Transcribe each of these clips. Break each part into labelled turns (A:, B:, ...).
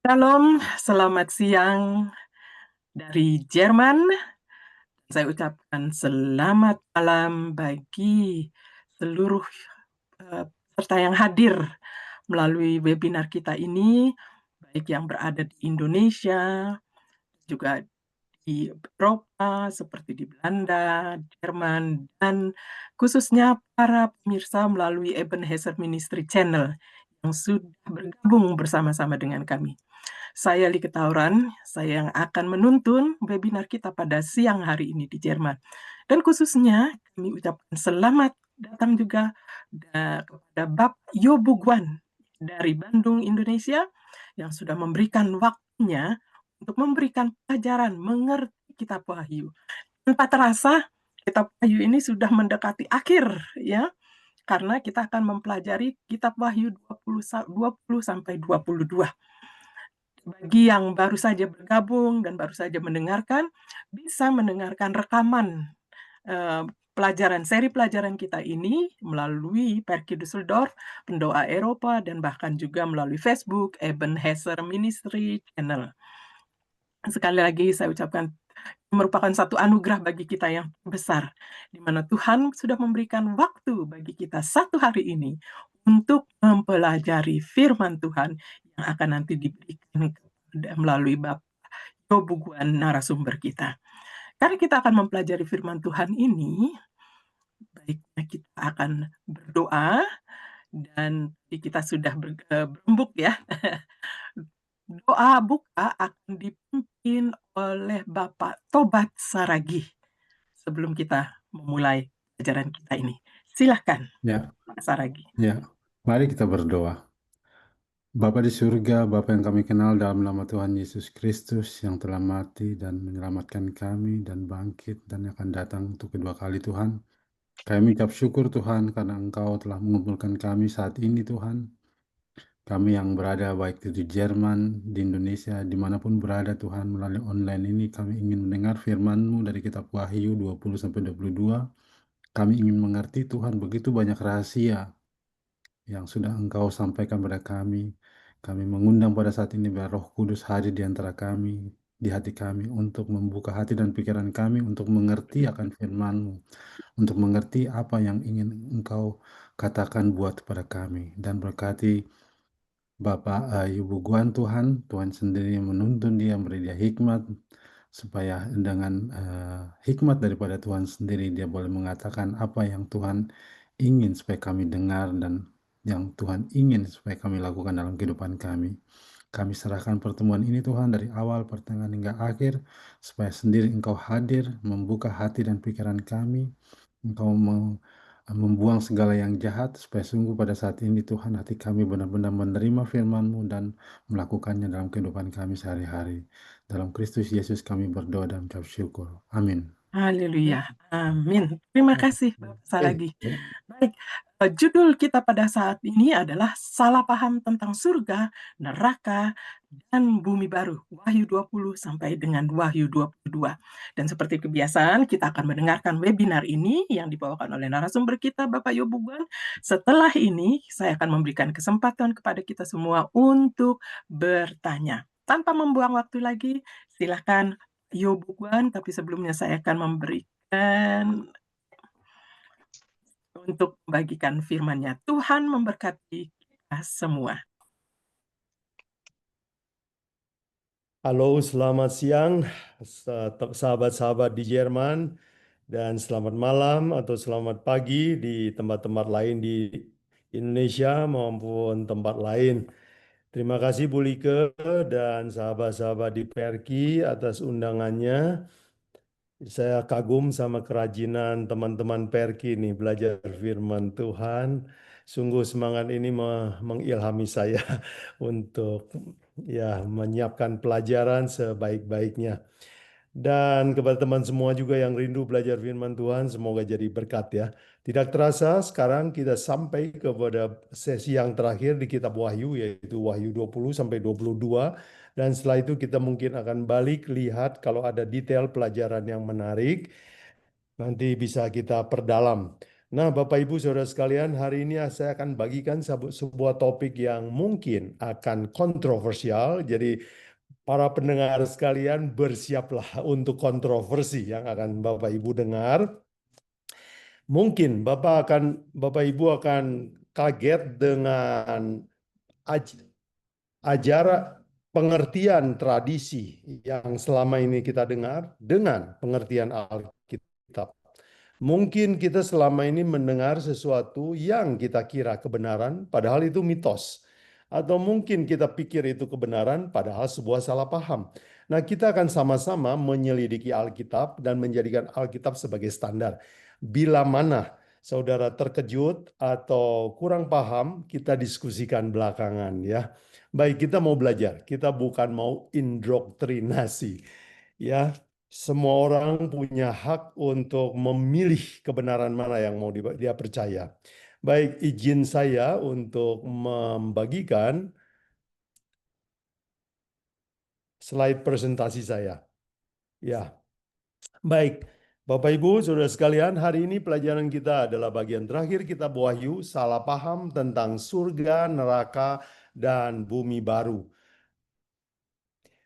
A: Shalom, selamat siang dari Jerman. Saya ucapkan selamat malam bagi seluruh peserta yang hadir melalui webinar kita ini, baik yang berada di Indonesia, juga di Eropa seperti di Belanda, Jerman, dan khususnya para pemirsa melalui Ebenezer Ministry Channel yang sudah bergabung bersama-sama dengan kami. Saya Like Tauran, saya yang akan menuntun webinar kita pada siang hari ini di Jerman. Dan khususnya kami ucapkan selamat datang juga kepada Bapak Yobu Guan dari Bandung, Indonesia, yang sudah memberikan waktunya untuk memberikan pelajaran mengerti Kitab Wahyu. Tanpa terasa, Kitab Wahyu ini sudah mendekati akhir, ya, karena kita akan mempelajari Kitab Wahyu 20 sampai 22. Bagi yang baru saja bergabung dan baru saja mendengarkan, bisa mendengarkan rekaman, seri pelajaran kita ini melalui Perky Düsseldorf, Pendoa Eropa, dan bahkan juga melalui Facebook Ebenezer Ministry Channel. Sekali lagi saya ucapkan merupakan satu anugerah bagi kita yang besar, di mana Tuhan sudah memberikan waktu bagi kita satu hari ini untuk mempelajari firman Tuhan yang akan nanti diberikan melalui Bapak Yobu Guan, narasumber kita. Karena kita akan mempelajari firman Tuhan ini, baiknya kita akan berdoa, dan kita sudah berembuk ya. Doa buka akan dipimpin oleh Bapak Tobat Saragih sebelum kita memulai pelajaran kita ini. Silahkan,
B: Ya,
A: Pak Saragih.
B: ya. Mari kita berdoa. Bapa di surga, Bapa yang kami kenal dalam nama Tuhan Yesus Kristus yang telah mati dan menyelamatkan kami dan bangkit dan akan datang untuk kedua kali Tuhan. Kami ucap syukur Tuhan karena Engkau telah mengumpulkan kami saat ini Tuhan. Kami yang berada baik itu di Jerman, di Indonesia, dimanapun berada Tuhan melalui online ini kami ingin mendengar firman-Mu dari kitab Wahyu 20-22. Kami ingin mengerti Tuhan begitu banyak rahasia yang sudah Engkau sampaikan pada kami. Kami mengundang pada saat ini biar Roh Kudus hadir di antara kami, di hati kami, untuk membuka hati dan pikiran kami untuk mengerti akan firman-Mu, untuk mengerti apa yang ingin Engkau katakan buat kepada kami. Dan berkati Bapak Ibu Guan Tuhan, Tuhan sendiri yang menuntun dia, memberi dia hikmat, supaya dengan hikmat daripada Tuhan sendiri dia boleh mengatakan apa yang Tuhan ingin supaya kami dengar dan yang Tuhan ingin supaya kami lakukan dalam kehidupan kami. Kami serahkan pertemuan ini Tuhan dari awal, pertengahan hingga akhir, supaya sendiri Engkau hadir, membuka hati dan pikiran kami, Engkau membuang segala yang jahat, supaya sungguh pada saat ini Tuhan hati kami benar-benar menerima firman-Mu dan melakukannya dalam kehidupan kami sehari-hari. Dalam Kristus Yesus kami berdoa dan mengucap syukur. Amin.
A: Haleluya, amin. Terima kasih Bapak Saragih.
B: Ya.
A: Baik, judul kita pada saat ini adalah salah paham tentang surga, neraka, dan bumi baru. Wahyu 20 sampai dengan Wahyu 22. Dan seperti kebiasaan, kita akan mendengarkan webinar ini yang dibawakan oleh narasumber kita, Bapak Yobu Guan. Setelah ini, saya akan memberikan kesempatan kepada kita semua untuk bertanya. Tanpa membuang waktu lagi, silakan Yobu Guan, tapi sebelumnya saya akan memberikan untuk membagikan firman-Nya. Tuhan memberkati kita semua.
C: Halo, selamat siang sahabat-sahabat di Jerman, dan selamat malam atau selamat pagi di tempat-tempat lain di Indonesia maupun tempat lain. Terima kasih Bu Like dan sahabat-sahabat di Perki atas undangannya. Saya kagum sama kerajinan teman-teman Perki nih belajar firman Tuhan. Sungguh semangat ini mengilhami saya untuk menyiapkan pelajaran sebaik-baiknya. Dan kepada teman semua juga yang rindu belajar firman Tuhan, semoga jadi berkat ya. Tidak terasa sekarang kita sampai kepada sesi yang terakhir di kitab Wahyu, yaitu Wahyu 20 sampai 22. Dan setelah itu kita mungkin akan balik lihat kalau ada detail pelajaran yang menarik, nanti bisa kita perdalam. Nah, Bapak Ibu Saudara sekalian, hari ini saya akan bagikan sebuah topik yang mungkin akan kontroversial. Jadi, para pendengar sekalian bersiaplah untuk kontroversi yang akan Bapak Ibu dengar. Mungkin Bapak Ibu akan kaget dengan ajaran pengertian tradisi yang selama ini kita dengar dengan pengertian Alkitab. Mungkin kita selama ini mendengar sesuatu yang kita kira kebenaran, padahal itu mitos. Atau mungkin kita pikir itu kebenaran, padahal sebuah salah paham. Nah, kita akan sama-sama menyelidiki Alkitab dan menjadikan Alkitab sebagai standar. Bila mana saudara terkejut atau kurang paham, kita diskusikan belakangan ya. Baik, kita mau belajar. Kita bukan mau indoktrinasi. Ya, semua orang punya hak untuk memilih kebenaran mana yang mau dia percaya. Baik, izin saya untuk membagikan slide presentasi saya. Ya, baik. Bapak Ibu, Saudara sekalian, hari ini pelajaran kita adalah bagian terakhir kitab Wahyu, salah paham tentang surga, neraka, dan bumi baru.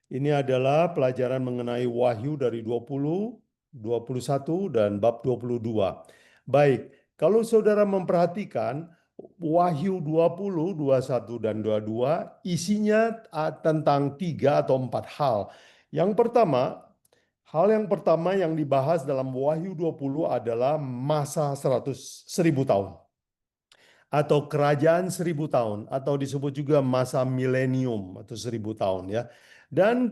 C: Ini adalah pelajaran mengenai Wahyu dari 20, 21, dan bab 22. Baik, kalau saudara memperhatikan Wahyu 20, 21, dan 22 isinya tentang 3 atau 4 hal. Hal yang pertama yang dibahas dalam Wahyu 20 adalah masa 100.000 tahun atau kerajaan 1000 tahun atau disebut juga masa milenium atau 1000 tahun ya. Dan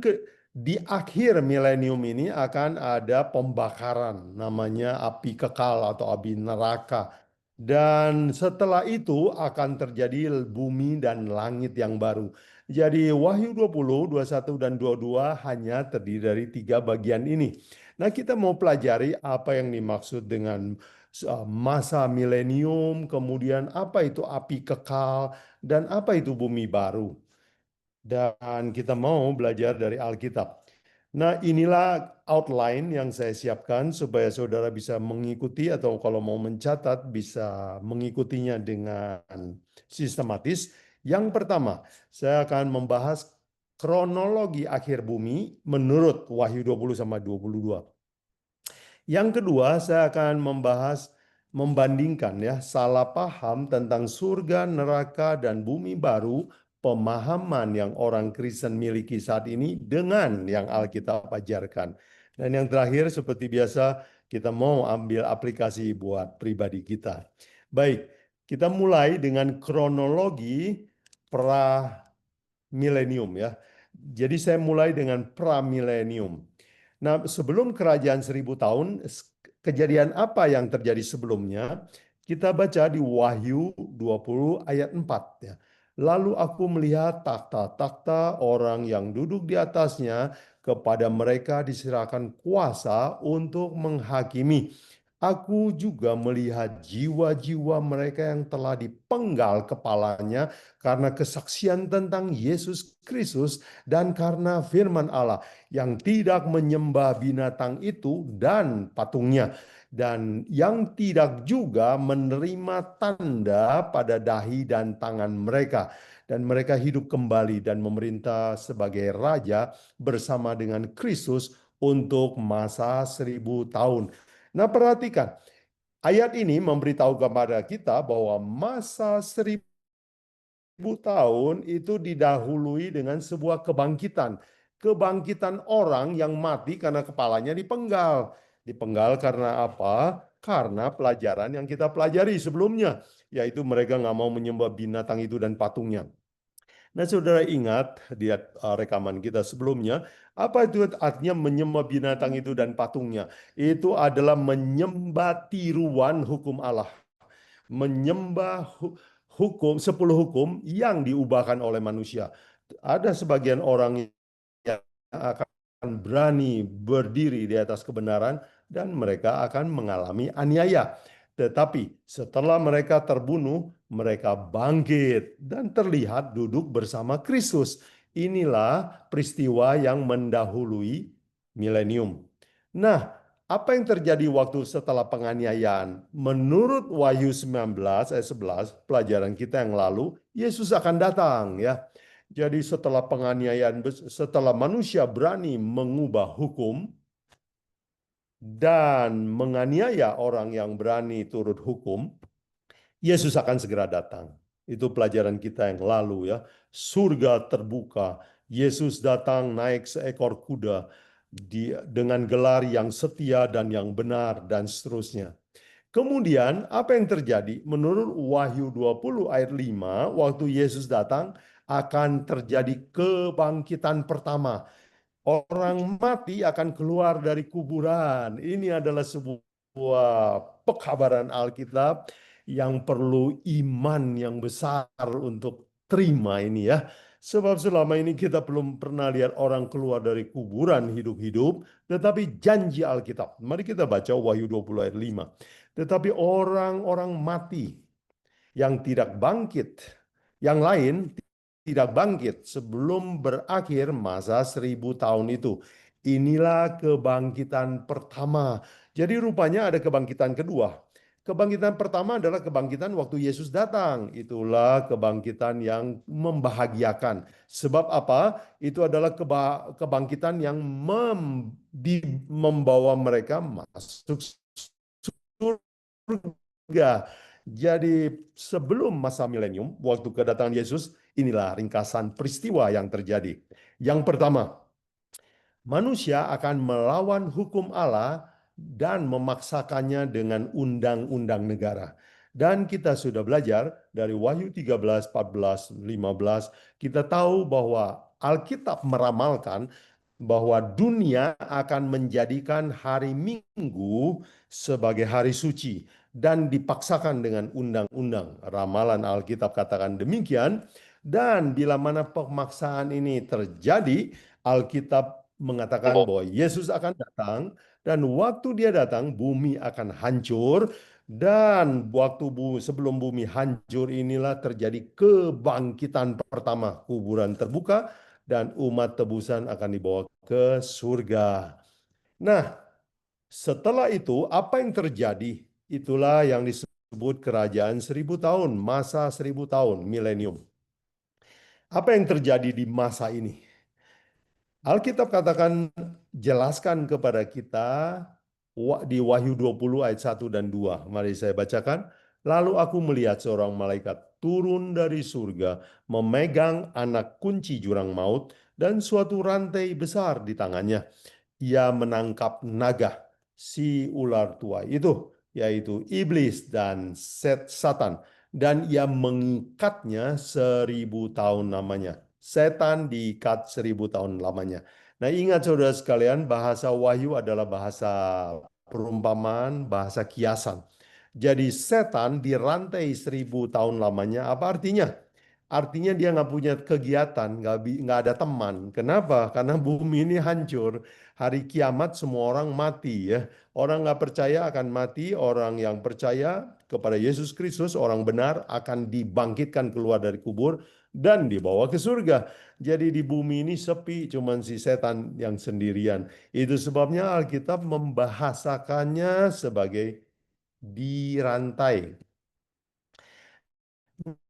C: di akhir milenium ini akan ada pembakaran namanya api kekal atau api neraka. Dan setelah itu akan terjadi bumi dan langit yang baru. Jadi Wahyu 20, 21 dan 22 hanya terdiri dari 3 bagian ini. Nah, kita mau pelajari apa yang dimaksud dengan masa milenium, kemudian apa itu api kekal, dan apa itu bumi baru. Dan kita mau belajar dari Alkitab. Nah, inilah outline yang saya siapkan supaya saudara bisa mengikuti atau kalau mau mencatat bisa mengikutinya dengan sistematis. Yang pertama, saya akan membahas kronologi akhir bumi menurut Wahyu 20 sama 22. Yang kedua, saya akan membandingkan ya salah paham tentang surga, neraka, dan bumi baru, pemahaman yang orang Kristen miliki saat ini dengan yang Alkitab ajarkan. Dan yang terakhir, seperti biasa, kita mau ambil aplikasi buat pribadi kita. Baik, kita mulai dengan kronologi pra milenium ya. Jadi saya mulai dengan pra milenium. Nah, sebelum kerajaan 1000 tahun, kejadian apa yang terjadi sebelumnya? Kita baca di Wahyu 20 ayat 4 ya. Lalu aku melihat takhta-takhta, orang yang duduk di atasnya, kepada mereka diserahkan kuasa untuk menghakimi. Aku juga melihat jiwa-jiwa mereka yang telah dipenggal kepalanya karena kesaksian tentang Yesus Kristus dan karena firman Allah, yang tidak menyembah binatang itu dan patungnya, dan yang tidak juga menerima tanda pada dahi dan tangan mereka. Dan mereka hidup kembali dan memerintah sebagai raja bersama dengan Kristus untuk masa 1000 tahun. Nah, perhatikan, ayat ini memberitahu kepada kita bahwa masa 1000 tahun itu didahului dengan sebuah kebangkitan. Kebangkitan orang yang mati karena kepalanya dipenggal. Dipenggal karena apa? Karena pelajaran yang kita pelajari sebelumnya, yaitu mereka nggak mau menyembah binatang itu dan patungnya. Nah, saudara ingat di rekaman kita sebelumnya, apa itu artinya menyembah binatang itu dan patungnya? Itu adalah menyembah tiruan hukum Allah. Menyembah hukum, 10 hukum yang diubahkan oleh manusia. Ada sebagian orang yang akan berani berdiri di atas kebenaran dan mereka akan mengalami aniaya. Tetapi setelah mereka terbunuh, mereka bangkit dan terlihat duduk bersama Kristus. Inilah peristiwa yang mendahului milenium. Nah, Apa yang terjadi waktu setelah penganiayaan? Menurut Wahyu 19 ayat 11, pelajaran kita yang lalu, Yesus akan datang ya. Jadi setelah penganiayaan, setelah manusia berani mengubah hukum dan menganiaya orang yang berani turut hukum, Yesus akan segera datang. Itu pelajaran kita yang lalu ya. Surga terbuka, Yesus datang naik seekor kuda dengan gelar yang setia dan yang benar dan seterusnya. Kemudian apa yang terjadi? Menurut Wahyu 20 ayat 5, waktu Yesus datang akan terjadi kebangkitan pertama. Orang mati akan keluar dari kuburan. Ini adalah sebuah pekabaran Alkitab yang perlu iman yang besar untuk terima ini ya. Sebab selama ini kita belum pernah lihat orang keluar dari kuburan hidup-hidup, tetapi janji Alkitab. Mari kita baca Wahyu 20 ayat 5. Tetapi orang-orang mati yang tidak bangkit, yang lain tidak bangkit sebelum berakhir masa 1000 tahun itu. Inilah kebangkitan pertama. Jadi rupanya ada kebangkitan kedua. Kebangkitan pertama adalah kebangkitan waktu Yesus datang. Itulah kebangkitan yang membahagiakan. Sebab apa? Itu adalah kebangkitan yang membawa mereka masuk surga. Jadi sebelum masa milenium, waktu kedatangan Yesus, inilah ringkasan peristiwa yang terjadi. Yang pertama, manusia akan melawan hukum Allah dan memaksakannya dengan undang-undang negara. Dan kita sudah belajar dari Wahyu 13, 14, 15, kita tahu bahwa Alkitab meramalkan bahwa dunia akan menjadikan hari Minggu sebagai hari suci dan dipaksakan dengan undang-undang. Ramalan Alkitab katakan demikian. Dan bila mana pemaksaan ini terjadi, Alkitab mengatakan bahwa Yesus akan datang dan waktu dia datang bumi akan hancur dan waktu sebelum bumi hancur inilah terjadi kebangkitan pertama, kuburan terbuka dan umat tebusan akan dibawa ke surga. Nah, setelah itu apa yang terjadi? Itulah yang disebut kerajaan 1000 tahun, masa 1000 tahun, milenium. Apa yang terjadi di masa ini? Alkitab katakan, jelaskan kepada kita di Wahyu 20 ayat 1 dan 2. Mari saya bacakan. Lalu aku melihat seorang malaikat turun dari surga, memegang anak kunci jurang maut dan suatu rantai besar di tangannya. Ia menangkap naga, si ular tua itu, yaitu iblis dan Satan. Dan ia mengikatnya 1000 tahun lamanya. Setan diikat 1000 tahun lamanya. Nah, ingat saudara sekalian, bahasa Wahyu adalah bahasa perumpamaan, bahasa kiasan. Jadi setan dirantai 1000 tahun lamanya. Apa artinya? Artinya dia nggak punya kegiatan, nggak ada teman. Kenapa? Karena bumi ini hancur. Hari kiamat semua orang mati ya. Orang nggak percaya akan mati. Orang yang percaya kepada Yesus Kristus, orang benar akan dibangkitkan keluar dari kubur dan dibawa ke surga. Jadi di bumi ini sepi, cuman si setan yang sendirian. Itu sebabnya Alkitab membahasakannya sebagai dirantai.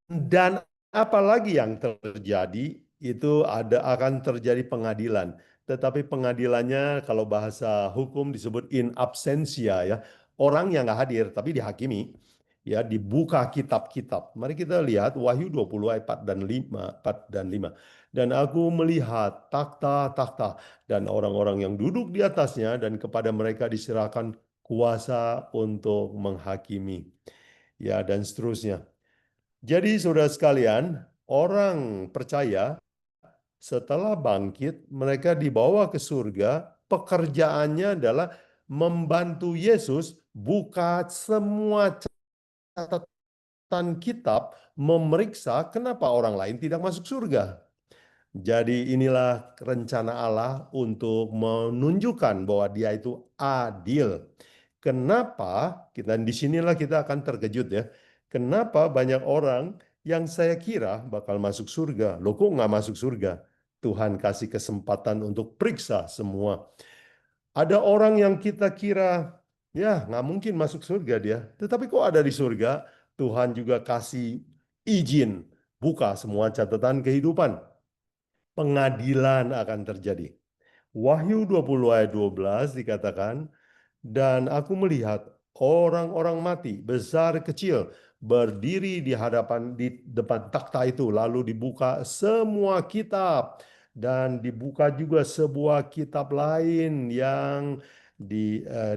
C: Dan apalagi yang terjadi itu akan terjadi pengadilan. Tetapi pengadilannya kalau bahasa hukum disebut in absentia ya. Orang yang nggak hadir tapi dihakimi ya, dibuka kitab-kitab. Mari kita lihat Wahyu 20 ayat 4 dan 5, 4 dan 5. Dan aku melihat takhta-takhta dan orang-orang yang duduk di atasnya dan kepada mereka diserahkan kuasa untuk menghakimi. Ya, dan seterusnya. Jadi saudara sekalian, orang percaya setelah bangkit, mereka dibawa ke surga, pekerjaannya adalah membantu Yesus buka semua catatan kitab, memeriksa kenapa orang lain tidak masuk surga. Jadi inilah rencana Allah untuk menunjukkan bahwa Dia itu adil. Kenapa? Disinilah kita akan terkejut ya. Kenapa banyak orang yang saya kira bakal masuk surga, loh kok nggak masuk surga? Tuhan kasih kesempatan untuk periksa semua. Ada orang yang kita kira, ya nggak mungkin masuk surga dia. Tetapi kok ada di surga, Tuhan juga kasih izin, buka semua catatan kehidupan. Pengadilan akan terjadi. Wahyu 20 ayat 12 dikatakan, dan aku melihat orang-orang mati, besar kecil, berdiri di depan takhta itu, lalu dibuka semua kitab dan dibuka juga sebuah kitab lain yang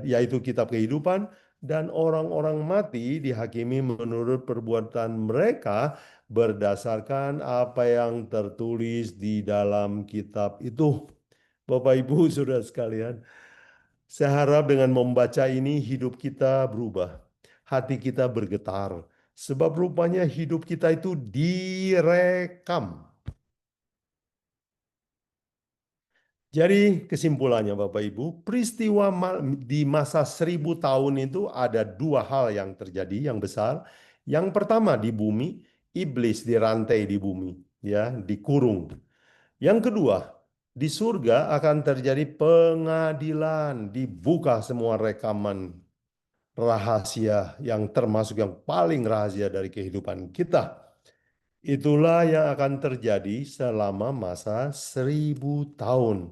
C: yaitu kitab kehidupan, dan orang-orang mati dihakimi menurut perbuatan mereka berdasarkan apa yang tertulis di dalam kitab itu. Bapak Ibu Saudara sekalian, saya harap dengan membaca ini hidup kita berubah. Hati kita bergetar. Sebab rupanya hidup kita itu direkam. Jadi kesimpulannya Bapak Ibu, peristiwa di masa 1000 tahun itu ada dua hal yang terjadi yang besar. Yang pertama di bumi, iblis dirantai di bumi, ya, dikurung. Yang kedua, di surga akan terjadi pengadilan, dibuka semua rekaman rahasia yang termasuk yang paling rahasia dari kehidupan kita. Itulah yang akan terjadi selama masa 1000 tahun.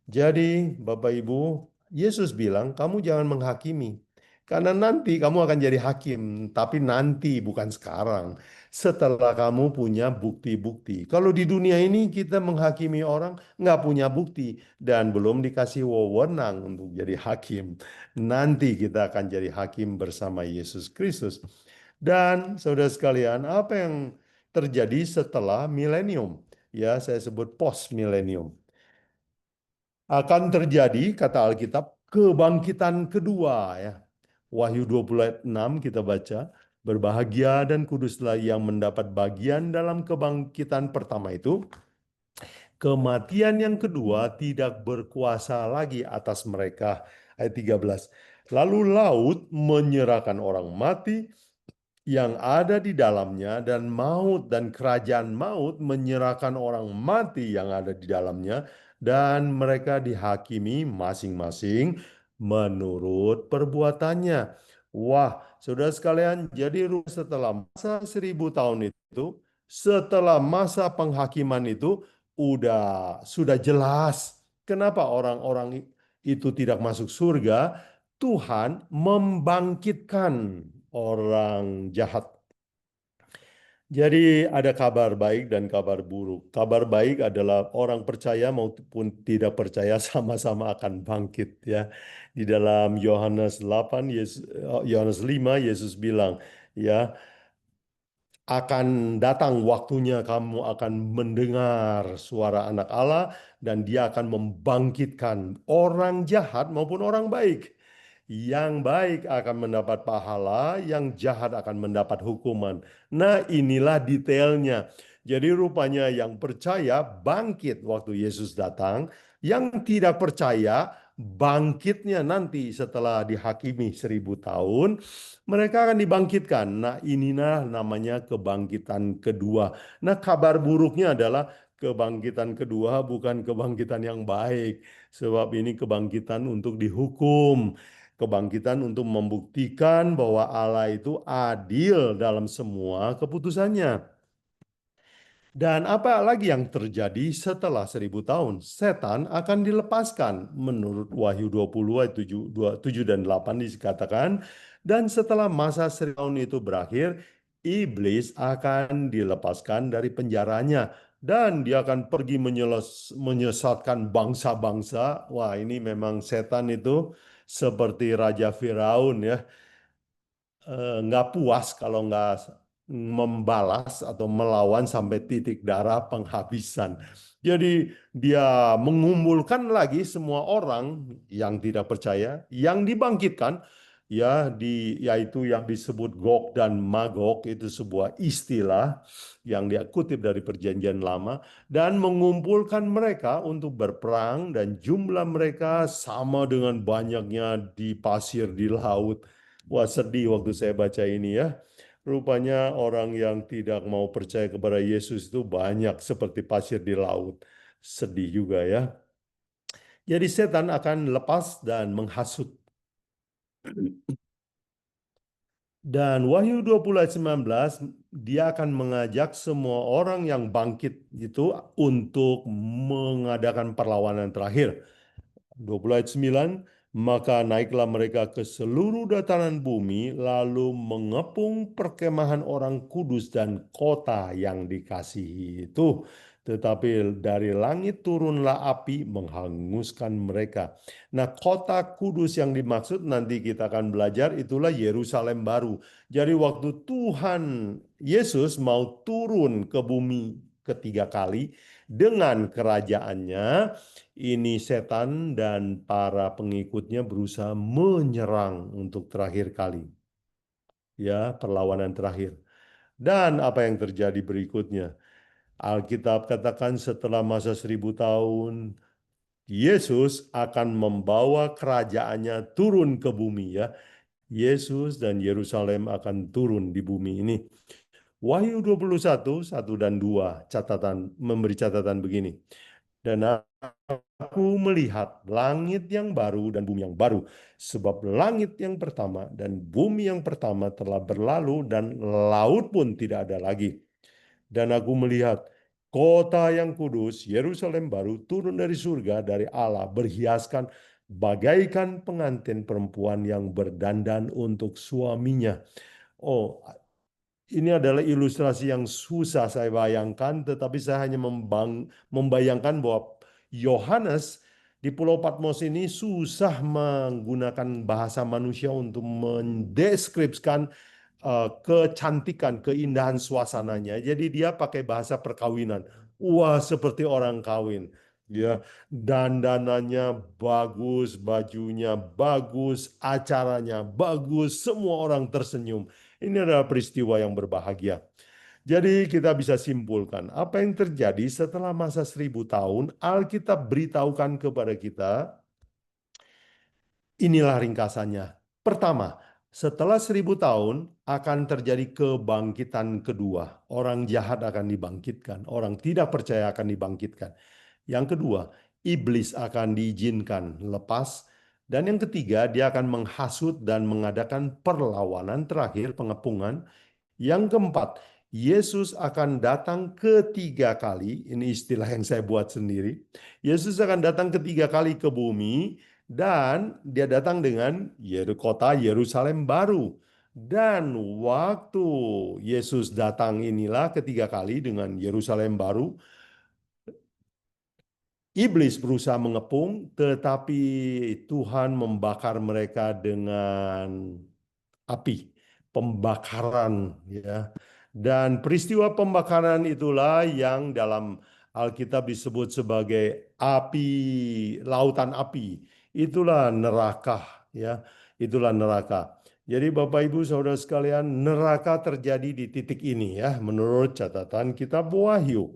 C: Jadi, Bapak Ibu, Yesus bilang, "Kamu jangan menghakimi, karena nanti kamu akan jadi hakim, tapi nanti bukan sekarang. Setelah kamu punya bukti-bukti. Kalau di dunia ini kita menghakimi orang nggak punya bukti dan belum dikasih wewenang untuk jadi hakim. Nanti kita akan jadi hakim bersama Yesus Kristus." Dan saudara sekalian, apa yang terjadi setelah milenium? Ya, saya sebut post milenium. Akan terjadi, kata Alkitab, kebangkitan kedua, ya. Wahyu 20 ayat 6 kita baca, berbahagia dan kuduslah yang mendapat bagian dalam kebangkitan pertama itu. Kematian yang kedua tidak berkuasa lagi atas mereka. Ayat 13. Lalu laut menyerahkan orang mati yang ada di dalamnya, dan maut dan kerajaan maut menyerahkan orang mati yang ada di dalamnya, dan mereka dihakimi masing-masing menurut perbuatannya. Wah, saudara sekalian, jadi setelah masa 1000 tahun itu, setelah masa penghakiman itu, sudah jelas kenapa orang-orang itu tidak masuk surga. Tuhan membangkitkan orang jahat. Jadi ada kabar baik dan kabar buruk. Kabar baik adalah orang percaya maupun tidak percaya sama-sama akan bangkit, ya. Di dalam Yohanes 8, Yohanes 5, Yesus bilang, ya, akan datang waktunya kamu akan mendengar suara Anak Allah dan Dia akan membangkitkan orang jahat maupun orang baik. Yang baik akan mendapat pahala, yang jahat akan mendapat hukuman. Nah, inilah detailnya. Jadi rupanya yang percaya bangkit waktu Yesus datang, yang tidak percaya bangkitnya nanti setelah dihakimi 1000 tahun, mereka akan dibangkitkan. Nah, inilah namanya kebangkitan kedua. Nah, kabar buruknya adalah kebangkitan kedua bukan kebangkitan yang baik. Sebab ini kebangkitan untuk dihukum. Kebangkitan untuk membuktikan bahwa Allah itu adil dalam semua keputusannya. Dan apa lagi yang terjadi setelah 1000 tahun? Setan akan dilepaskan. Menurut Wahyu 20 ayat 7 dan 8 dikatakan, dan setelah masa 1000 tahun itu berakhir, iblis akan dilepaskan dari penjaranya. Dan dia akan pergi menyesatkan bangsa-bangsa. Wah, ini memang setan itu seperti Raja Firaun, ya. Nggak puas kalau nggak membalas atau melawan sampai titik darah penghabisan. Jadi dia mengumpulkan lagi semua orang yang tidak percaya, yang dibangkitkan, ya, yaitu yang disebut Gog dan Magog, itu sebuah istilah yang dia kutip dari Perjanjian Lama, dan mengumpulkan mereka untuk berperang, dan jumlah mereka sama dengan banyaknya di pasir di laut. Wah, sedih waktu saya baca ini, ya. Rupanya orang yang tidak mau percaya kepada Yesus itu banyak seperti pasir di laut. Sedih juga, ya. Jadi setan akan lepas dan menghasut. Dan Wahyu 20 ayat 19, dia akan mengajak semua orang yang bangkit itu untuk mengadakan perlawanan terakhir. 20 ayat 9, maka naiklah mereka ke seluruh dataran bumi, lalu mengepung perkemahan orang kudus dan kota yang dikasihi itu. Tetapi dari langit turunlah api menghanguskan mereka. Nah, kota kudus yang dimaksud nanti kita akan belajar itulah Yerusalem baru. Jadi waktu Tuhan Yesus mau turun ke bumi ketiga kali dengan kerajaannya, ini setan dan para pengikutnya berusaha menyerang untuk terakhir kali. Ya, perlawanan terakhir. Dan apa yang terjadi berikutnya? Alkitab katakan setelah masa 1000 tahun, Yesus akan membawa kerajaannya turun ke bumi ya. Yesus dan Yerusalem akan turun di bumi ini. Wahyu 21, 1 dan 2 memberi catatan begini. Dan aku melihat langit yang baru dan bumi yang baru, sebab langit yang pertama dan bumi yang pertama telah berlalu dan laut pun tidak ada lagi. Dan aku melihat kota yang kudus, Yerusalem baru, turun dari surga, dari Allah, berhiaskan bagaikan pengantin perempuan yang berdandan untuk suaminya. Oh, ini adalah ilustrasi yang susah saya bayangkan, tetapi saya hanya membayangkan bahwa Yohanes di Pulau Patmos ini susah menggunakan bahasa manusia untuk mendeskripsikan kecantikan, keindahan suasananya. Jadi dia pakai bahasa perkawinan. Wah, seperti orang kawin. Ya, dandanannya bagus, bajunya bagus, acaranya bagus, semua orang tersenyum. Ini adalah peristiwa yang berbahagia. Jadi kita bisa simpulkan apa yang terjadi setelah masa 1000 tahun. Alkitab beritahukan kepada kita, inilah ringkasannya. Pertama, setelah 1000 tahun akan terjadi kebangkitan kedua. Orang jahat akan dibangkitkan, orang tidak percaya akan dibangkitkan. Yang kedua, iblis akan diizinkan lepas. Dan yang ketiga, dia akan menghasut dan mengadakan perlawanan terakhir, pengepungan. Yang keempat, Yesus akan datang ketiga kali. Ini istilah yang saya buat sendiri. Yesus akan datang ketiga kali ke bumi dan dia datang dengan kota Yerusalem baru. Dan waktu Yesus datang inilah ketiga kali dengan Yerusalem baru, iblis berusaha mengepung, tetapi Tuhan membakar mereka dengan api, pembakaran ya. Dan peristiwa pembakaran itulah yang dalam Alkitab disebut sebagai api, lautan api. Itulah neraka ya. Itulah neraka. Jadi Bapak Ibu Saudara sekalian, neraka terjadi di titik ini ya menurut catatan kitab Wahyu.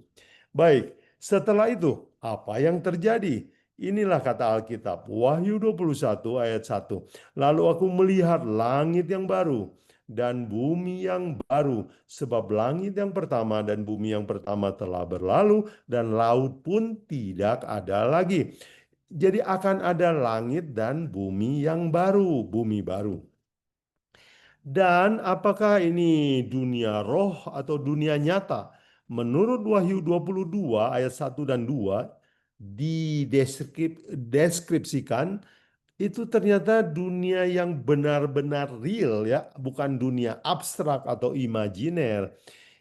C: Baik, setelah itu apa yang terjadi? Inilah kata Alkitab, Wahyu 21 ayat 1. Lalu aku melihat langit yang baru dan bumi yang baru, sebab langit yang pertama dan bumi yang pertama telah berlalu dan laut pun tidak ada lagi. Jadi akan ada langit dan bumi yang baru, bumi baru. Dan apakah ini dunia roh atau dunia nyata? Menurut Wahyu 22 ayat 1 dan 2 dideskripsikan itu ternyata dunia yang benar-benar real ya, bukan dunia abstrak atau imajiner.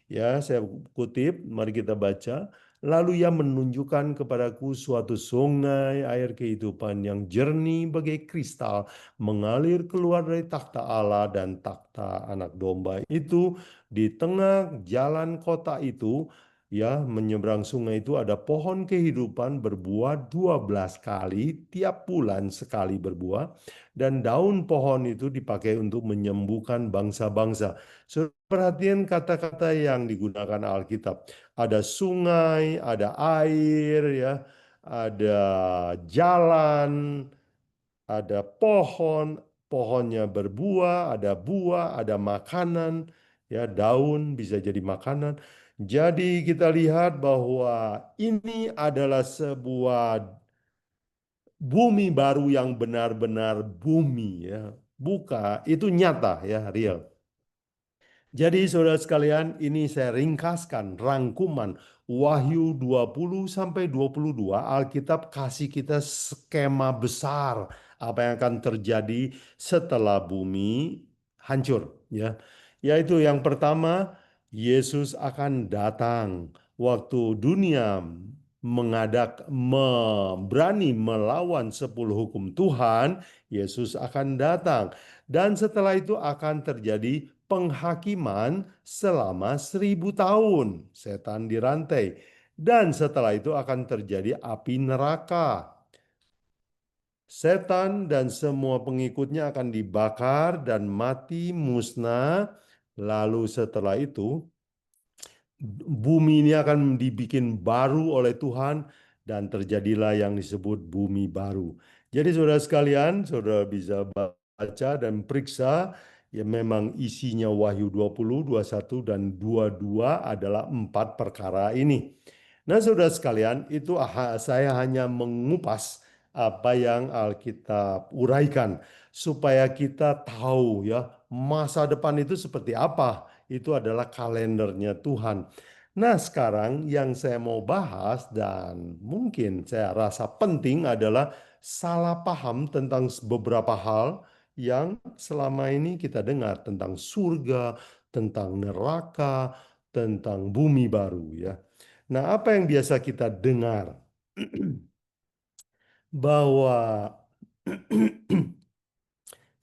C: Ya, saya kutip, mari kita baca. Lalu ia menunjukkan kepadaku suatu sungai air kehidupan yang jernih bagai kristal mengalir keluar dari takhta Allah dan takhta anak domba itu. Di tengah jalan kota itu, ya, menyeberang sungai itu ada pohon kehidupan berbuah 12 kali, tiap bulan sekali berbuah. Dan daun pohon itu dipakai untuk menyembuhkan bangsa-bangsa. Perhatian kata-kata yang digunakan Alkitab. Ada sungai, ada air, ya, ada jalan, ada pohon, pohonnya berbuah, ada buah, ada makanan, ya, daun bisa jadi makanan. Jadi kita lihat bahwa ini adalah sebuah bumi baru yang benar-benar bumi ya. Buka, itu nyata ya, real. Jadi saudara sekalian, ini saya ringkaskan rangkuman Wahyu 20 sampai 22. Alkitab kasih kita skema besar apa yang akan terjadi setelah bumi hancur ya. Yaitu yang pertama, Yesus akan datang waktu dunia berani melawan 10 hukum Tuhan, Yesus akan datang. Dan setelah itu akan terjadi penghakiman selama 1000 tahun. Setan dirantai. Dan setelah itu akan terjadi api neraka. Setan dan semua pengikutnya akan dibakar dan mati musnah. Lalu setelah itu bumi ini akan dibikin baru oleh Tuhan dan terjadilah yang disebut bumi baru. Jadi saudara sekalian, saudara bisa baca dan periksa ya, memang isinya Wahyu 20, 21 dan 22 adalah 4 perkara ini. Nah, saudara sekalian, itu saya hanya mengupas apa yang Alkitab uraikan supaya kita tahu ya masa depan itu seperti apa. Itu adalah kalendernya Tuhan. Nah, sekarang yang saya mau bahas dan mungkin saya rasa penting adalah salah paham tentang beberapa hal yang selama ini kita dengar tentang surga, tentang neraka, tentang bumi baru ya. Nah, apa yang biasa kita dengar? Bahwa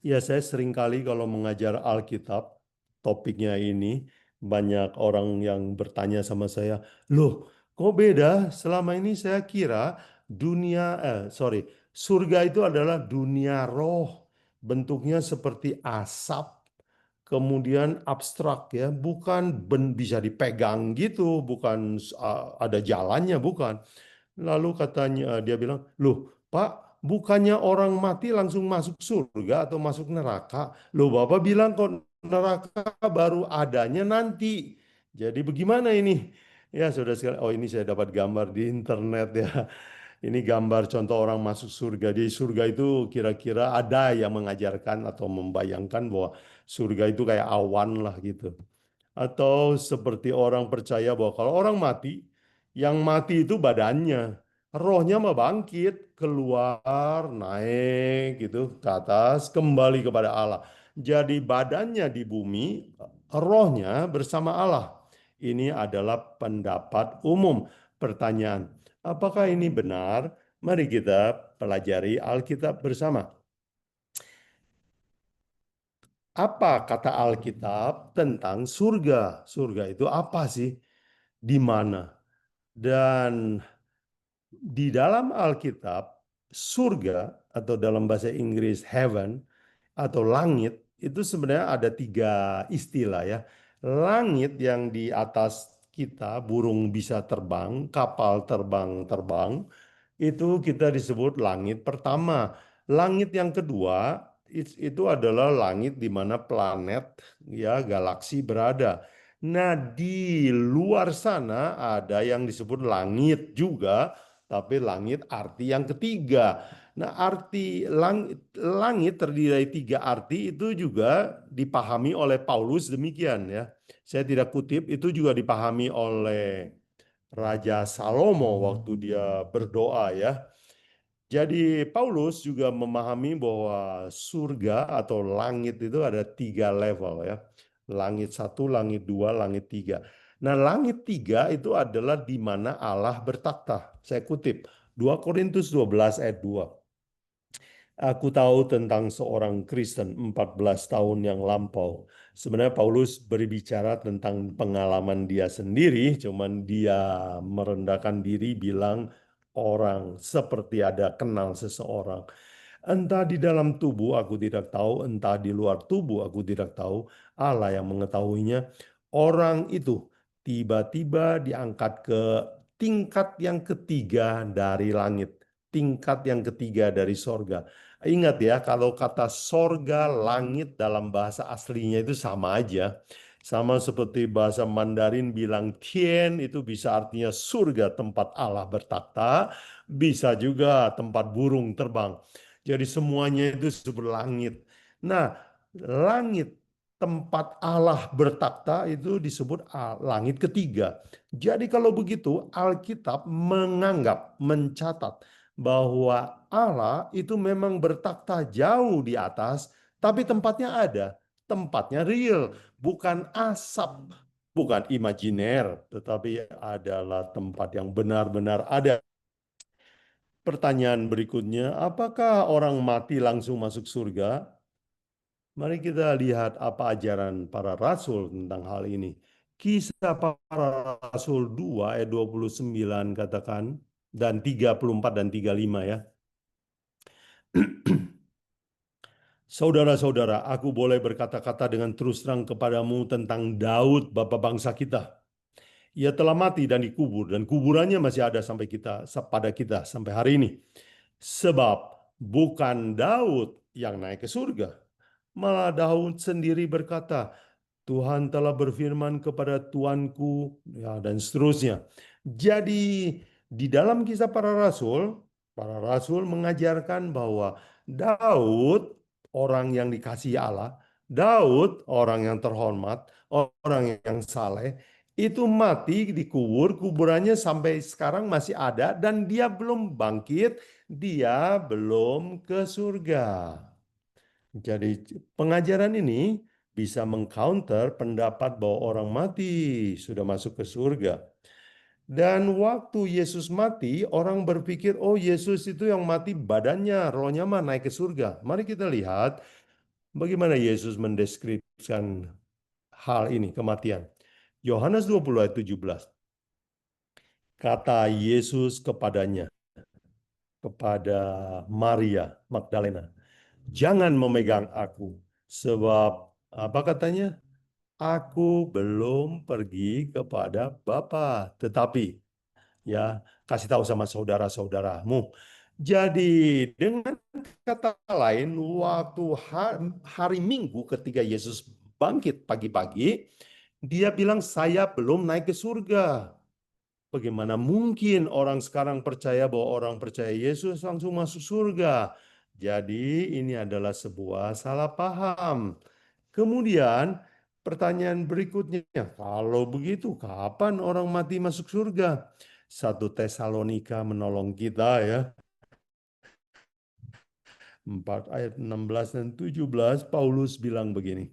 C: ya, saya sering kali kalau mengajar Alkitab, topiknya ini, banyak orang yang bertanya sama saya, loh, kok beda? Selama ini saya kira surga itu adalah dunia roh, bentuknya seperti asap, kemudian abstrak ya, bukan bisa dipegang gitu, bukan ada jalannya, bukan. Lalu katanya dia bilang, loh Pak, bukannya orang mati langsung masuk surga atau masuk neraka? Loh Bapak bilang kok neraka baru adanya nanti. Jadi bagaimana ini? Ya sudah sekali. Oh, ini saya dapat gambar di internet ya. Ini gambar contoh orang masuk surga. Di surga itu kira-kira ada yang mengajarkan atau membayangkan bahwa surga itu kayak awan lah gitu. Atau seperti orang percaya bahwa kalau orang mati, yang mati itu badannya. Rohnya mah bangkit, keluar, naik gitu ke atas, kembali kepada Allah. Jadi badannya di bumi, rohnya bersama Allah. Ini adalah pendapat umum. Pertanyaan, apakah ini benar? Mari kita pelajari Alkitab bersama. Apa kata Alkitab tentang surga? Surga itu apa sih? Di mana? Dan di dalam Alkitab, surga atau dalam bahasa Inggris heaven atau langit itu sebenarnya ada 3 istilah ya. Langit yang di atas kita, burung bisa terbang, kapal terbang, itu kita disebut langit pertama. Langit yang kedua itu adalah langit di mana planet ya galaksi berada. Nah, di luar sana ada yang disebut langit juga, tapi langit arti yang ketiga. Nah, arti langit terdiri dari 3 arti itu juga dipahami oleh Paulus demikian ya. Saya tidak kutip, itu juga dipahami oleh Raja Salomo waktu dia berdoa ya. Jadi Paulus juga memahami bahwa surga atau langit itu ada 3 level ya. Langit 1, langit 2, langit 3. Nah, langit 3 itu adalah di mana Allah bertakhta. Saya kutip 2 Korintus 12 ayat 2. Aku tahu tentang seorang Kristen 14 tahun yang lampau. Sebenarnya Paulus berbicara tentang pengalaman dia sendiri, cuman dia merendahkan diri bilang orang seperti ada kenal seseorang. Entah di dalam tubuh aku tidak tahu, entah di luar tubuh aku tidak tahu, Allah yang mengetahuinya. Orang itu tiba-tiba diangkat ke tingkat yang ketiga dari langit, tingkat yang ketiga dari sorga. Ingat ya, kalau kata sorga, langit dalam bahasa aslinya itu sama aja. Sama seperti bahasa Mandarin bilang Tien, itu bisa artinya surga tempat Allah bertakhta, bisa juga tempat burung terbang. Jadi semuanya itu disebut langit. Nah, langit tempat Allah bertakhta itu disebut langit ketiga. Jadi kalau begitu Alkitab menganggap, mencatat bahwa Allah itu memang bertakhta jauh di atas, tapi tempatnya ada, tempatnya real, bukan asap, bukan imajiner, tetapi adalah tempat yang benar-benar ada. Pertanyaan berikutnya, apakah orang mati langsung masuk surga? Mari kita lihat apa ajaran para rasul tentang hal ini. Kisah para Rasul 2 ayat 29 katakan, dan 34 dan 35 ya. Saudara-saudara, aku boleh berkata-kata dengan terus terang kepadamu tentang Daud, bapa bangsa kita. Ia telah mati dan dikubur, dan kuburannya masih ada pada kita sampai hari ini. Sebab bukan Daud yang naik ke surga, malah Daud sendiri berkata, Tuhan telah berfirman kepada Tuanku, ya, dan seterusnya. Jadi di dalam kisah para rasul mengajarkan bahwa Daud orang yang dikasihi Allah, Daud orang yang terhormat, orang yang saleh, itu mati dikubur, kuburannya sampai sekarang masih ada dan dia belum bangkit, dia belum ke surga. Jadi pengajaran ini bisa mengcounter pendapat bahwa orang mati sudah masuk ke surga. Dan waktu Yesus mati, orang berpikir, oh Yesus itu yang mati badannya, rohnya mah naik ke surga. Mari kita lihat bagaimana Yesus mendeskripsikan hal ini, kematian. Yohanes 20 ayat 17. Kata Yesus kepadanya, kepada Maria Magdalena, jangan memegang aku, sebab apa katanya? Aku belum pergi kepada Bapa, tetapi ya kasih tahu sama saudara-saudaramu. Jadi dengan kata lain, waktu hari Minggu ketika Yesus bangkit pagi-pagi, dia bilang saya belum naik ke surga. Bagaimana mungkin orang sekarang percaya bahwa orang percaya Yesus langsung masuk surga? Jadi ini adalah sebuah salah paham. Kemudian pertanyaan berikutnya, kalau begitu kapan orang mati masuk surga? 1 Tesalonika menolong kita ya. 4 ayat 16 dan 17 Paulus bilang begini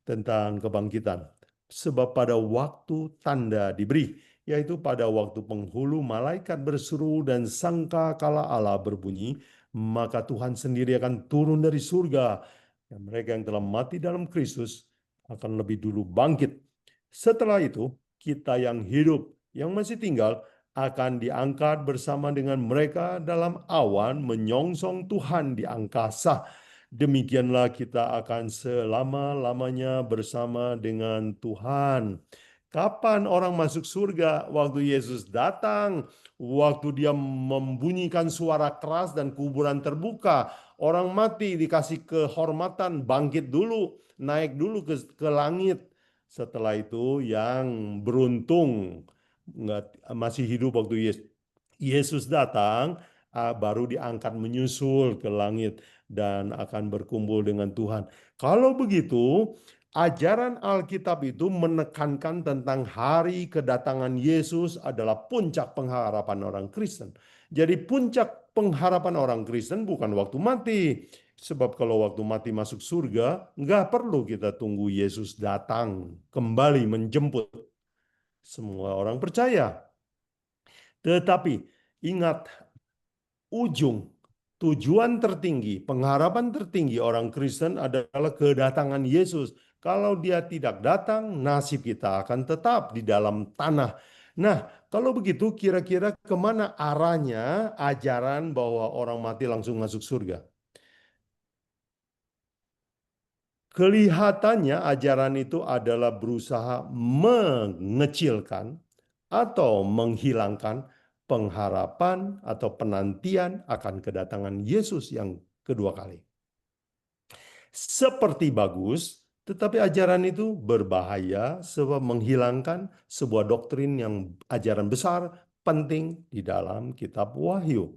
C: tentang kebangkitan. Sebab pada waktu tanda diberi, yaitu pada waktu penghulu malaikat berseru dan sangkakala Allah berbunyi, maka Tuhan sendiri akan turun dari surga. Dan mereka yang telah mati dalam Kristus akan lebih dulu bangkit. Setelah itu, kita yang hidup, yang masih tinggal, akan diangkat bersama dengan mereka dalam awan menyongsong Tuhan di angkasa. Demikianlah kita akan selama-lamanya bersama dengan Tuhan. Kapan orang masuk surga? Waktu Yesus datang, waktu dia membunyikan suara keras dan kuburan terbuka. Orang mati dikasih kehormatan, bangkit dulu, naik dulu ke langit. Setelah itu yang beruntung masih hidup waktu Yesus datang, baru diangkat menyusul ke langit dan akan berkumpul dengan Tuhan. Kalau begitu, ajaran Alkitab itu menekankan tentang hari kedatangan Yesus adalah puncak pengharapan orang Kristen. Jadi puncak pengharapan orang Kristen bukan waktu mati. Sebab kalau waktu mati masuk surga, nggak perlu kita tunggu Yesus datang kembali menjemput. Semua orang percaya. Tetapi ingat, tujuan tertinggi, pengharapan tertinggi orang Kristen adalah kedatangan Yesus. Kalau dia tidak datang, nasib kita akan tetap di dalam tanah. Nah, kalau begitu kira-kira kemana arahnya ajaran bahwa orang mati langsung masuk surga? Kelihatannya ajaran itu adalah berusaha mengecilkan atau menghilangkan pengharapan atau penantian akan kedatangan Yesus yang kedua kali. Seperti bagus, Tetapi ajaran itu berbahaya sebab menghilangkan sebuah doktrin yang ajaran besar penting di dalam kitab Wahyu.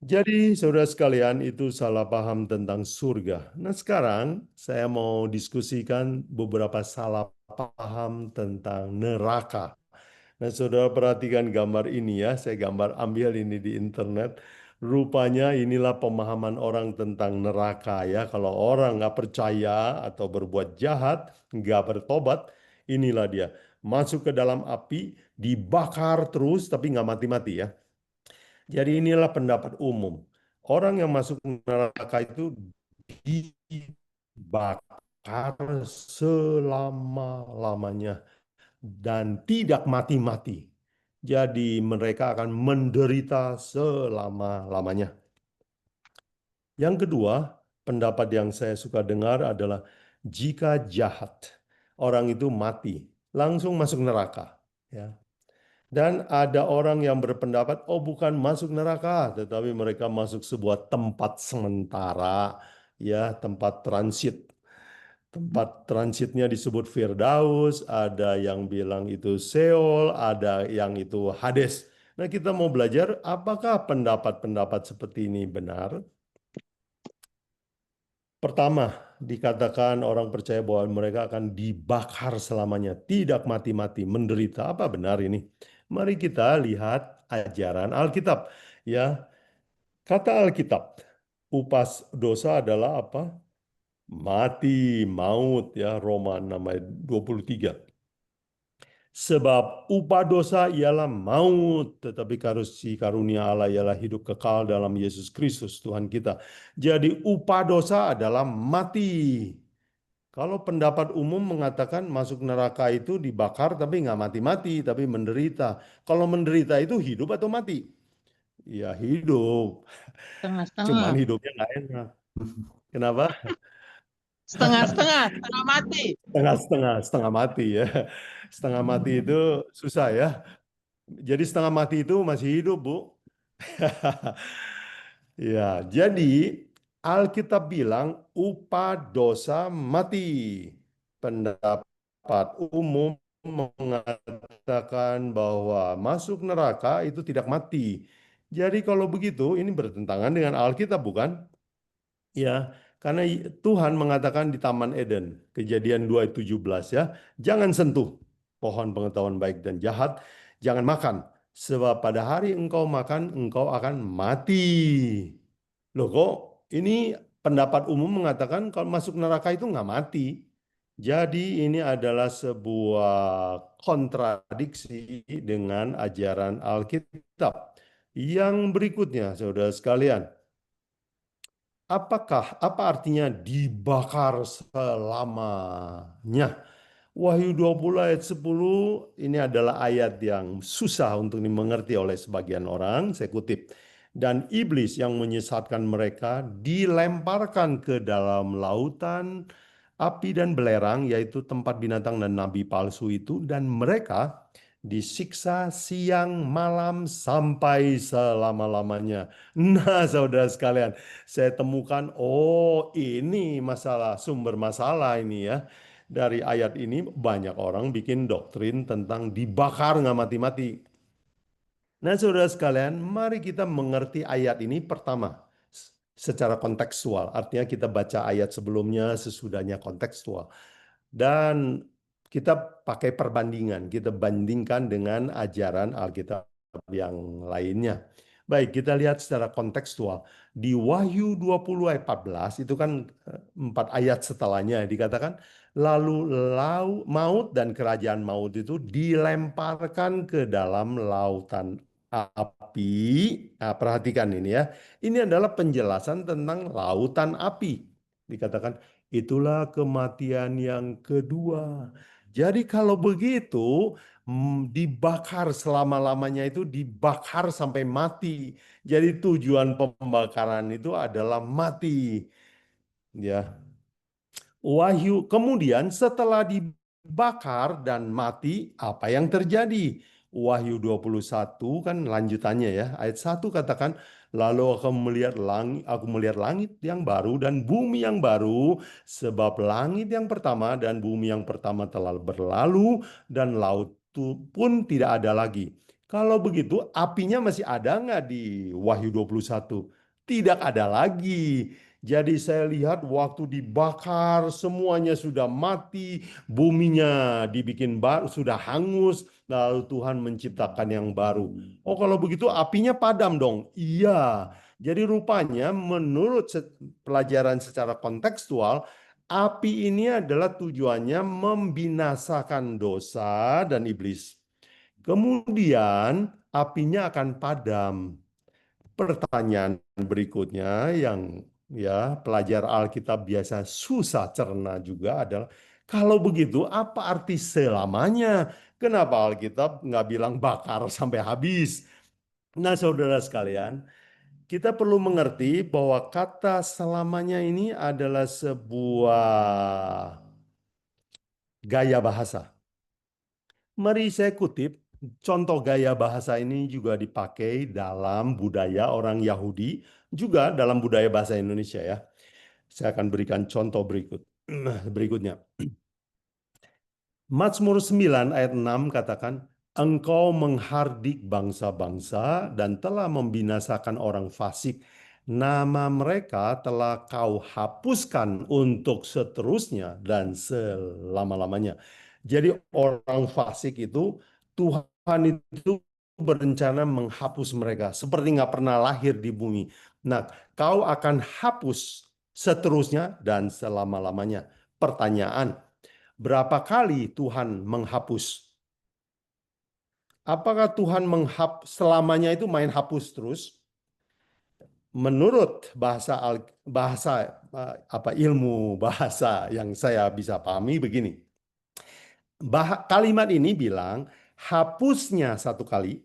C: Jadi, saudara sekalian, itu salah paham tentang surga. Nah, sekarang saya mau diskusikan beberapa salah paham tentang neraka. Nah, saudara perhatikan gambar ini ya. Saya ambil ini di internet. Rupanya inilah pemahaman orang tentang neraka ya. Kalau orang nggak percaya atau berbuat jahat, nggak bertobat, inilah dia. Masuk ke dalam api, dibakar terus, tapi nggak mati-mati ya. Jadi inilah pendapat umum. Orang yang masuk neraka itu dibakar selama-lamanya dan tidak mati-mati. Jadi mereka akan menderita selama-lamanya. Yang kedua, pendapat yang saya suka dengar adalah jika jahat, orang itu mati, langsung masuk neraka. Ya. Dan ada orang yang berpendapat, oh bukan masuk neraka, tetapi mereka masuk sebuah tempat sementara, ya tempat transit. Tempat transitnya disebut Firdaus, ada yang bilang itu Seol, ada yang itu Hades. Nah, kita mau belajar apakah pendapat-pendapat seperti ini benar? Pertama, dikatakan orang percaya bahwa mereka akan dibakar selamanya, tidak mati-mati, menderita. Apa benar ini? Mari kita lihat ajaran Alkitab. Ya, kata Alkitab, upah dosa adalah apa? Mati, maut ya, Roma 6 ayat 23. Sebab upah dosa ialah maut, tetapi karunia Allah ialah hidup kekal dalam Yesus Kristus Tuhan kita. Jadi upah dosa adalah mati. Kalau pendapat umum mengatakan masuk neraka itu dibakar tapi nggak mati-mati, tapi menderita. Kalau menderita itu hidup atau mati? Ya hidup, cuman
D: Setengah-setengah.
C: hidupnya nggak enak. Kenapa?
D: Setengah-setengah. Setengah mati.
C: Setengah mati ya. Setengah mati itu susah ya. Jadi setengah mati itu masih hidup, Bu. Ya, jadi Alkitab bilang upah dosa mati. Pendapat umum mengatakan bahwa masuk neraka itu tidak mati. Jadi kalau begitu ini bertentangan dengan Alkitab bukan? Ya, karena Tuhan mengatakan di Taman Eden, Kejadian 2:17 ya, jangan sentuh pohon pengetahuan baik dan jahat, jangan makan, sebab pada hari engkau makan, engkau akan mati. Loh kok ini pendapat umum mengatakan kalau masuk neraka itu nggak mati. Jadi ini adalah sebuah kontradiksi dengan ajaran Alkitab. Yang berikutnya, saudara sekalian, apa artinya dibakar selamanya? Wahyu 20 ayat 10 ini adalah ayat yang susah untuk dimengerti oleh sebagian orang. Saya kutip. Dan iblis yang menyesatkan mereka dilemparkan ke dalam lautan api dan belerang, yaitu tempat binatang dan nabi palsu itu. Dan mereka disiksa siang malam sampai selama-lamanya. Nah, saudara sekalian, saya temukan, oh ini sumber masalah ini ya. Dari ayat ini banyak orang bikin doktrin tentang dibakar nggak mati-mati. Nah, saudara sekalian, mari kita mengerti ayat ini pertama secara kontekstual. Artinya kita baca ayat sebelumnya, sesudahnya kontekstual. Dan kita pakai perbandingan, kita bandingkan dengan ajaran Alkitab yang lainnya. Baik, kita lihat secara kontekstual. Di Wahyu 20 ayat 14, itu kan 4 ayat setelahnya dikatakan, lalu maut dan kerajaan maut itu dilemparkan ke dalam lautan api. Nah, perhatikan ini ya. Ini adalah penjelasan tentang lautan api. Dikatakan, itulah kematian yang kedua. Jadi kalau begitu, dibakar selama-lamanya itu dibakar sampai mati. Jadi tujuan pembakaran itu adalah mati. Ya. Wahyu kemudian setelah dibakar dan mati, apa yang terjadi? Wahyu 21 kan lanjutannya ya. Ayat 1 katakan, lalu aku melihat langit yang baru dan bumi yang baru, sebab langit yang pertama dan bumi yang pertama telah berlalu dan laut pun tidak ada lagi. Kalau begitu, apinya masih ada nggak di Wahyu 21? Tidak ada lagi. Jadi saya lihat waktu dibakar semuanya sudah mati, buminya dibikin baru, sudah hangus, lalu Tuhan menciptakan yang baru. Oh, kalau begitu apinya padam dong. Iya. Jadi rupanya menurut pelajaran secara kontekstual, api ini adalah tujuannya membinasakan dosa dan iblis. Kemudian apinya akan padam. Pertanyaan berikutnya yang ya pelajar Alkitab biasa susah cerna juga adalah, kalau begitu apa arti selamanya? Kenapa Alkitab nggak bilang bakar sampai habis? Nah, saudara sekalian, kita perlu mengerti bahwa kata selamanya ini adalah sebuah gaya bahasa. Mari saya kutip, contoh gaya bahasa ini juga dipakai dalam budaya orang Yahudi, juga dalam budaya bahasa Indonesia ya. Saya akan berikan contoh berikutnya. Mazmur 9 ayat 6 katakan, engkau menghardik bangsa-bangsa dan telah membinasakan orang fasik. Nama mereka telah kau hapuskan untuk seterusnya dan selama-lamanya. Jadi orang fasik itu, Tuhan itu berencana menghapus mereka. Seperti nggak pernah lahir di bumi. Nah, kau akan hapus seterusnya dan selama-lamanya. Pertanyaan, berapa kali Tuhan menghapus? Apakah Tuhan selamanya itu main hapus terus? Menurut ilmu bahasa yang saya bisa pahami begini. Kalimat ini bilang hapusnya satu kali,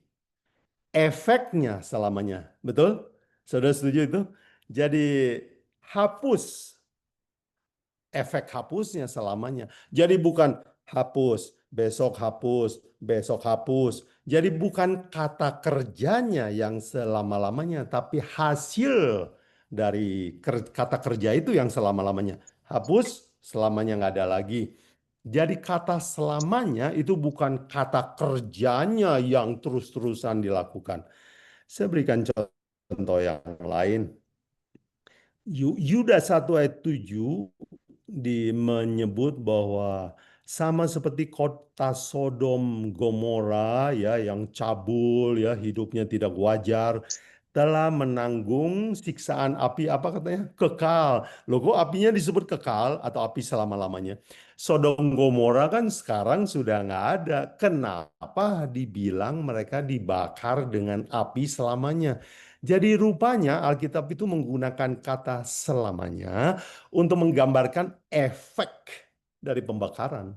C: efeknya selamanya. Betul? Saudara setuju itu? Jadi hapus, efek hapusnya selamanya. Jadi bukan hapus, besok hapus, besok hapus. Jadi bukan kata kerjanya yang selama-lamanya, tapi hasil dari kata kerja itu yang selama-lamanya. Hapus, selamanya nggak ada lagi. Jadi kata selamanya itu bukan kata kerjanya yang terus-terusan dilakukan. Saya berikan contoh yang lain. Yudas 1 ayat 7 menyebut bahwa sama seperti kota Sodom Gomora ya yang cabul ya, hidupnya tidak wajar, telah menanggung siksaan api apa katanya? Kekal. Loh, kok apinya disebut kekal atau api selama-lamanya? Sodom Gomora kan sekarang sudah nggak ada. Kenapa dibilang mereka dibakar dengan api selamanya? Jadi rupanya Alkitab itu menggunakan kata selamanya untuk menggambarkan efek dari pembakaran.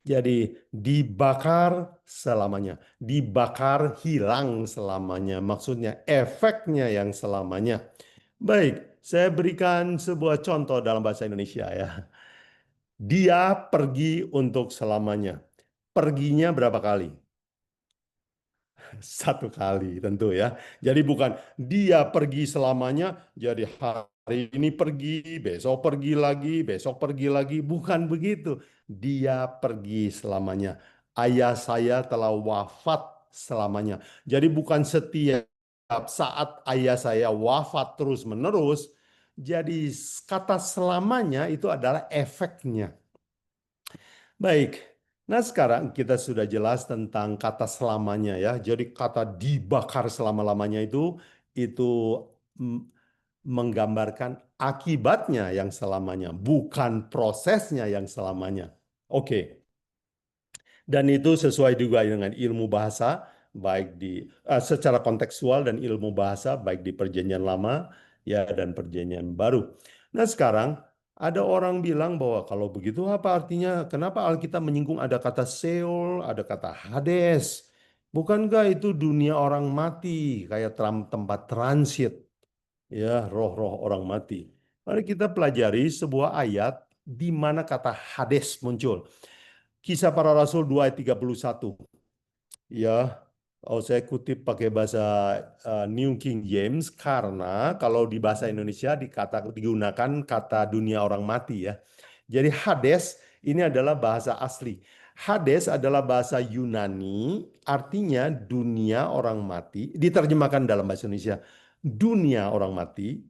C: Jadi dibakar selamanya, dibakar hilang selamanya. Maksudnya efeknya yang selamanya. Baik, saya berikan sebuah contoh dalam bahasa Indonesia ya. Dia pergi untuk selamanya. Perginya berapa kali? Satu kali tentu ya. Jadi bukan dia pergi selamanya, jadi hari ini pergi, besok pergi lagi, besok pergi lagi. Bukan begitu. Dia pergi selamanya. Ayah saya telah wafat selamanya. Jadi bukan setiap saat ayah saya wafat terus-menerus. Jadi kata selamanya itu adalah efeknya. Baik. Nah, sekarang kita sudah jelas tentang kata selamanya ya. Jadi kata dibakar selama-lamanya itu menggambarkan akibatnya yang selamanya, bukan prosesnya yang selamanya. Oke. Dan itu sesuai juga dengan ilmu bahasa, baik secara kontekstual dan ilmu bahasa, baik di Perjanjian Lama ya dan Perjanjian Baru. Nah, sekarang ada orang bilang bahwa kalau begitu apa artinya? Kenapa Alkitab menyinggung ada kata Seol, ada kata Hades? Bukankah itu dunia orang mati, kayak tempat transit, ya roh-roh orang mati? Mari kita pelajari sebuah ayat di mana kata Hades muncul. Kisah Para Rasul 2 ayat 31. Ya, saya kutip pakai bahasa New King James karena kalau di bahasa Indonesia digunakan kata dunia orang mati ya. Jadi Hades ini adalah bahasa asli. Hades adalah bahasa Yunani, artinya dunia orang mati. Diterjemahkan dalam bahasa Indonesia, dunia orang mati.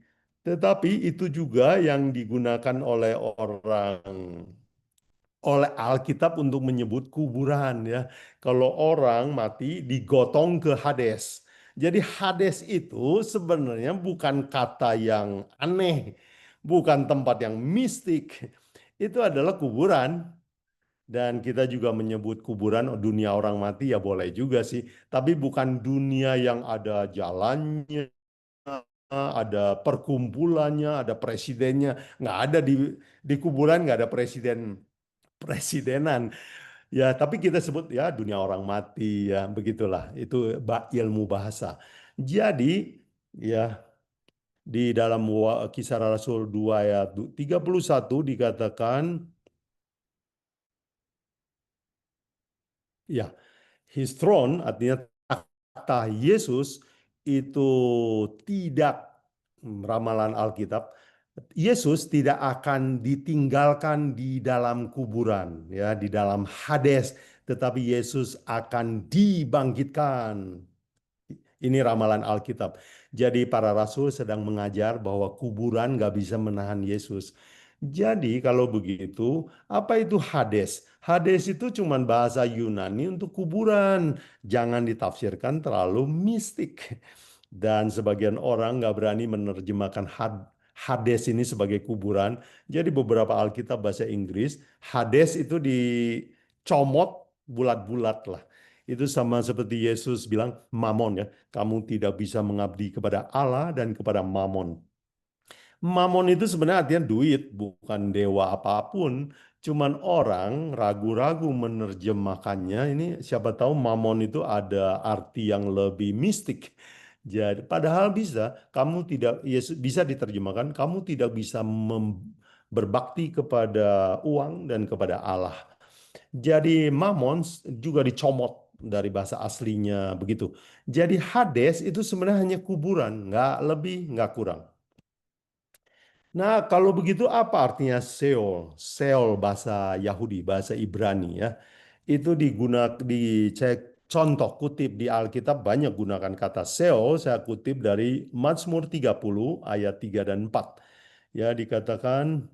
C: Tetapi itu juga yang digunakan oleh Alkitab untuk menyebut kuburan ya. Kalau orang mati digotong ke Hades. Jadi Hades itu sebenarnya bukan kata yang aneh, bukan tempat yang mistik. Itu adalah kuburan. Dan kita juga menyebut kuburan dunia orang mati ya boleh juga sih. Tapi bukan dunia yang ada jalannya, ada perkumpulannya, ada presidennya. Nggak ada di kuburan, nggak ada presidenan. Ya, tapi kita sebut ya dunia orang mati ya, begitulah. Itu ilmu bahasa. Jadi ya di dalam Kisah Rasul 2 ayat 31 dikatakan ya, his throne artinya tahta Yesus itu tidak ramalan Alkitab. Yesus tidak akan ditinggalkan di dalam kuburan, ya, di dalam Hades, tetapi Yesus akan dibangkitkan. Ini ramalan Alkitab. Jadi para rasul sedang mengajar bahwa kuburan nggak bisa menahan Yesus. Jadi kalau begitu, apa itu Hades? Hades itu cuma bahasa Yunani untuk kuburan. Jangan ditafsirkan terlalu mistik. Dan sebagian orang nggak berani menerjemahkan Hades ini sebagai kuburan. Jadi beberapa Alkitab bahasa Inggris, Hades itu dicomot bulat-bulat lah. Itu sama seperti Yesus bilang, Mamon ya, kamu tidak bisa mengabdi kepada Allah dan kepada Mamon. Mamon itu sebenarnya artinya duit, bukan dewa apapun. Cuman orang ragu-ragu menerjemahkannya. Ini siapa tahu Mamon itu ada arti yang lebih mistik. Jadi padahal kamu tidak Yesus bisa diterjemahkan, kamu tidak bisa berbakti kepada uang dan kepada Allah. Jadi Mamon juga dicomot dari bahasa aslinya begitu. Jadi Hades itu sebenarnya hanya kuburan, nggak lebih, nggak kurang. Nah, kalau begitu apa artinya Sheol? Sheol bahasa Yahudi, bahasa Ibrani ya. Itu dicek contoh kutip di Alkitab banyak gunakan kata Sheol, saya kutip dari Mazmur 30 ayat 3 dan 4. Ya, dikatakan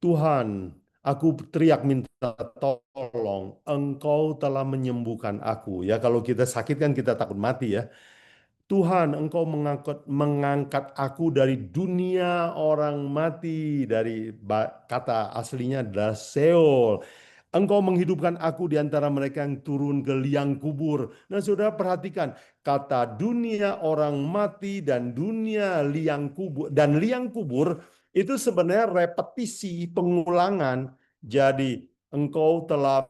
C: Tuhan, aku teriak minta tolong, Engkau telah menyembuhkan aku. Ya, kalau kita sakit kan kita takut mati ya. Tuhan, Engkau mengangkat aku dari dunia orang mati, dari kata aslinya adalah Sheol. Engkau menghidupkan aku di antara mereka yang turun ke liang kubur. Nah, saudara perhatikan kata dunia orang mati dan dunia liang kubur, dan liang kubur itu sebenarnya repetisi, pengulangan. Jadi engkau telah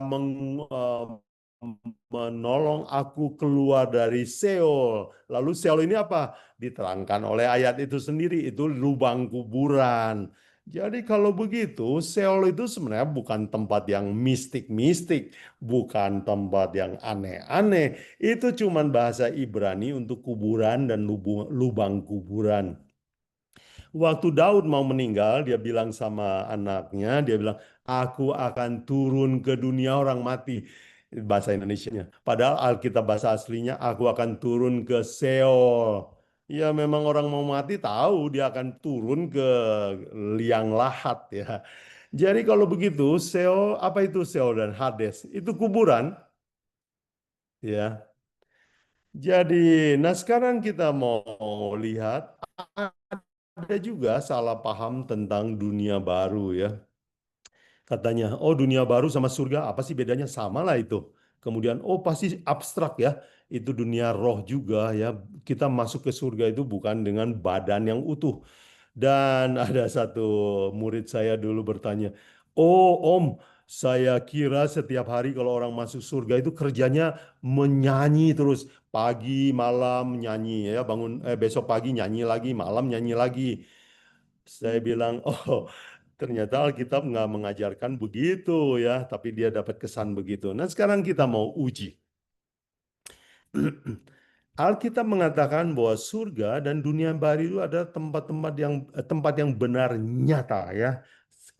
C: menolong aku keluar dari Sheol. Lalu Sheol ini apa? Diterangkan oleh ayat itu sendiri, itu lubang kuburan. Jadi kalau begitu, Sheol itu sebenarnya bukan tempat yang mistik-mistik, bukan tempat yang aneh-aneh. Itu cuma bahasa Ibrani untuk kuburan dan lubang kuburan. Waktu Daud mau meninggal, dia bilang sama anaknya, dia bilang, aku akan turun ke dunia orang mati. Bahasa Indonesianya. Padahal Alkitab bahasa aslinya, aku akan turun ke Sheol. Ya memang orang mau mati tahu dia akan turun ke liang lahat ya. Jadi kalau begitu, Sheol, apa itu Sheol dan Hades? Itu kuburan. Ya. Jadi, nah sekarang kita mau lihat ada juga salah paham tentang dunia baru ya. Katanya, oh dunia baru sama surga apa sih bedanya? Sama lah itu. Kemudian, oh pasti abstrak ya. Itu dunia roh juga ya. Kita masuk ke surga itu bukan dengan badan yang utuh. Dan ada satu murid saya dulu bertanya, oh Om, saya kira setiap hari kalau orang masuk surga itu kerjanya menyanyi terus. Pagi, malam nyanyi ya. Besok pagi nyanyi lagi, malam nyanyi lagi. Saya bilang, oh ternyata Alkitab nggak mengajarkan begitu ya, tapi dia dapat kesan begitu. Nah sekarang kita mau uji. Alkitab mengatakan bahwa surga dan dunia baru itu adalah tempat yang benar nyata ya.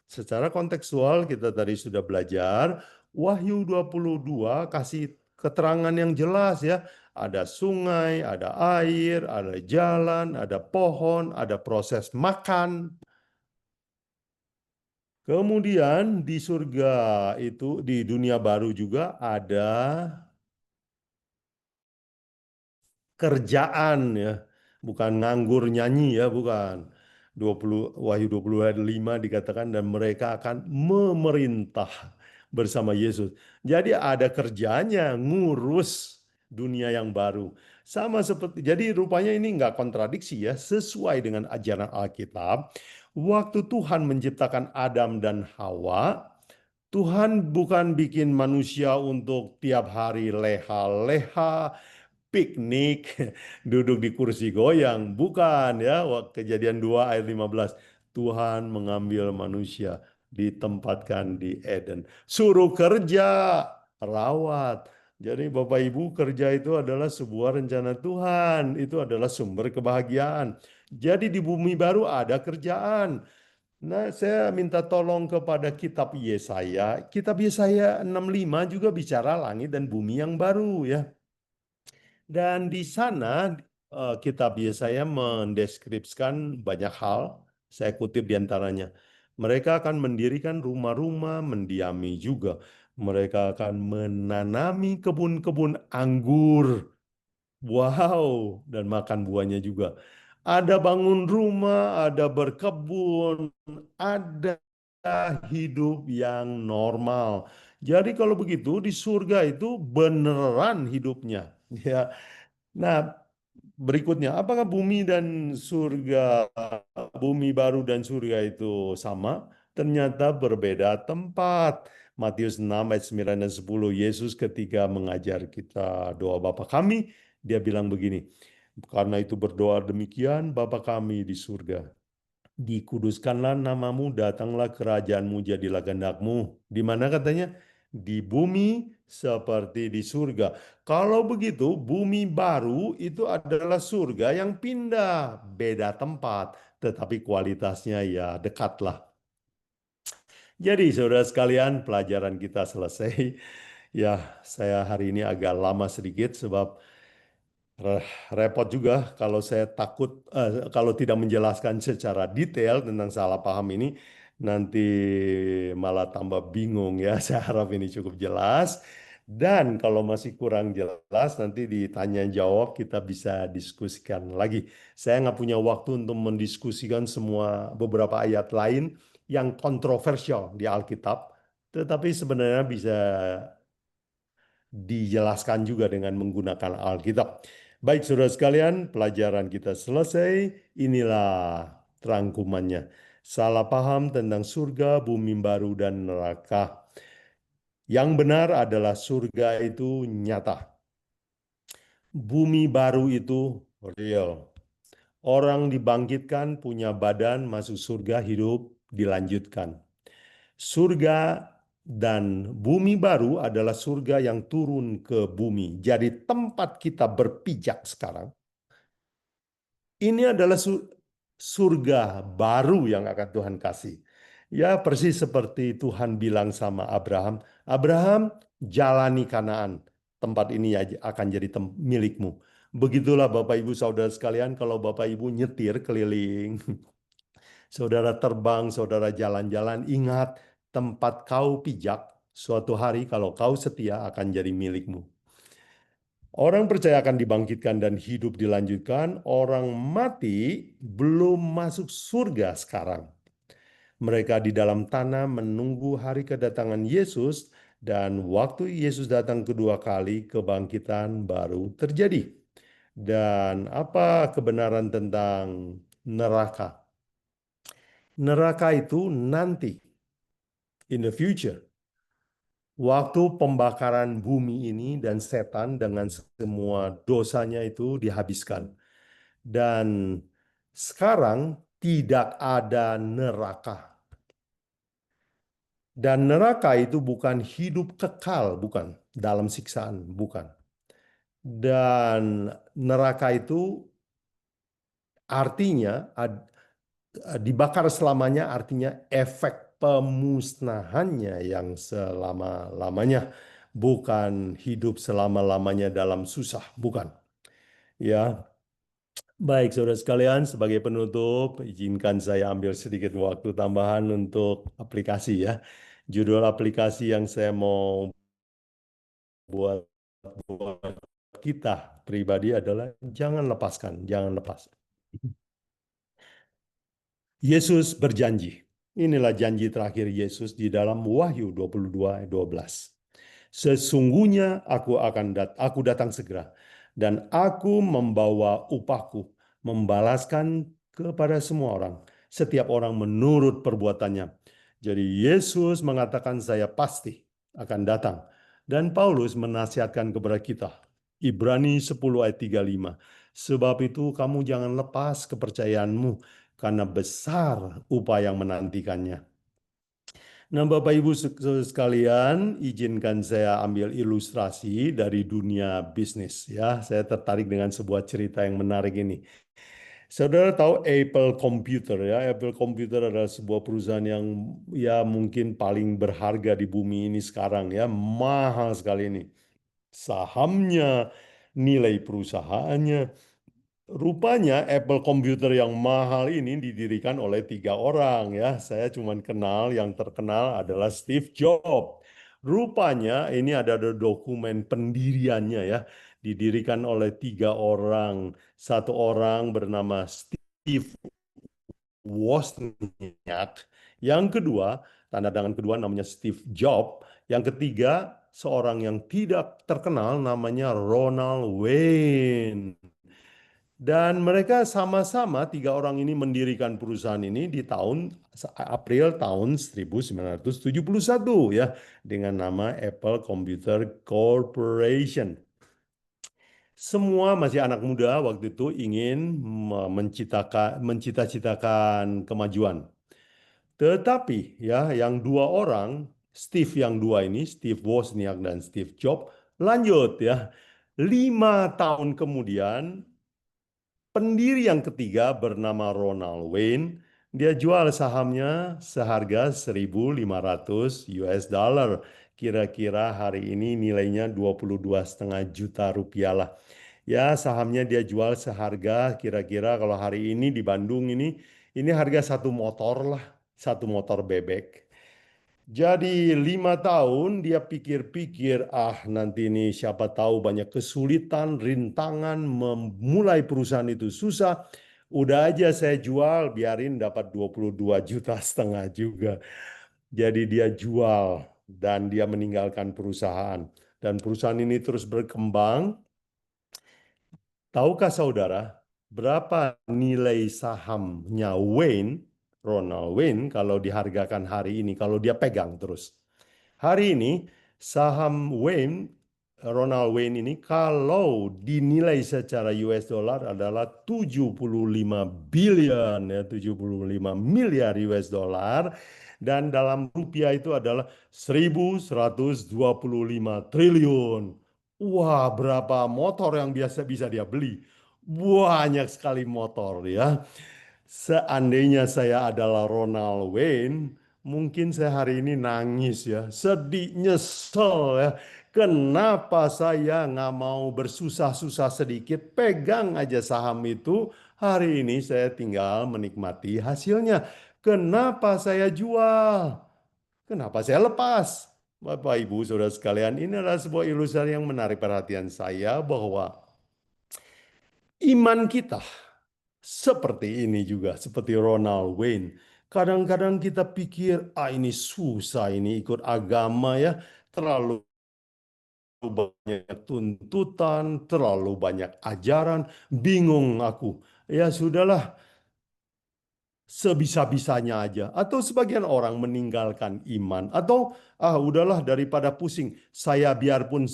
C: Secara kontekstual kita tadi sudah belajar Wahyu 22 kasih keterangan yang jelas ya. Ada sungai, ada air, ada jalan, ada pohon, ada proses makan. Kemudian di surga itu, di dunia baru juga ada kerjaan ya, bukan nganggur nyanyi ya, bukan. 20 Wahyu 20 ayat 5 dikatakan dan mereka akan memerintah bersama Yesus. Jadi ada kerjanya ngurus dunia yang baru. Sama seperti, jadi rupanya ini nggak kontradiksi ya, sesuai dengan ajaran Alkitab. Waktu Tuhan menciptakan Adam dan Hawa, Tuhan bukan bikin manusia untuk tiap hari leha-leha, piknik, duduk di kursi goyang. Bukan ya, Kejadian 2 ayat 15. Tuhan mengambil manusia, ditempatkan di Eden. Suruh kerja, rawat. Jadi Bapak Ibu, kerja itu adalah sebuah rencana Tuhan. Itu adalah sumber kebahagiaan. Jadi di bumi baru ada kerjaan. Nah, saya minta tolong kepada kitab Yesaya. Kitab Yesaya 65 juga bicara langit dan bumi yang baru ya. Dan di sana kitab Yesaya mendeskripsikan banyak hal. Saya kutip di antaranya. Mereka akan mendirikan rumah-rumah, mendiami juga. Mereka akan menanami kebun-kebun anggur. Wow, dan makan buahnya juga. Ada bangun rumah, ada berkebun, ada hidup yang normal. Jadi kalau begitu di surga itu beneran hidupnya. Ya. Nah, berikutnya, apakah bumi baru dan surga itu sama? Ternyata berbeda tempat. Matius 6 ayat 9 dan 10, Yesus ketika mengajar kita doa Bapa kami, dia bilang begini, karena itu berdoa demikian, Bapa kami di surga, dikuduskanlah namamu, datanglah kerajaanmu, jadilah kehendakmu. Di mana katanya? Di bumi seperti di surga. Kalau begitu, bumi baru itu adalah surga yang pindah, beda tempat, tetapi kualitasnya ya dekatlah. Jadi saudara sekalian, pelajaran kita selesai. Ya, saya hari ini agak lama sedikit sebab repot juga kalau saya takut kalau tidak menjelaskan secara detail tentang salah paham ini nanti malah tambah bingung ya. Saya harap ini cukup jelas dan kalau masih kurang jelas nanti ditanya jawab kita bisa diskusikan lagi. Saya nggak punya waktu untuk mendiskusikan semua beberapa ayat lain yang kontroversial di Alkitab, tetapi sebenarnya bisa dijelaskan juga dengan menggunakan Alkitab. Baik, saudara sekalian, pelajaran kita selesai. Inilah rangkumannya. Salah paham tentang surga, bumi baru, dan neraka. Yang benar adalah surga itu nyata. Bumi baru itu real. Orang dibangkitkan, punya badan, masuk surga, hidup, dilanjutkan. Surga dan bumi baru adalah surga yang turun ke bumi. Jadi tempat kita berpijak sekarang, ini adalah surga baru yang akan Tuhan kasih. Ya persis seperti Tuhan bilang sama Abraham, Abraham jalani Kanaan, tempat ini akan jadi milikmu. Begitulah Bapak Ibu Saudara sekalian, kalau Bapak Ibu nyetir keliling, saudara terbang, saudara jalan-jalan, ingat tempat kau pijak, suatu hari kalau kau setia akan jadi milikmu. Orang percaya akan dibangkitkan dan hidup dilanjutkan, orang mati belum masuk surga sekarang. Mereka di dalam tanah menunggu hari kedatangan Yesus, dan waktu Yesus datang kedua kali, kebangkitan baru terjadi. Dan apa kebenaran tentang neraka? Neraka itu nanti, in the future. Waktu pembakaran bumi ini dan setan dengan semua dosanya itu dihabiskan. Dan sekarang tidak ada neraka. Dan neraka itu bukan hidup kekal, bukan. Dalam siksaan, bukan. Dan neraka itu artinya dibakar selamanya, artinya efek pemusnahannya yang selama-lamanya, bukan hidup selama-lamanya dalam susah, bukan. Ya, baik saudara sekalian, sebagai penutup, izinkan saya ambil sedikit waktu tambahan untuk aplikasi ya. Judul aplikasi yang saya mau buat kita pribadi adalah jangan lepaskan, jangan lepas. Yesus berjanji. Inilah janji terakhir Yesus di dalam Wahyu 22 ayat 12. Sesungguhnya aku datang segera, dan aku membawa upahku, membalaskan kepada semua orang, setiap orang menurut perbuatannya. Jadi Yesus mengatakan saya pasti akan datang. Dan Paulus menasihatkan kepada kita, Ibrani 10 ayat 35. Sebab itu kamu jangan lepas kepercayaanmu, karena besar upah yang menantikannya. Nah, Bapak Ibu sekalian, izinkan saya ambil ilustrasi dari dunia bisnis ya. Saya tertarik dengan sebuah cerita yang menarik ini. Saudara tahu Apple Computer ya? Apple Computer adalah sebuah perusahaan yang ya mungkin paling berharga di bumi ini sekarang ya. Mahal sekali ini. Sahamnya, nilai perusahaannya. Rupanya Apple Computer yang mahal ini didirikan oleh 3 orang ya. Saya cuma kenal, yang terkenal adalah Steve Jobs. Rupanya ini ada dokumen pendiriannya ya. Didirikan oleh 3 orang. Satu orang bernama Steve Wozniak. Yang kedua, tanda tangan kedua namanya Steve Jobs. Yang ketiga, seorang yang tidak terkenal namanya Ronald Wayne. Dan mereka sama-sama 3 orang ini mendirikan perusahaan ini di April tahun 1971 ya, dengan nama Apple Computer Corporation. Semua masih anak muda waktu itu ingin mencita-citakan kemajuan. Tetapi ya, yang 2 orang, Steve yang 2 ini, Steve Wozniak dan Steve Jobs, lanjut ya. 5 tahun kemudian, pendiri yang ketiga bernama Ronald Wayne, dia jual sahamnya seharga 1.500 US dollar. Kira-kira hari ini nilainya 22,5 juta rupiah lah. Ya, sahamnya dia jual seharga kira-kira kalau hari ini di Bandung ini harga satu motor lah, satu motor bebek. Jadi 5 tahun dia pikir-pikir, nanti ini siapa tahu banyak kesulitan, rintangan, memulai perusahaan itu susah. Udah aja saya jual, biarin dapat 22,5 juta juga. Jadi dia jual dan dia meninggalkan perusahaan. Dan perusahaan ini terus berkembang. Tahukah saudara berapa nilai sahamnya Ronald Wayne kalau dihargakan hari ini, kalau dia pegang terus? Hari ini saham Ronald Wayne ini kalau dinilai secara US dollar adalah 75 billion ya, 75 miliar US dollar, dan dalam rupiah itu adalah 1.125 triliun. Wah, berapa motor yang biasa bisa dia beli? Banyak sekali motor ya. Seandainya saya adalah Ronald Wayne, mungkin saya hari ini nangis ya, sedih, nyesel ya. Kenapa saya nggak mau bersusah-susah sedikit, pegang aja saham itu, hari ini saya tinggal menikmati hasilnya. Kenapa saya jual? Kenapa saya lepas? Bapak, Ibu, Saudara sekalian, ini adalah sebuah ilustrasi yang menarik perhatian saya bahwa iman kita seperti ini juga, seperti Ronald Wayne. Kadang-kadang kita pikir, ini susah ini ikut agama ya, terlalu banyak tuntutan, terlalu banyak ajaran, bingung aku. Ya sudahlah, sebisa-bisanya aja. Atau sebagian orang meninggalkan iman. Atau udahlah daripada pusing. Saya biarpun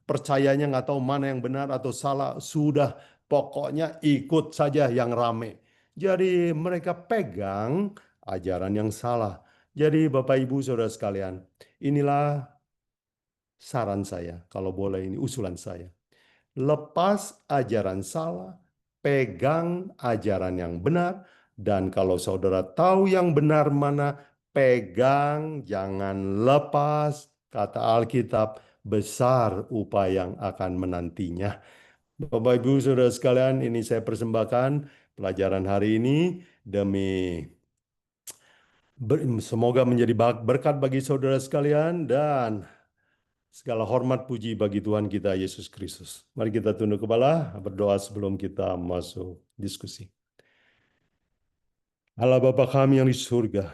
C: percayanya nggak tahu mana yang benar atau salah. Sudah pokoknya ikut saja yang rame. Jadi mereka pegang ajaran yang salah. Jadi Bapak Ibu Saudara sekalian, inilah saran saya. Kalau boleh ini usulan saya. lepas ajaran salah, pegang ajaran yang benar, dan kalau saudara tahu yang benar mana, pegang, jangan lepas. Kata Alkitab, besar upaya yang akan menantinya. Bapak Ibu Saudara sekalian, ini saya persembahkan pelajaran hari ini demi semoga menjadi berkat bagi saudara sekalian dan segala hormat puji bagi Tuhan kita Yesus Kristus. Mari kita tunduk kepala, berdoa sebelum kita masuk diskusi. Allah Bapa kami yang di surga,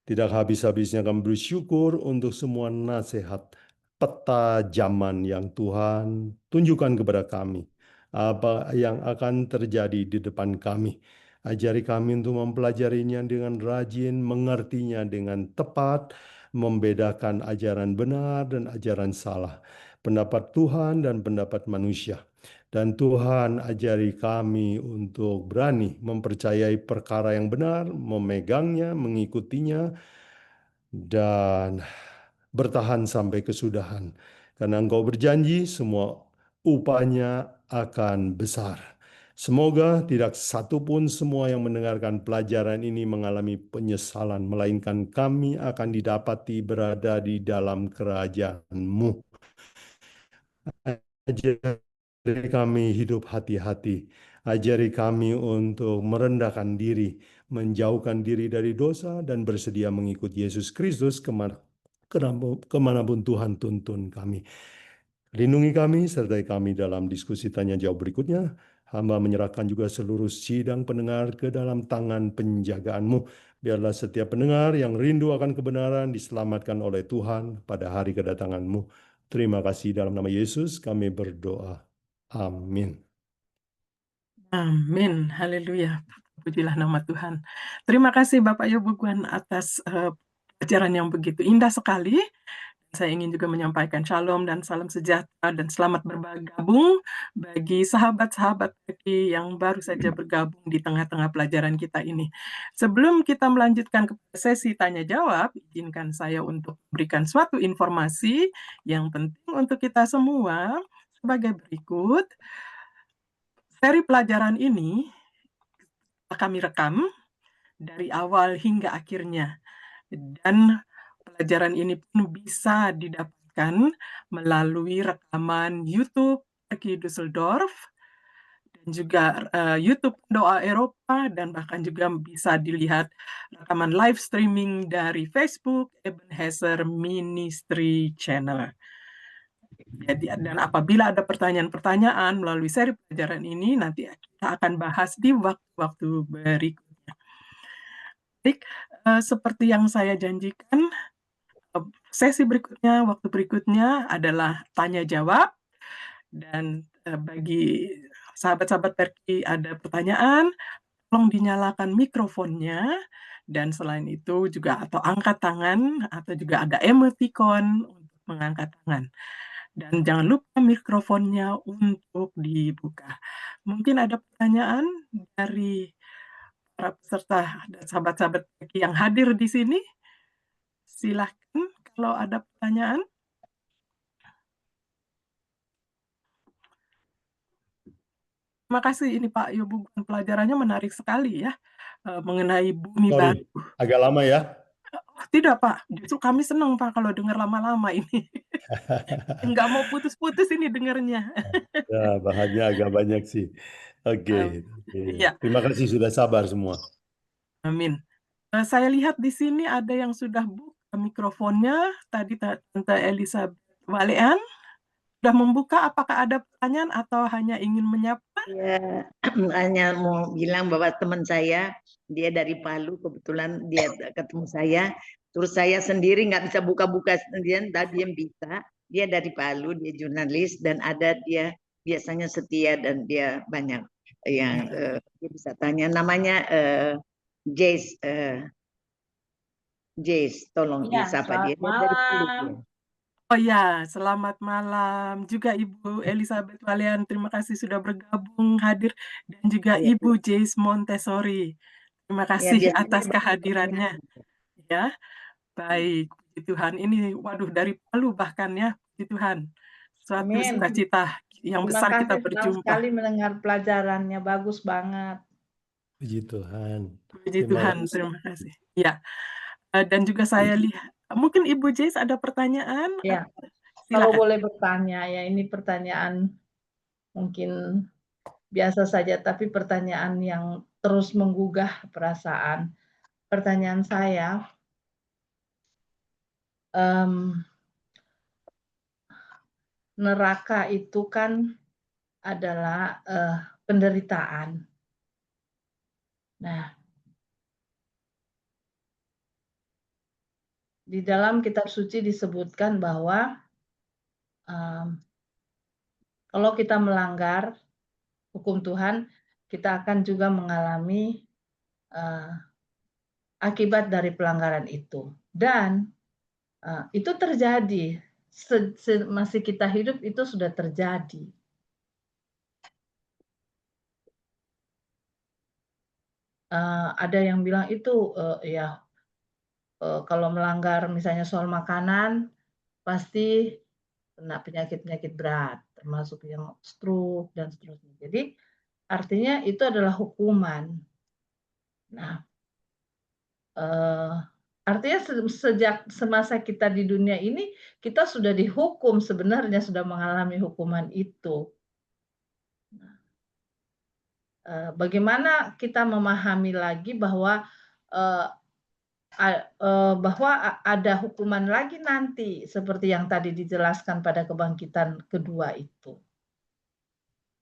C: tidak habis-habisnya kami bersyukur untuk semua nasihat, peta zaman yang Tuhan tunjukkan kepada kami. Apa yang akan terjadi di depan kami. Ajari kami untuk mempelajarinya dengan rajin, mengertinya dengan tepat, membedakan ajaran benar dan ajaran salah, pendapat Tuhan dan pendapat manusia. Dan Tuhan ajari kami untuk berani mempercayai perkara yang benar, memegangnya, mengikutinya, dan bertahan sampai kesudahan. Karena Engkau berjanji semua upahnya akan besar. Semoga tidak satupun semua yang mendengarkan pelajaran ini mengalami penyesalan, melainkan kami akan didapati berada di dalam kerajaan-Mu. Ajari kami hidup hati-hati. Ajari kami untuk merendahkan diri, menjauhkan diri dari dosa, dan bersedia mengikut Yesus Kristus kemanapun Tuhan tuntun kami. Lindungi kami, sertai kami dalam diskusi tanya jawab berikutnya. Hamba menyerahkan juga seluruh sidang pendengar ke dalam tangan penjagaan-Mu. Biarlah setiap pendengar yang rindu akan kebenaran diselamatkan oleh Tuhan pada hari kedatangan-Mu. Terima kasih dalam nama Yesus kami berdoa. Amin.
A: Amin. Haleluya. Pujilah nama Tuhan. Terima kasih Bapak Yobuguan atas pelajaran yang begitu indah sekali. Saya ingin juga menyampaikan shalom dan salam sejahtera dan selamat bergabung bagi sahabat-sahabat yang baru saja bergabung di tengah-tengah pelajaran kita ini. Sebelum kita melanjutkan ke sesi tanya-jawab, izinkan saya untuk memberikan suatu informasi yang penting untuk kita semua sebagai berikut. Seri pelajaran ini kami rekam dari awal hingga akhirnya. Dan pelajaran ini pun bisa didapatkan melalui rekaman YouTube Arki Düsseldorf dan juga YouTube Doa Eropa, dan bahkan juga bisa dilihat rekaman live streaming dari Facebook Ebenezer Ministry Channel. Jadi, dan apabila ada pertanyaan-pertanyaan melalui seri pelajaran ini, nanti kita akan bahas di waktu-waktu berikutnya. Baik, seperti yang saya janjikan, sesi berikutnya, waktu berikutnya adalah tanya-jawab. Dan bagi sahabat-sahabat Perki ada pertanyaan, tolong dinyalakan mikrofonnya. Dan selain itu juga atau angkat tangan, atau juga ada emoticon untuk mengangkat tangan. Dan jangan lupa mikrofonnya untuk dibuka. Mungkin ada pertanyaan dari para peserta dan sahabat-sahabat yang hadir di sini. Silahkan kalau ada pertanyaan. Terima kasih ini Pak Yobu, pelajarannya menarik sekali ya, mengenai bumi baru.
C: Agak lama ya?
A: Tidak Pak, justru kami senang Pak kalau dengar lama-lama ini. Nggak mau putus-putus ini dengarnya.
C: Ya, bahannya agak banyak sih. Oke.
A: Iya.
C: Terima kasih sudah sabar semua.
A: Amin. Saya lihat di sini ada yang sudah buka mikrofonnya. Tadi Tante Elizabeth Walean sudah membuka. Apakah ada pertanyaan atau hanya ingin menyapa?
E: Ya, hanya mau bilang bahwa teman saya, dia dari Palu, kebetulan dia ketemu saya. Terus saya sendiri nggak bisa buka-buka sendirian, tadi yang bisa. Dia dari Palu, dia jurnalis, dan ada dia biasanya setia dan dia banyak yang dia bisa tanya. Namanya Jace, tolong
F: Ya,
E: disapa dia.
F: Selamat malam.
A: Oh ya, selamat malam juga Ibu Elizabeth Walean. Terima kasih sudah bergabung hadir, dan juga
E: Ya,
A: Ibu Jace Montessori. Terima kasih atas kehadirannya. Ya, baik. Puji Tuhan. Ini, waduh, dari Palu bahkan ya, puji Tuhan. Suatu
F: Amin.
A: sukacita yang
F: Terima
A: besar kita
F: kasih, senang
A: berjumpa.
F: sekali mendengar pelajarannya, bagus banget.
C: Puji Tuhan.
A: Puji
C: Terima
A: Tuhan,
C: kasih.
A: terima kasih. Ya, dan juga saya lihat, mungkin Ibu Jais ada pertanyaan?
F: Ya, kalau
A: Silakan.
F: boleh bertanya ya, ini pertanyaan mungkin biasa saja, tapi pertanyaan yang terus menggugah perasaan. Pertanyaan saya, neraka itu kan adalah penderitaan. Nah, di dalam kitab suci disebutkan bahwa kalau kita melanggar hukum Tuhan, kita akan juga mengalami akibat dari pelanggaran itu. Dan itu terjadi, masih kita hidup itu sudah terjadi. Ada yang bilang itu kalau melanggar misalnya soal makanan, pasti kena penyakit-penyakit berat, termasuk yang stroke dan seterusnya. Jadi artinya itu adalah hukuman. Nah, artinya sejak semasa kita di dunia ini, kita sudah dihukum sebenarnya, sudah mengalami hukuman itu. Bagaimana kita memahami lagi bahwa ada hukuman lagi nanti, seperti yang tadi dijelaskan pada kebangkitan kedua itu.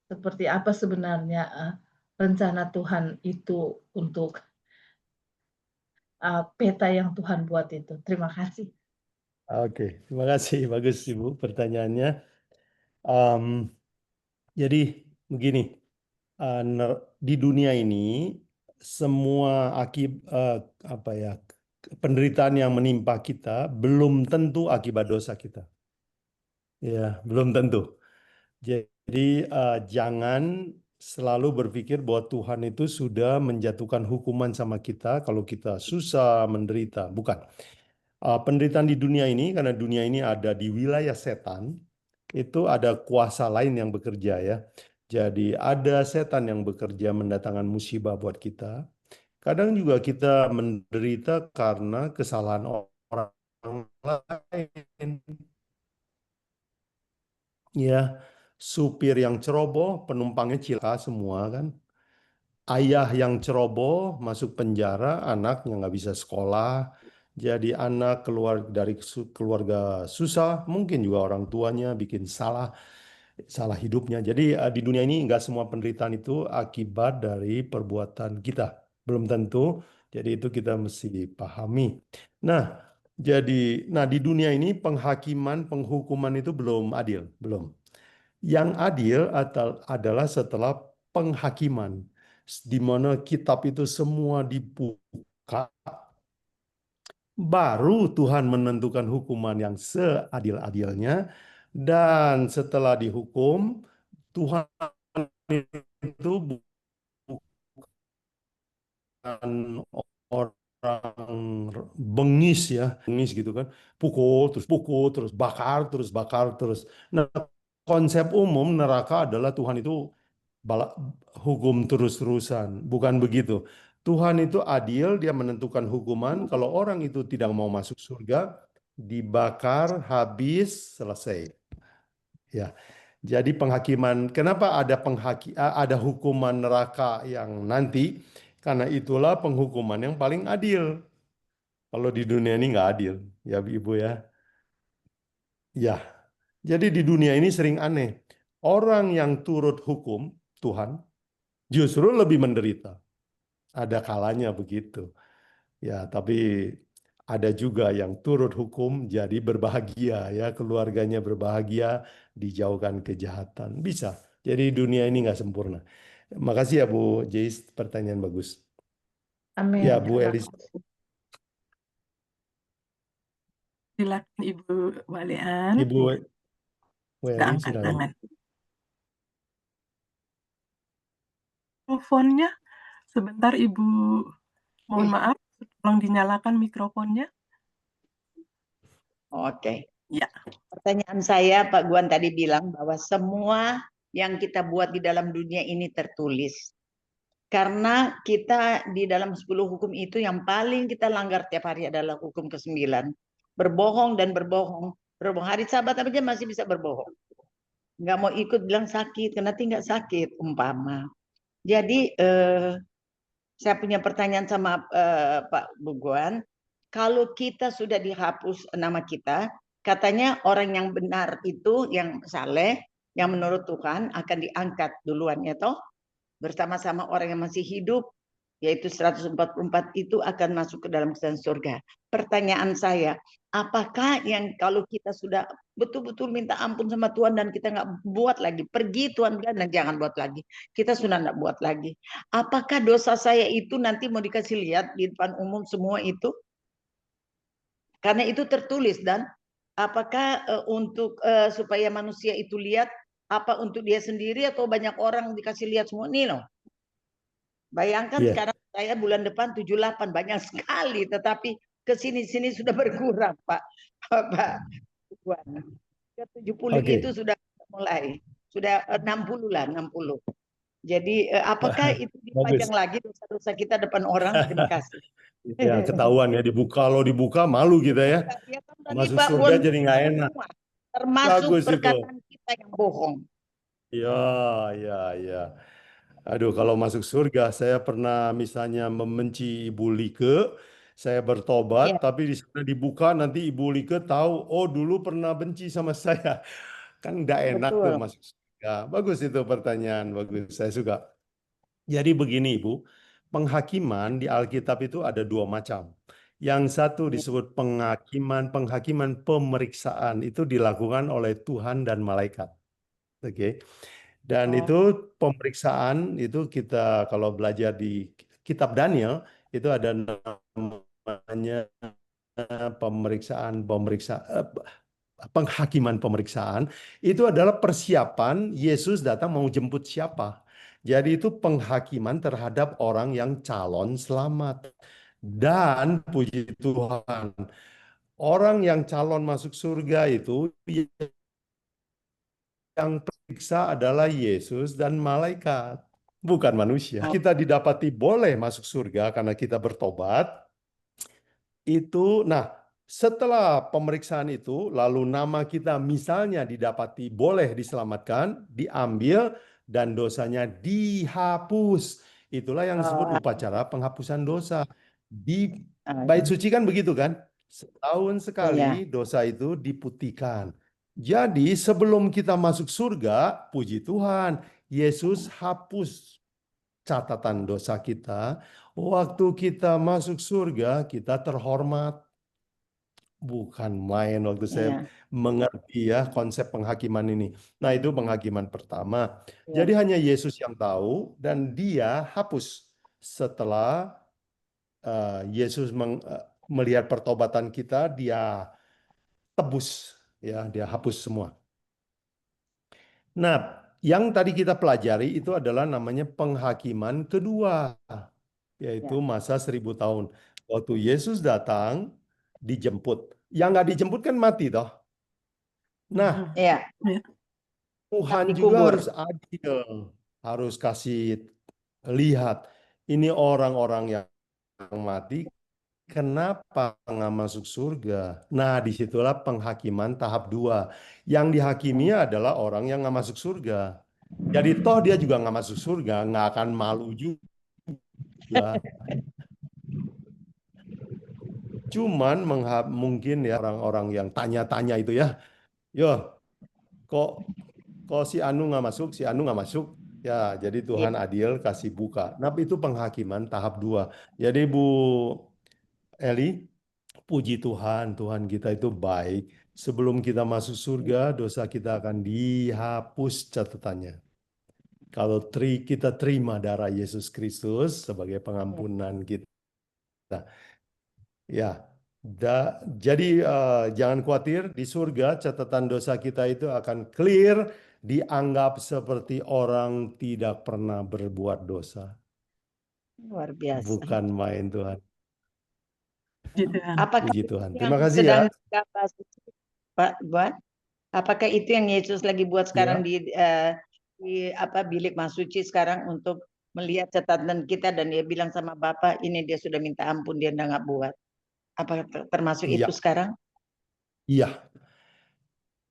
F: Seperti apa sebenarnya rencana Tuhan itu untuk peta yang Tuhan buat itu. Terima kasih.
C: Oke, terima kasih. Bagus Ibu pertanyaannya. Jadi begini, di dunia ini semua penderitaan yang menimpa kita belum tentu akibat dosa kita. Ya, belum tentu. Jadi jangan selalu berpikir bahwa Tuhan itu sudah menjatuhkan hukuman sama kita kalau kita susah, menderita. Bukan. Penderitaan di dunia ini, karena dunia ini ada di wilayah setan, itu ada kuasa lain yang bekerja ya. Jadi ada setan yang bekerja mendatangkan musibah buat kita. Kadang juga kita menderita karena kesalahan orang lain. Ya, supir yang ceroboh, penumpangnya cilaka semua kan. Ayah yang ceroboh masuk penjara, anaknya nggak bisa sekolah. Jadi anak keluar dari keluarga susah, mungkin juga orang tuanya bikin salah hidupnya. Jadi di dunia ini nggak semua penderitaan itu akibat dari perbuatan kita. Belum tentu, jadi itu kita mesti pahami. Nah, di dunia ini penghakiman, penghukuman itu belum adil, belum. Yang adil adalah setelah penghakiman, di mana kitab itu semua dibuka, baru Tuhan menentukan hukuman yang seadil-adilnya, dan setelah dihukum, Tuhan itu bukan orang bengis ya, bengis gitu kan, pukul, terus bakar, terus. Nah, konsep umum neraka adalah Tuhan itu hukum terus-terusan. Bukan begitu. Tuhan itu adil, dia menentukan hukuman. Kalau orang itu tidak mau masuk surga, dibakar, habis, selesai. Ya. Jadi penghakiman, kenapa ada hukuman neraka yang nanti? Karena itulah penghukuman yang paling adil. Kalau di dunia ini nggak adil, ya Ibu ya. Ya, jadi di dunia ini sering aneh. Orang yang turut hukum Tuhan justru lebih menderita. Ada kalanya begitu. Ya, tapi ada juga yang turut hukum jadi berbahagia ya, keluarganya berbahagia, dijauhkan kejahatan. Bisa. Jadi dunia ini nggak sempurna. Makasih ya Bu Jais, pertanyaan bagus.
F: Amin.
C: Ya Bu Elis.
A: Silakan Ibu Walean.
C: Ibu
A: Sudah
C: Eli,
A: angkat
C: silakan.
A: tangan. Mikrofonnya sebentar Ibu, mohon maaf, tolong dinyalakan mikrofonnya.
E: Oke.
A: Ya.
E: Pertanyaan saya, Pak Guan tadi bilang bahwa semua yang kita buat di dalam dunia ini tertulis. Karena kita di dalam 10 hukum itu yang paling kita langgar tiap hari adalah hukum ke-9. Berbohong dan berbohong. Berbohong hari Sabat aja masih bisa berbohong. Nggak mau ikut bilang sakit, karena nggak sakit umpama. Jadi saya punya pertanyaan sama Pak Buguan. Kalau kita sudah dihapus nama kita, katanya orang yang benar itu, yang saleh, yang menurut Tuhan akan diangkat duluan ya toh, bersama-sama orang yang masih hidup, yaitu 144 itu akan masuk ke dalam kerajaan surga. Pertanyaan saya, apakah yang kalau kita sudah betul-betul minta ampun sama Tuhan dan kita nggak buat lagi, pergi Tuhan bilang dan jangan buat lagi, kita sudah nggak buat lagi, apakah dosa saya itu nanti mau dikasih lihat di depan umum semua itu? Karena itu tertulis, dan apakah untuk supaya manusia itu lihat, apa untuk dia sendiri atau banyak orang dikasih lihat semua nih loh. Bayangkan sekarang saya bulan depan 78 banyak sekali, tetapi ke sini-sini sudah berkurang Pak. Ke 70 itu sudah mulai, sudah 60 lah, 60. Jadi apakah itu dipajang lagi dosa-dosa kita depan orang? Terima kasih.
C: Ya, ketahuan ya, kalau dibuka malu kita ya. Masuk surga jadi nggak enak.
E: Termasuk perkataan kita yang bohong.
C: Ya. Aduh, kalau masuk surga, saya pernah misalnya membenci Ibu Like, saya bertobat, tapi di sana dibuka nanti Ibu Like tahu, oh dulu pernah benci sama saya. Kan nggak enak tuh masuk surga. Bagus itu pertanyaan, bagus. Saya suka. Jadi begini Ibu, penghakiman di Alkitab itu ada 2 macam. Yang satu disebut penghakiman pemeriksaan, itu dilakukan oleh Tuhan dan malaikat. Oke. Dan itu pemeriksaan itu kita kalau belajar di kitab Daniel itu ada namanya penghakiman pemeriksaan. Itu adalah persiapan Yesus datang mau jemput siapa. Jadi itu penghakiman terhadap orang yang calon selamat. Dan puji Tuhan, orang yang calon masuk surga itu yang periksa adalah Yesus dan malaikat, bukan manusia. Kita didapati boleh masuk surga karena kita bertobat. Itu, nah, setelah pemeriksaan itu, lalu nama kita misalnya didapati boleh diselamatkan, diambil, dan dosanya dihapus. Itulah yang disebut upacara penghapusan dosa. Di bait suci kan begitu kan? Setahun sekali dosa itu diputihkan. Jadi sebelum kita masuk surga, puji Tuhan, Yesus hapus catatan dosa kita. Waktu kita masuk surga, kita terhormat. Bukan main waktu saya mengerti ya konsep penghakiman ini. Nah itu penghakiman pertama. Jadi hanya Yesus yang tahu dan dia hapus. Setelah Yesus melihat pertobatan kita, dia tebus. Ya, dia hapus semua. Nah, yang tadi kita pelajari itu adalah namanya penghakiman kedua, yaitu masa 1000 tahun. Waktu Yesus datang, dijemput. Yang nggak dijemput kan mati toh. Nah, Tuhan juga harus adil, harus kasih lihat ini orang-orang yang mati. Kenapa nggak masuk surga? Nah, disitulah penghakiman tahap 2. Yang dihakimi adalah orang yang nggak masuk surga. Jadi toh dia juga nggak masuk surga, nggak akan malu juga. Cuman mungkin ya orang-orang yang tanya-tanya itu ya, yo, kok si Anu nggak masuk, si Anu nggak masuk. Ya, jadi Tuhan adil kasih buka. Nah, itu penghakiman tahap 2. Jadi Bu Eli, puji Tuhan, Tuhan kita itu baik. Sebelum kita masuk surga, dosa kita akan dihapus catatannya. Kalau kita terima darah Yesus Kristus sebagai pengampunan kita. Ya, jadi jangan khawatir, di surga catatan dosa kita itu akan clear, dianggap seperti orang tidak pernah berbuat dosa.
E: Luar biasa.
C: Bukan main Tuhan.
E: Apakah
C: Puji Tuhan. Terima kasih ya.
E: Pak Buat, apakah itu yang Yesus lagi buat sekarang di di bilik Masuci sekarang untuk melihat catatan kita, dan dia bilang sama Bapak, ini dia sudah minta ampun, dia nggak buat. Apa termasuk
C: Iya,
E: itu sekarang?
C: iya.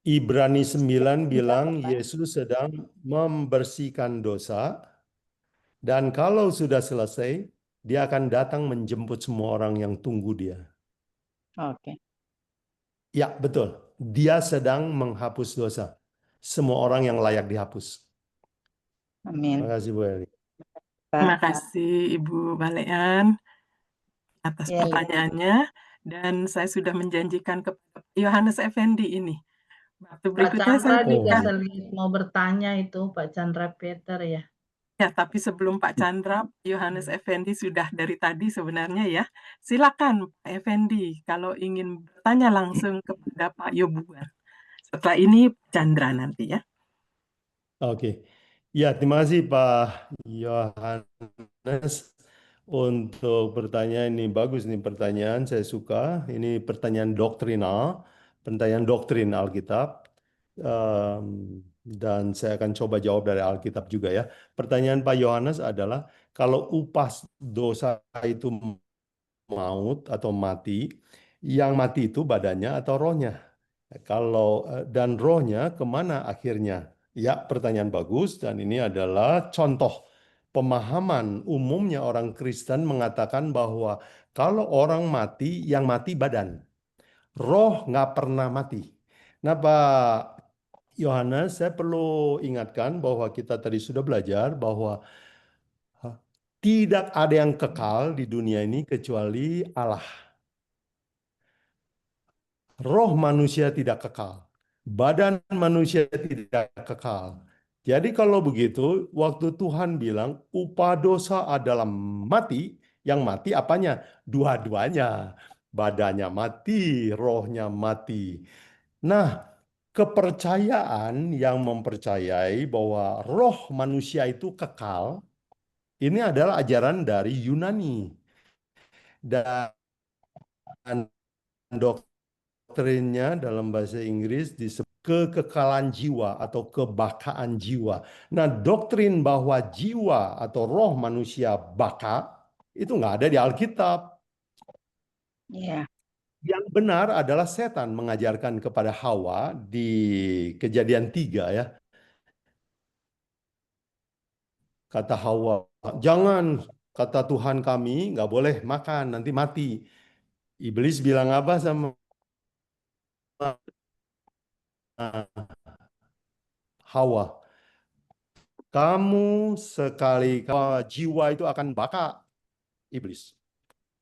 C: Ibrani 9
E: Bisa,
C: bilang
E: Bapak?
C: Yesus sedang membersihkan dosa, dan kalau sudah selesai, dia akan datang menjemput semua orang yang tunggu dia.
E: Oke.
C: Ya, betul. Dia sedang menghapus dosa. Semua orang yang layak dihapus.
E: Amin.
C: Terima kasih, Bu Eli.
A: Terima
E: Pak.
A: kasih Ibu Balean atas
E: Ya,
A: pertanyaannya, dan saya sudah menjanjikan kepada Yohanes Effendi ini. Waktu
F: Pak
A: berikutnya
F: Chandra
A: saya
F: juga
C: Oh,
F: mau bertanya itu, Pak Chandra Peter ya.
A: Ya, tapi sebelum Pak Chandra, Yohanes Effendi sudah dari tadi sebenarnya ya. Silakan Pak Effendi kalau ingin bertanya langsung kepada Pak Yobuan. Setelah ini Pak Chandra nanti ya.
C: oke. Ya, terima kasih Pak Yohanes untuk pertanyaan ini. Bagus nih pertanyaan, saya suka. Ini pertanyaan doktrinal, pertanyaan doktrin Alkitab. Dan saya akan coba jawab dari Alkitab juga ya. Pertanyaan Pak Yohanes adalah, kalau upah dosa itu maut atau mati, yang mati itu badannya atau rohnya? Kalau dan rohnya kemana akhirnya? Ya, pertanyaan bagus, dan ini adalah contoh pemahaman umumnya orang Kristen mengatakan bahwa kalau orang mati, yang mati badan, roh nggak pernah mati. Nah, Pak Yohanes, saya perlu ingatkan bahwa kita tadi sudah belajar bahwa tidak ada yang kekal di dunia ini kecuali Allah. Roh manusia tidak kekal, badan manusia tidak kekal. Jadi kalau begitu, waktu Tuhan bilang upah dosa adalah mati, yang mati apanya? Dua-duanya. Badannya mati, rohnya mati. Nah, kepercayaan yang mempercayai bahwa roh manusia itu kekal, ini adalah ajaran dari Yunani. Dan doktrinnya dalam bahasa Inggris disebut kekekalan jiwa atau kebakaan jiwa. Nah, doktrin bahwa jiwa atau roh manusia baka itu nggak ada di Alkitab.
E: ya.
C: Yang benar adalah setan mengajarkan kepada Hawa di Kejadian 3 ya. Kata Hawa, jangan, kata Tuhan kami, nggak boleh makan, nanti mati. Iblis bilang apa sama Hawa? Kamu sekali jiwa itu akan baka, iblis.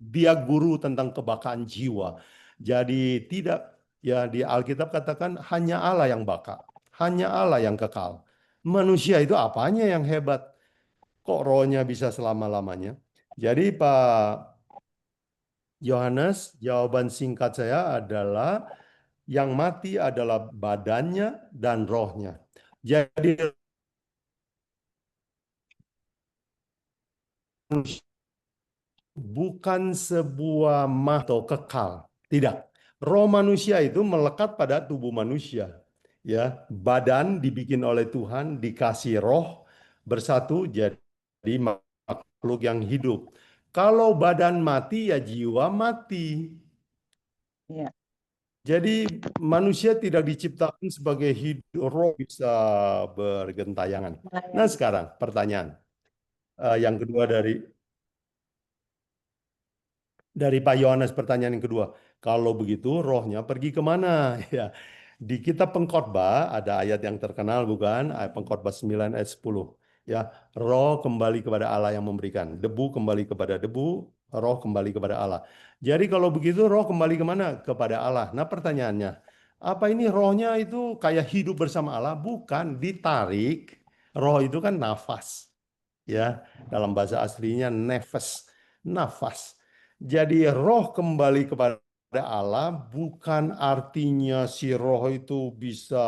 C: Dia guru tentang kebakaan jiwa. Jadi tidak, ya di Alkitab katakan hanya Allah yang baka, hanya Allah yang kekal. Manusia itu apanya yang hebat? Kok rohnya bisa selama-lamanya? Jadi Pak Yohanes, jawaban singkat saya adalah yang mati adalah badannya dan rohnya. Jadi bukan sebuah atau kekal. Tidak. Roh manusia itu melekat pada tubuh manusia. Ya, badan dibikin oleh Tuhan, dikasih roh, bersatu jadi makhluk yang hidup. Kalau badan mati, ya jiwa mati.
E: Ya.
C: Jadi manusia tidak diciptakan sebagai hidup, roh bisa bergentayangan. Nah, sekarang pertanyaan yang kedua dari Pak Yohanes, pertanyaan yang kedua. Kalau begitu rohnya pergi kemana? Ya, di kitab Pengkhotbah ada ayat yang terkenal bukan? Ayat Pengkhotbah 9 ayat 10. Ya, roh kembali kepada Allah yang memberikan. Debu kembali kepada debu, roh kembali kepada Allah. Jadi kalau begitu roh kembali kemana? Kepada Allah. Nah, pertanyaannya, apa ini rohnya itu kayak hidup bersama Allah? Bukan, ditarik. Roh itu kan nafas. Ya, dalam bahasa aslinya nefes, nafas. Jadi roh kembali kepada Allah bukan artinya si roh itu bisa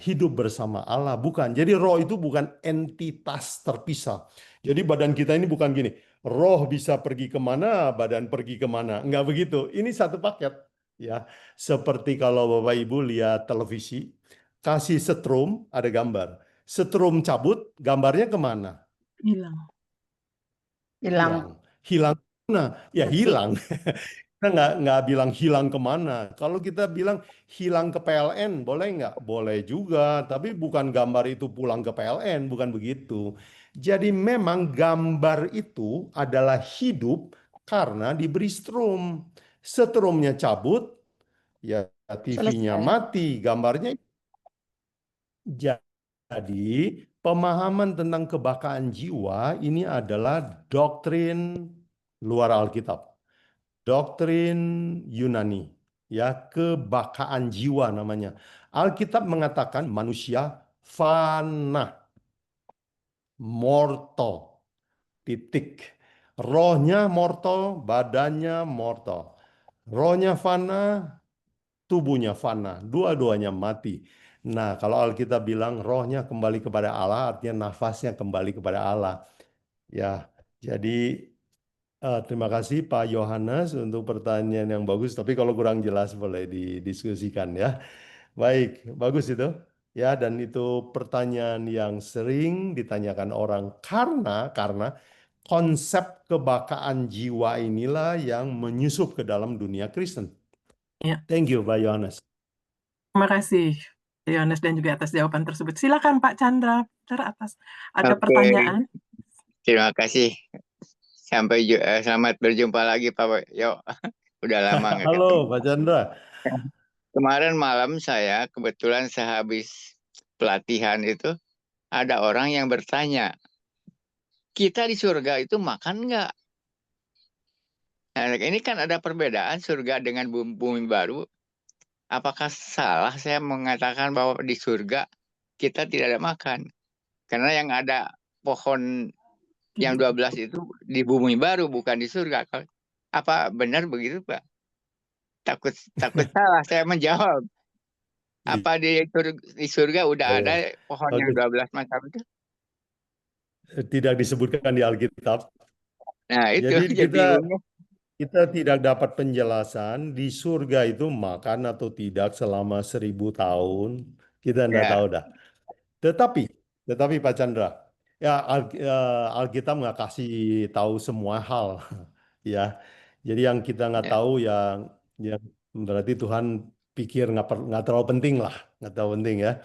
C: hidup bersama Allah, bukan. Jadi roh itu bukan entitas terpisah. Jadi badan kita ini bukan gini, roh bisa pergi kemana, badan pergi kemana. Enggak begitu. Ini satu paket. Ya, seperti kalau Bapak Ibu lihat televisi, kasih setrum, ada gambar. Setrum cabut, gambarnya kemana?
A: Hilang.
C: Hilang. Hilang kemana? Ya hilang. Kita nggak bilang hilang kemana. Kalau kita bilang hilang ke PLN, boleh nggak? Boleh juga. Tapi bukan gambar itu pulang ke PLN, bukan begitu. Jadi memang gambar itu adalah hidup karena diberi strum. Strumnya cabut, ya TV-nya
E: Selesai.
C: mati, gambarnya. Jadi pemahaman tentang kebakaan jiwa ini adalah doktrin luar Alkitab. Doktrin Yunani, ya, kebakaan jiwa namanya. Alkitab mengatakan manusia fana, mortal, titik. Rohnya mortal, badannya mortal. Rohnya fana, tubuhnya fana, dua-duanya mati. Nah, kalau Alkitab bilang rohnya kembali kepada Allah, artinya nafasnya kembali kepada Allah. Ya, jadi terima kasih Pak Yohanes untuk pertanyaan yang bagus, tapi kalau kurang jelas boleh didiskusikan ya. Baik, bagus itu. Ya, dan itu pertanyaan yang sering ditanyakan orang karena konsep kebakaan jiwa inilah yang menyusup ke dalam dunia Kristen.
A: Ya.
C: Thank you, Pak Yohanes.
A: Terima kasih, Yohanes, dan juga atas jawaban tersebut. Silakan Pak Chandra, atas ada
G: Oke,
A: pertanyaan.
G: terima kasih. Selamat berjumpa lagi Pak Yo. Udah lama nggak ketemu.
C: Halo, Pak Chandra.
G: Kemarin malam saya kebetulan sehabis pelatihan itu ada orang yang bertanya, kita di surga itu makan nggak? Nah, ini kan ada perbedaan surga dengan bumi baru. Apakah salah saya mengatakan bahwa di surga kita tidak ada makan? Karena yang ada pohon yang 12 itu di bumi baru, bukan di surga. Apa benar begitu, Pak? Takut salah saya menjawab. Apa di surga udah ada pohon yang 12 macam itu?
C: Tidak disebutkan di Alkitab.
G: Nah, itu
C: Jadi kita tidak dapat penjelasan di surga itu makan atau tidak selama 1000 tahun. Kita tidak tahu dah. Tetapi Pak Chandra, ya Alkitab nggak kasih tahu semua hal, ya. Jadi yang kita nggak tahu yang berarti Tuhan pikir nggak terlalu penting lah, nggak terlalu penting ya.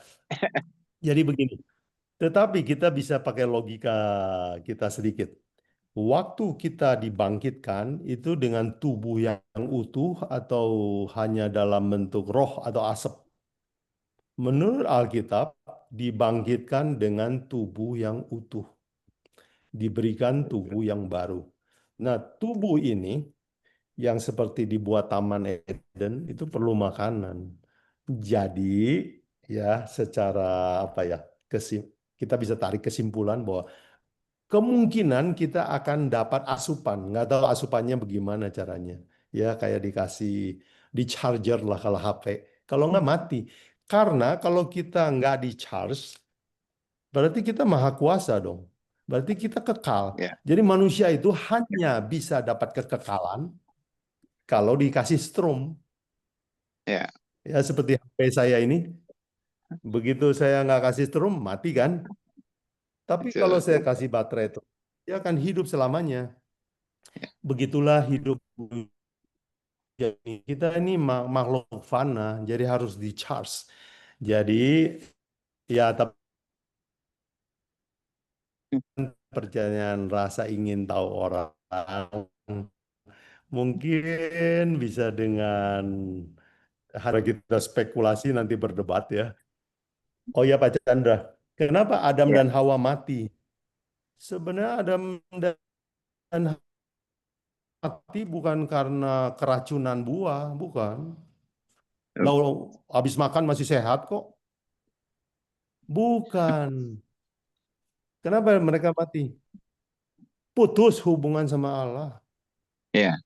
C: Jadi begini. Tetapi kita bisa pakai logika kita sedikit. Waktu kita dibangkitkan itu dengan tubuh yang utuh atau hanya dalam bentuk roh atau asap. Menurut Alkitab, dibangkitkan dengan tubuh yang utuh. Diberikan tubuh yang baru. Nah, tubuh ini yang seperti dibuat Taman Eden itu perlu makanan. Jadi, ya secara kita bisa tarik kesimpulan bahwa kemungkinan kita akan dapat asupan. Nggak tahu asupannya bagaimana caranya. Ya, kayak dikasih di charger lah kalau HP. Kalau nggak mati. Karena kalau kita nggak di charge, berarti kita maha kuasa dong. Berarti kita kekal. Jadi manusia itu hanya bisa dapat kekekalan kalau dikasih strum. Ya, seperti HP saya ini. Begitu saya nggak kasih strum, mati kan? Tapi kalau saya kasih baterai itu, dia akan hidup selamanya. Begitulah hidup kita ini makhluk fana, jadi harus di charge. Jadi ya tapi pertanyaan rasa ingin tahu orang mungkin bisa dengan harga kita spekulasi nanti berdebat ya. Oh ya Pak Chandra, kenapa Adam dan Hawa mati? Sebenarnya Adam dan mati bukan karena keracunan buah, bukan. Lalu habis makan masih sehat kok. Bukan. Kenapa mereka mati? Putus hubungan sama Allah.
G: Iya.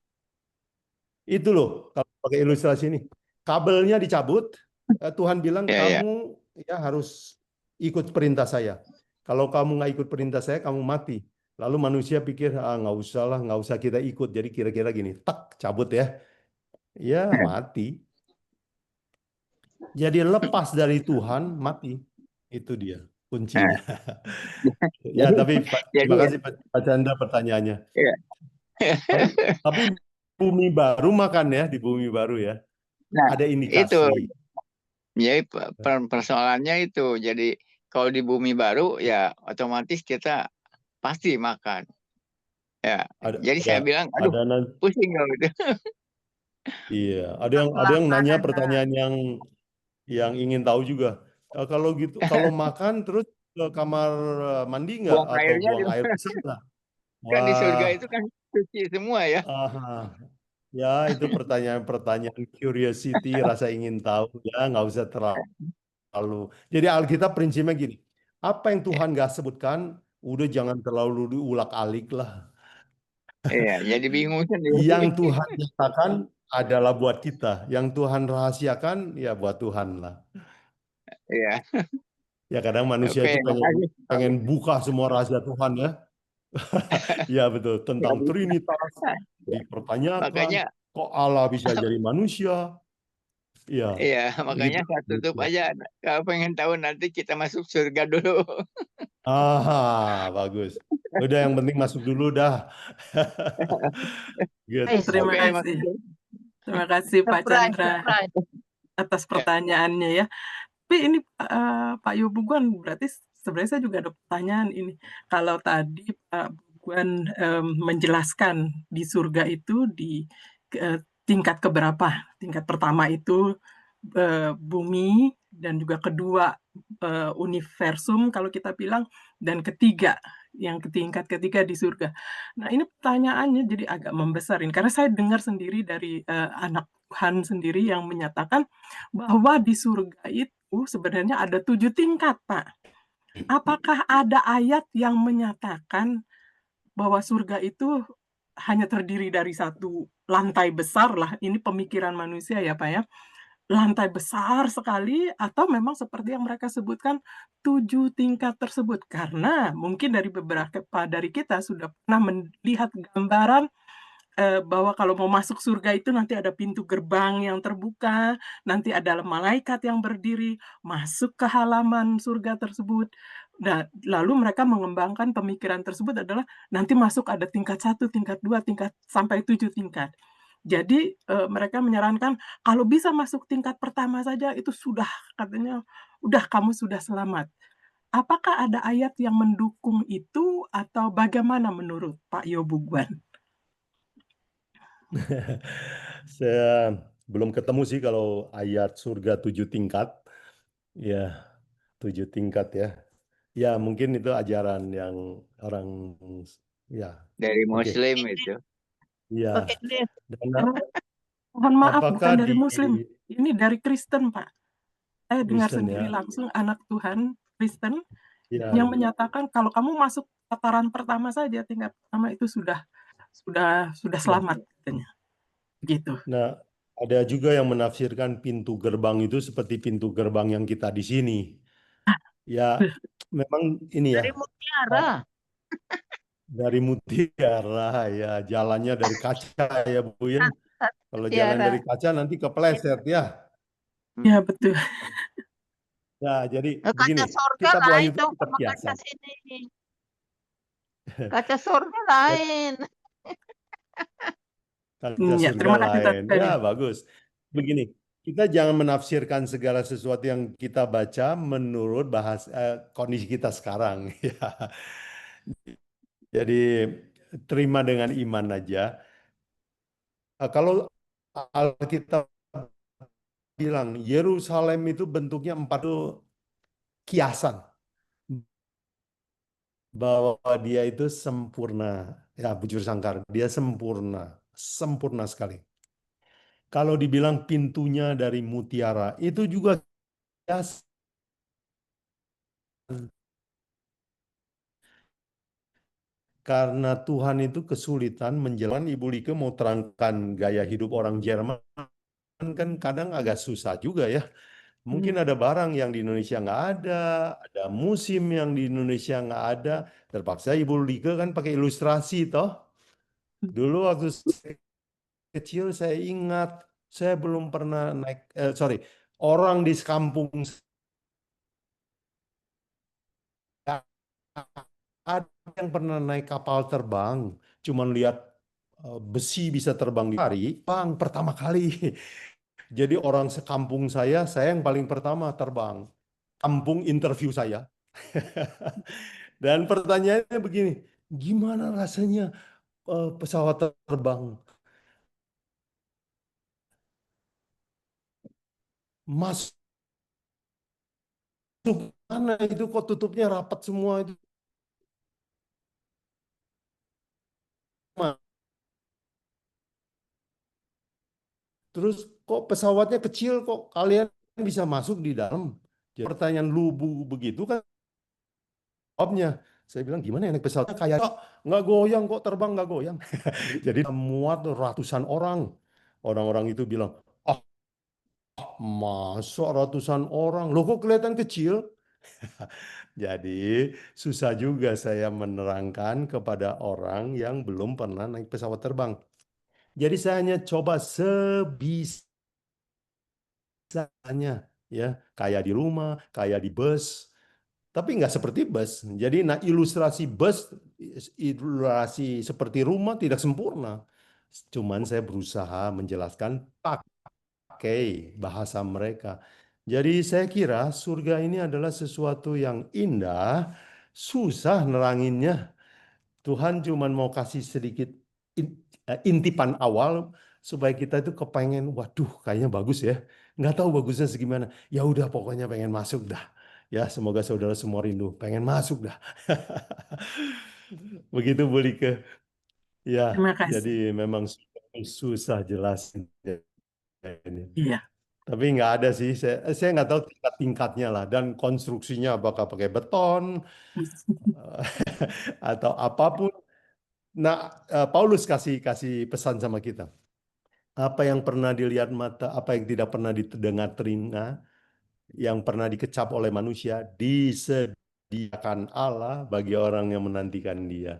C: Itu loh, kalau pakai ilustrasi ini. Kabelnya dicabut, Tuhan bilang kamu ya harus ikut perintah saya. Kalau kamu nggak ikut perintah saya, kamu mati. Lalu manusia pikir, nggak usah lah, nggak usah kita ikut. Jadi kira-kira gini, tak cabut ya. Ya mati. Jadi lepas dari Tuhan, mati. Itu dia kuncinya. Ya, tapi terima
G: Jadi
C: kasih Pak Chandra pertanyaannya.
G: ya,
C: Tapi bumi baru makan ya, di bumi baru ya.
G: nah
C: Ada
G: itu
C: indikasi.
G: ya persoalannya itu. Jadi kalau di bumi baru ya otomatis kita pasti makan. Ya, jadi saya bilang, aduh,
C: ada nanti,
G: pusing kalau gitu.
C: iya, ada yang nanya pertanyaan yang ingin tahu juga. Kalau gitu, kalau makan terus ke kamar mandi nggak
G: Buang
C: atau
G: airnya
C: buang air besar nggak?
G: kan di surga
C: Wah,
G: itu kan suci semua ya.
C: aha. Ya itu pertanyaan curiosity, rasa ingin tahu ya, nggak usah terlalu. Jadi Alkitab prinsipnya gini, apa yang Tuhan nggak sebutkan, udah jangan terlalu diulak-alik lah.
G: Iya, jadi bingung sendiri.
C: Yang Tuhan nyatakan adalah buat kita, yang Tuhan rahasiakan ya buat Tuhan lah.
G: Iya,
C: Ya kadang manusia
G: oke,
C: itu
G: makasih.
C: pengen buka semua rahasia Tuhan ya. Ya betul, tentang Trinitas dipertanyakan,
G: Makanya,
C: kok Allah bisa jadi manusia? Ya,
G: iya, makanya
C: begitu.
G: saya tutup aja. Kalau pengen tahu nanti kita masuk surga dulu.
C: Bagus. Udah yang penting masuk dulu dah. Good.
A: Terima
G: Oke,
A: kasih.
G: makasih.
A: Terima kasih Pak Chandra atas pertanyaannya ya. Tapi ini Pak Yobuguan, berarti sebenarnya saya juga ada pertanyaan ini. Kalau tadi Pak Buguan menjelaskan di surga itu di tingkat keberapa? Tingkat pertama itu bumi, dan juga kedua universum kalau kita bilang, dan ketiga, yang tingkat ketiga di surga. Nah ini pertanyaannya jadi agak membesar ini, karena saya dengar sendiri dari anak Tuhan sendiri yang menyatakan bahwa di surga itu sebenarnya ada 7 tingkat, Pak. Apakah ada ayat yang menyatakan bahwa surga itu hanya terdiri dari satu lantai besar lah, ini pemikiran manusia ya Pak ya, lantai besar sekali, atau memang seperti yang mereka sebutkan 7 tingkat tersebut? Karena mungkin dari beberapa dari kita sudah pernah melihat gambaran bahwa kalau mau masuk surga itu nanti ada pintu gerbang yang terbuka, nanti ada malaikat yang berdiri, masuk ke halaman surga tersebut. Nah, lalu mereka mengembangkan pemikiran tersebut adalah nanti masuk ada tingkat 1, tingkat 2, tingkat sampai 7 tingkat. Jadi, mereka menyarankan kalau bisa masuk tingkat pertama saja itu sudah, katanya, udah kamu sudah selamat. Apakah ada ayat yang mendukung itu atau bagaimana menurut Pak Yobuguan?
C: Saya belum ketemu sih kalau ayat surga 7 tingkat. Ya, 7 tingkat ya. Ya, mungkin itu ajaran yang orang ya.
G: Dari
C: Oke.
G: Muslim itu.
C: Ya.
D: Pakai lift.
C: Dan
A: Mohon maaf,
C: apakah
A: bukan dari
C: di
A: Muslim, ini dari Kristen, Pak. Saya dengar
C: Kristen
A: sendiri
C: ya?
A: langsung anak Tuhan Kristen
C: Ya.
A: yang menyatakan kalau kamu masuk tataran pertama saja, tingkat pertama itu sudah selamat katanya, gitu.
C: Nah, ada juga yang menafsirkan pintu gerbang itu seperti pintu gerbang yang kita di sini. Ya, memang ini ya.
D: Dari mutiara.
C: Dari mutiara ya, jalannya dari kaca ya Bu ya. Kalau jalan
D: Mutiara.
C: dari kaca nanti kepleset ya.
A: Ya, betul.
C: Ya, jadi
D: Kaca
C: begini,
D: surga
C: kita
D: lain
C: lain
D: dong
C: tetap
D: sama kaca
C: biasa.
D: sini. Kaca surga lain.
C: Kaca
A: Ya,
C: surga
A: terima kasih
C: lain.
A: tadi.
C: Ya, bagus. Begini, kita jangan menafsirkan segala sesuatu yang kita baca menurut kondisi kita sekarang. Ya. Jadi terima dengan iman aja. Kalau Alkitab bilang Yerusalem itu bentuknya 4 kiasan, bahwa dia itu sempurna. Ya, bujur sangkar, dia sempurna sekali. Kalau dibilang pintunya dari mutiara, itu juga kiasan. Karena Tuhan itu kesulitan menjelaskan, Ibu Like mau terangkan gaya hidup orang Jerman, kan kadang agak susah juga ya. Mungkin ada barang yang di Indonesia nggak ada musim yang di Indonesia nggak ada. Terpaksa Ibu Like kan pakai ilustrasi toh. Dulu waktu kecil saya ingat, saya belum pernah naik, Orang di sekampung saya ada yang pernah naik kapal terbang, cuman lihat besi bisa terbang di hari, bang pertama kali. Jadi orang sekampung saya yang paling pertama terbang. Kampung interview saya. Dan pertanyaannya begini, gimana rasanya pesawat terbang? Masuk mana itu kok tutupnya rapat semua itu? Terus kok pesawatnya kecil kok kalian bisa masuk di dalam? Jadi pertanyaan lubu begitu kan jawabnya. Saya bilang gimana ya naik pesawatnya kayak "Oh, nggak goyang kok terbang nggak goyang." Jadi muat ratusan orang. Orang-orang itu bilang, "Ah, masuk ratusan orang? Loh kok kelihatan kecil?" Jadi susah juga saya menerangkan kepada orang yang belum pernah naik pesawat terbang. Jadi saya hanya coba sebisanya, ya, kayak di rumah, kayak di bus, tapi nggak seperti bus. Jadi, nah ilustrasi bus, ilustrasi seperti rumah tidak sempurna. Cuman saya berusaha menjelaskan pakai bahasa mereka. Jadi saya kira surga ini adalah sesuatu yang indah, susah neranginnya. Tuhan cuma mau kasih sedikit intipan awal supaya kita itu kepengen, waduh kayaknya bagus ya. Nggak tahu bagusnya segimana. Ya udah pokoknya pengen masuk dah. Ya semoga saudara semua rindu. Pengen masuk dah. Begitu Bu Lika. Ya,
A: Terima
C: jadi
A: kasih.
C: memang susah jelasin ini.
A: Iya.
C: Tapi nggak ada sih, saya nggak tahu tingkat-tingkatnya lah. Dan konstruksinya apakah pakai beton atau apapun. Nah, Paulus kasih kasih pesan sama kita. Apa yang pernah dilihat mata, apa yang tidak pernah didengar telinga, yang pernah dikecap oleh manusia, disediakan Allah bagi orang yang menantikan Dia.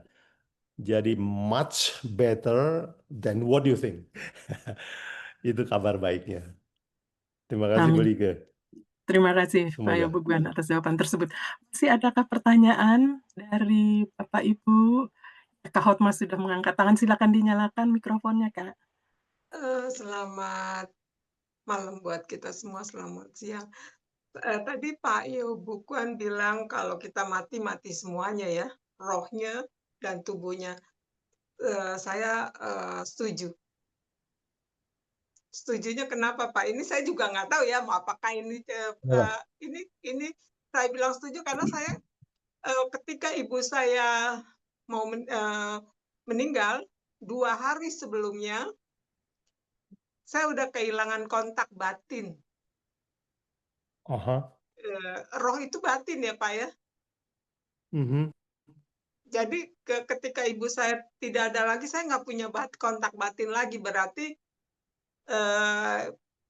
C: Jadi much better than what you think. Itu kabar baiknya. Terima kasih Bu
A: Amin.
C: Lika.
A: Terima kasih Pak
C: Semoga.
A: Yobuguan atas jawaban tersebut. Masih adakah pertanyaan dari Bapak Ibu? Kak Hotma sudah mengangkat tangan, silakan dinyalakan mikrofonnya Kak.
H: Selamat malam buat kita semua, selamat siang. Tadi Pak Yobuguan bilang kalau kita mati semuanya ya, rohnya dan tubuhnya. Saya setuju. Setujunya kenapa Pak? Ini saya juga nggak tahu ya, apakah ini ini saya bilang setuju karena saya ketika ibu saya mau meninggal 2 hari sebelumnya, saya udah kehilangan kontak batin.
C: Aha.
H: Roh itu batin ya Pak ya. Jadi ketika ibu saya tidak ada lagi, saya nggak punya kontak batin lagi. Berarti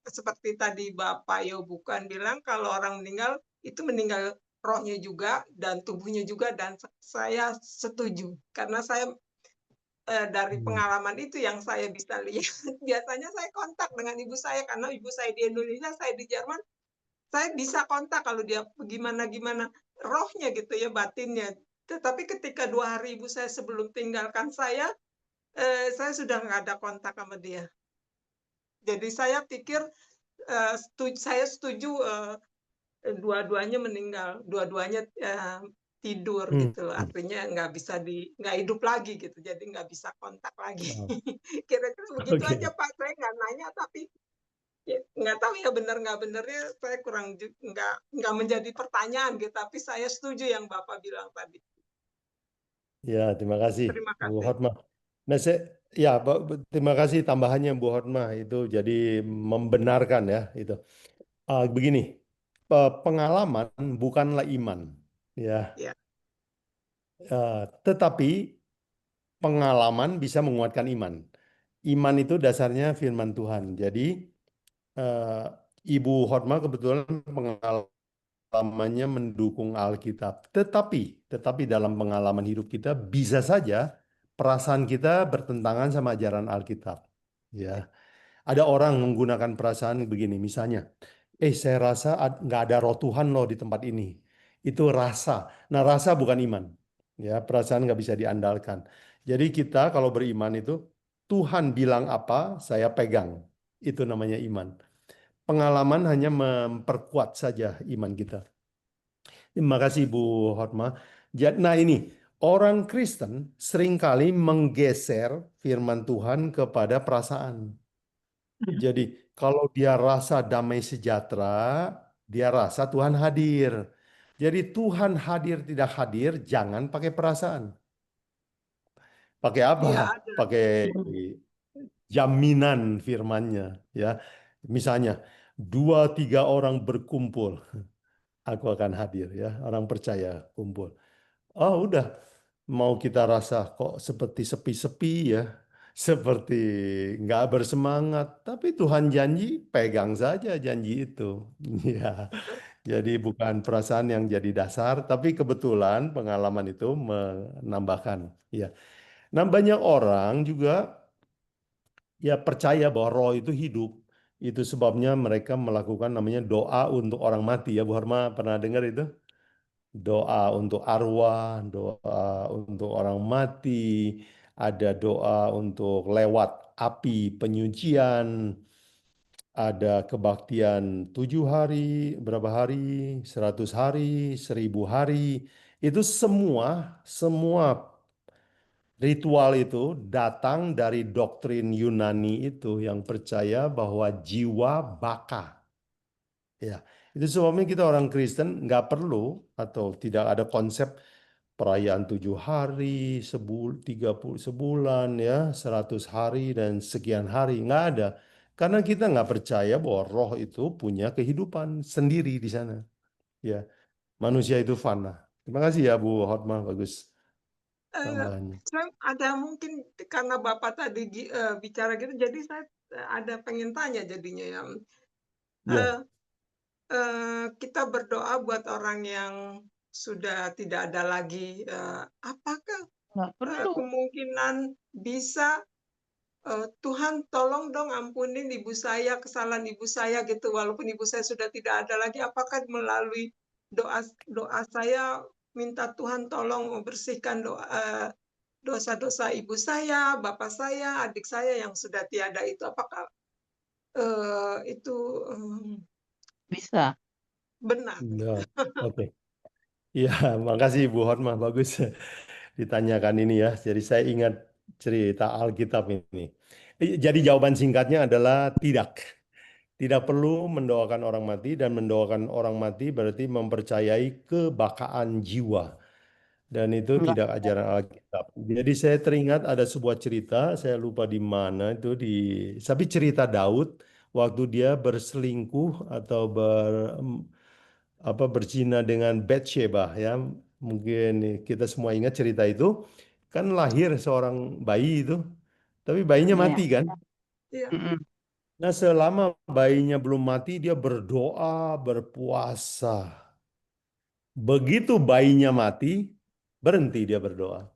H: seperti tadi Bapak Yobukan bilang, kalau orang meninggal, itu meninggal rohnya juga dan tubuhnya juga, dan saya setuju. Karena saya dari pengalaman itu yang saya bisa lihat. Biasanya saya kontak dengan ibu saya, karena ibu saya di Indonesia, saya di Jerman, saya bisa kontak kalau dia gimana-gimana rohnya gitu ya, batinnya. Tetapi ketika 2 hari ibu saya sebelum tinggalkan saya sudah nggak ada kontak sama dia. Jadi saya pikir saya setuju dua-duanya meninggal, dua-duanya tidur gitu loh. Artinya nggak hidup lagi gitu, jadi nggak bisa kontak lagi. Kira-kira begitu aja Pak. Saya nggak nanya, tapi ya, nggak tahu ya benar nggak benernya, saya kurang nggak menjadi pertanyaan gitu. Tapi saya setuju yang Bapak bilang tadi.
C: Ya, terima kasih
H: Terima
C: Bu
H: kasih.
C: Hotma. Nah, terima kasih tambahannya Bu Hotma itu jadi membenarkan ya itu. Begini, pengalaman bukanlah iman, ya.
H: Ya.
C: Tetapi pengalaman bisa menguatkan iman. Iman itu dasarnya firman Tuhan. Jadi Ibu Hotma kebetulan pengalamannya mendukung Alkitab. Tetapi dalam pengalaman hidup kita bisa saja perasaan kita bertentangan sama ajaran Alkitab. Ya, ada orang menggunakan perasaan begini, misalnya, saya rasa nggak ada roh Tuhan loh di tempat ini. Itu rasa. Nah, rasa bukan iman. Ya, perasaan nggak bisa diandalkan. Jadi kita kalau beriman itu Tuhan bilang apa, saya pegang. Itu namanya iman. Pengalaman hanya memperkuat saja iman kita. Terima kasih Bu Hotma. Nah ini, orang Kristen seringkali menggeser firman Tuhan kepada perasaan. Jadi kalau dia rasa damai sejahtera, dia rasa Tuhan hadir. Jadi Tuhan hadir tidak hadir, jangan pakai perasaan. Pakai apa?
H: Iya ada.
C: Pakai jaminan firmannya, ya. Misalnya 2-3 orang berkumpul, aku akan hadir, ya. Orang percaya kumpul. Oh udah, mau kita rasa kok seperti sepi-sepi ya, seperti nggak bersemangat, tapi Tuhan janji, pegang saja janji itu. Ya, jadi bukan perasaan yang jadi dasar, tapi kebetulan pengalaman itu menambahkan. Ya, nah banyak orang juga ya percaya bahwa roh itu hidup. Itu sebabnya mereka melakukan namanya doa untuk orang mati ya. Bu Harma pernah dengar itu? Doa untuk arwah, doa untuk orang mati, ada doa untuk lewat api penyucian, ada kebaktian 7 hari, berapa hari, 100 hari, 1000 hari. Itu semua ritual itu datang dari doktrin Yunani itu yang percaya bahwa jiwa baka. Ya, itu sebabnya kita orang Kristen nggak perlu atau tidak ada konsep perayaan 7 hari, 30 sebulan, ya, 100 hari dan sekian hari nggak ada, karena kita nggak percaya bahwa roh itu punya kehidupan sendiri di sana. Ya, manusia itu fana. Terima kasih ya Bu Hotma, bagus tambahannya.
H: Saya ada mungkin karena Bapak tadi bicara gitu, jadi saya ada pengen tanya jadinya ya.
C: Ya.
H: Kita berdoa buat orang yang sudah tidak ada lagi. Apakah
D: Nggak perlu.
H: kemungkinan bisa Tuhan tolong dong ampunin ibu saya, kesalahan ibu saya gitu, walaupun ibu saya sudah tidak ada lagi. Apakah melalui doa saya minta Tuhan tolong membersihkan dosa-dosa ibu saya, bapak saya, adik saya yang sudah tiada itu, apakah itu
D: Bisa.
H: benar?
C: Ya, oke. Ya, makasih Bu Hotma, bagus ditanyakan ini ya. Jadi saya ingat cerita Alkitab ini. Jadi jawaban singkatnya adalah tidak. Tidak perlu mendoakan orang mati, dan mendoakan orang mati berarti mempercayai kebakaan jiwa. Dan itu
D: Enggak.
C: tidak ajaran Alkitab. Jadi saya teringat ada sebuah cerita, saya lupa di mana itu, tapi cerita Daud waktu dia berselingkuh atau berzina dengan Bathsheba, ya. Mungkin kita semua ingat cerita itu. Kan lahir seorang bayi itu, tapi bayinya
D: Iya.
C: mati kan.
H: Iya.
D: Mm-mm.
C: Nah, selama bayinya belum mati, dia berdoa, berpuasa. Begitu bayinya mati, berhenti dia berdoa.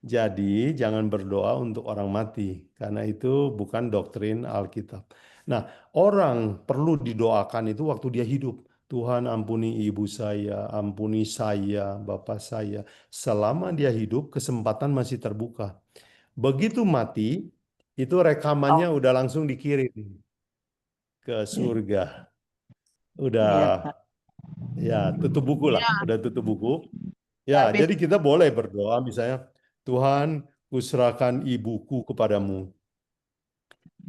C: Jadi, jangan berdoa untuk orang mati, karena itu bukan doktrin Alkitab. Nah, orang perlu didoakan itu waktu dia hidup. Tuhan ampuni ibu saya, ampuni saya, bapak saya. Selama dia hidup, kesempatan masih terbuka. Begitu mati, itu rekamannya
D: Oh,
C: udah langsung dikirim ke surga. Udah,
D: iya, Kak.
C: ya, tutup buku lah,
D: Ya,
C: udah tutup buku. Ya,
D: habis.
C: jadi kita boleh berdoa misalnya, Tuhan, kuserahkan ibuku kepadamu.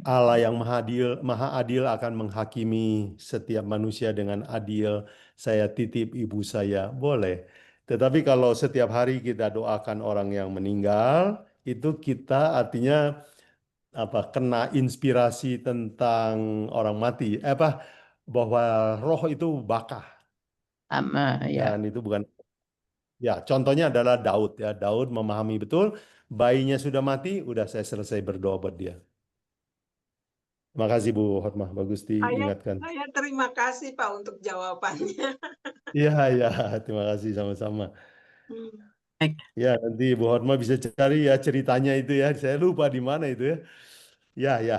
C: Allah yang maha adil akan menghakimi setiap manusia dengan adil. Saya titip ibu saya, boleh. Tetapi kalau setiap hari kita doakan orang yang meninggal, itu kita artinya kena inspirasi tentang orang mati, bahwa roh itu baka,
D: Sama, ya.
C: dan itu bukan. Ya, contohnya adalah Daud, ya. Daud memahami betul bayinya sudah mati, udah saya selesai berdoa buat dia. Terima kasih Bu Hotmah, bagus diingatkan.
H: Saya terima kasih Pak untuk jawabannya.
C: Iya, ya, terima kasih sama-sama.
A: Baik.
C: Ya, nanti Bu Hotmah bisa cari ya ceritanya itu ya. Saya lupa di mana itu ya. Ya, ya.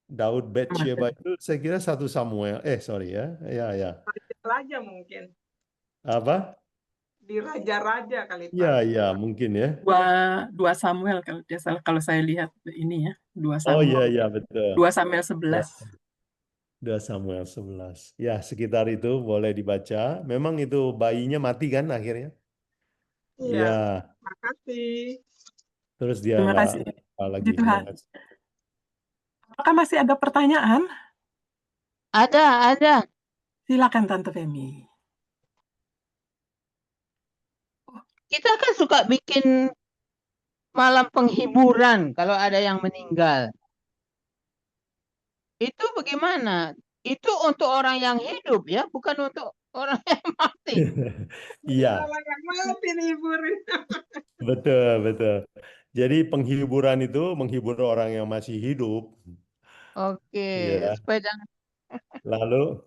C: Daud Bathsheba itu saya kira 1 Samuel. Sorry ya. Ya.
H: Raja mungkin.
C: Apa?
H: Di raja-raja kali Pak.
C: Ya, mungkin ya.
A: 2 Samuel kalau tidak salah, kalau saya lihat ini ya, 2
C: Oh
A: Samuel.
C: iya, betul.
A: 2 Samuel
C: Ya,
A: 11.
C: 2 Samuel 11. Ya, sekitar itu boleh dibaca. Memang itu bayinya mati kan akhirnya?
H: Iya,
C: Ya,
H: makasih.
C: terus dia
A: Terima
C: nggak
A: kasih.
C: lagi.
A: Puji Tuhan. Apakah masih ada pertanyaan?
D: Ada.
A: Silakan Tante Femi.
D: Kita kan suka bikin malam penghiburan kalau ada yang meninggal. Itu bagaimana? Itu untuk orang yang hidup ya, bukan untuk orang yang mati.
C: Iya,
H: Kalau nggak mati liburin.
C: betul. Jadi penghiburan itu menghibur orang yang masih hidup.
D: Oke,
C: Ya.
D: supaya jangan.
C: Lalu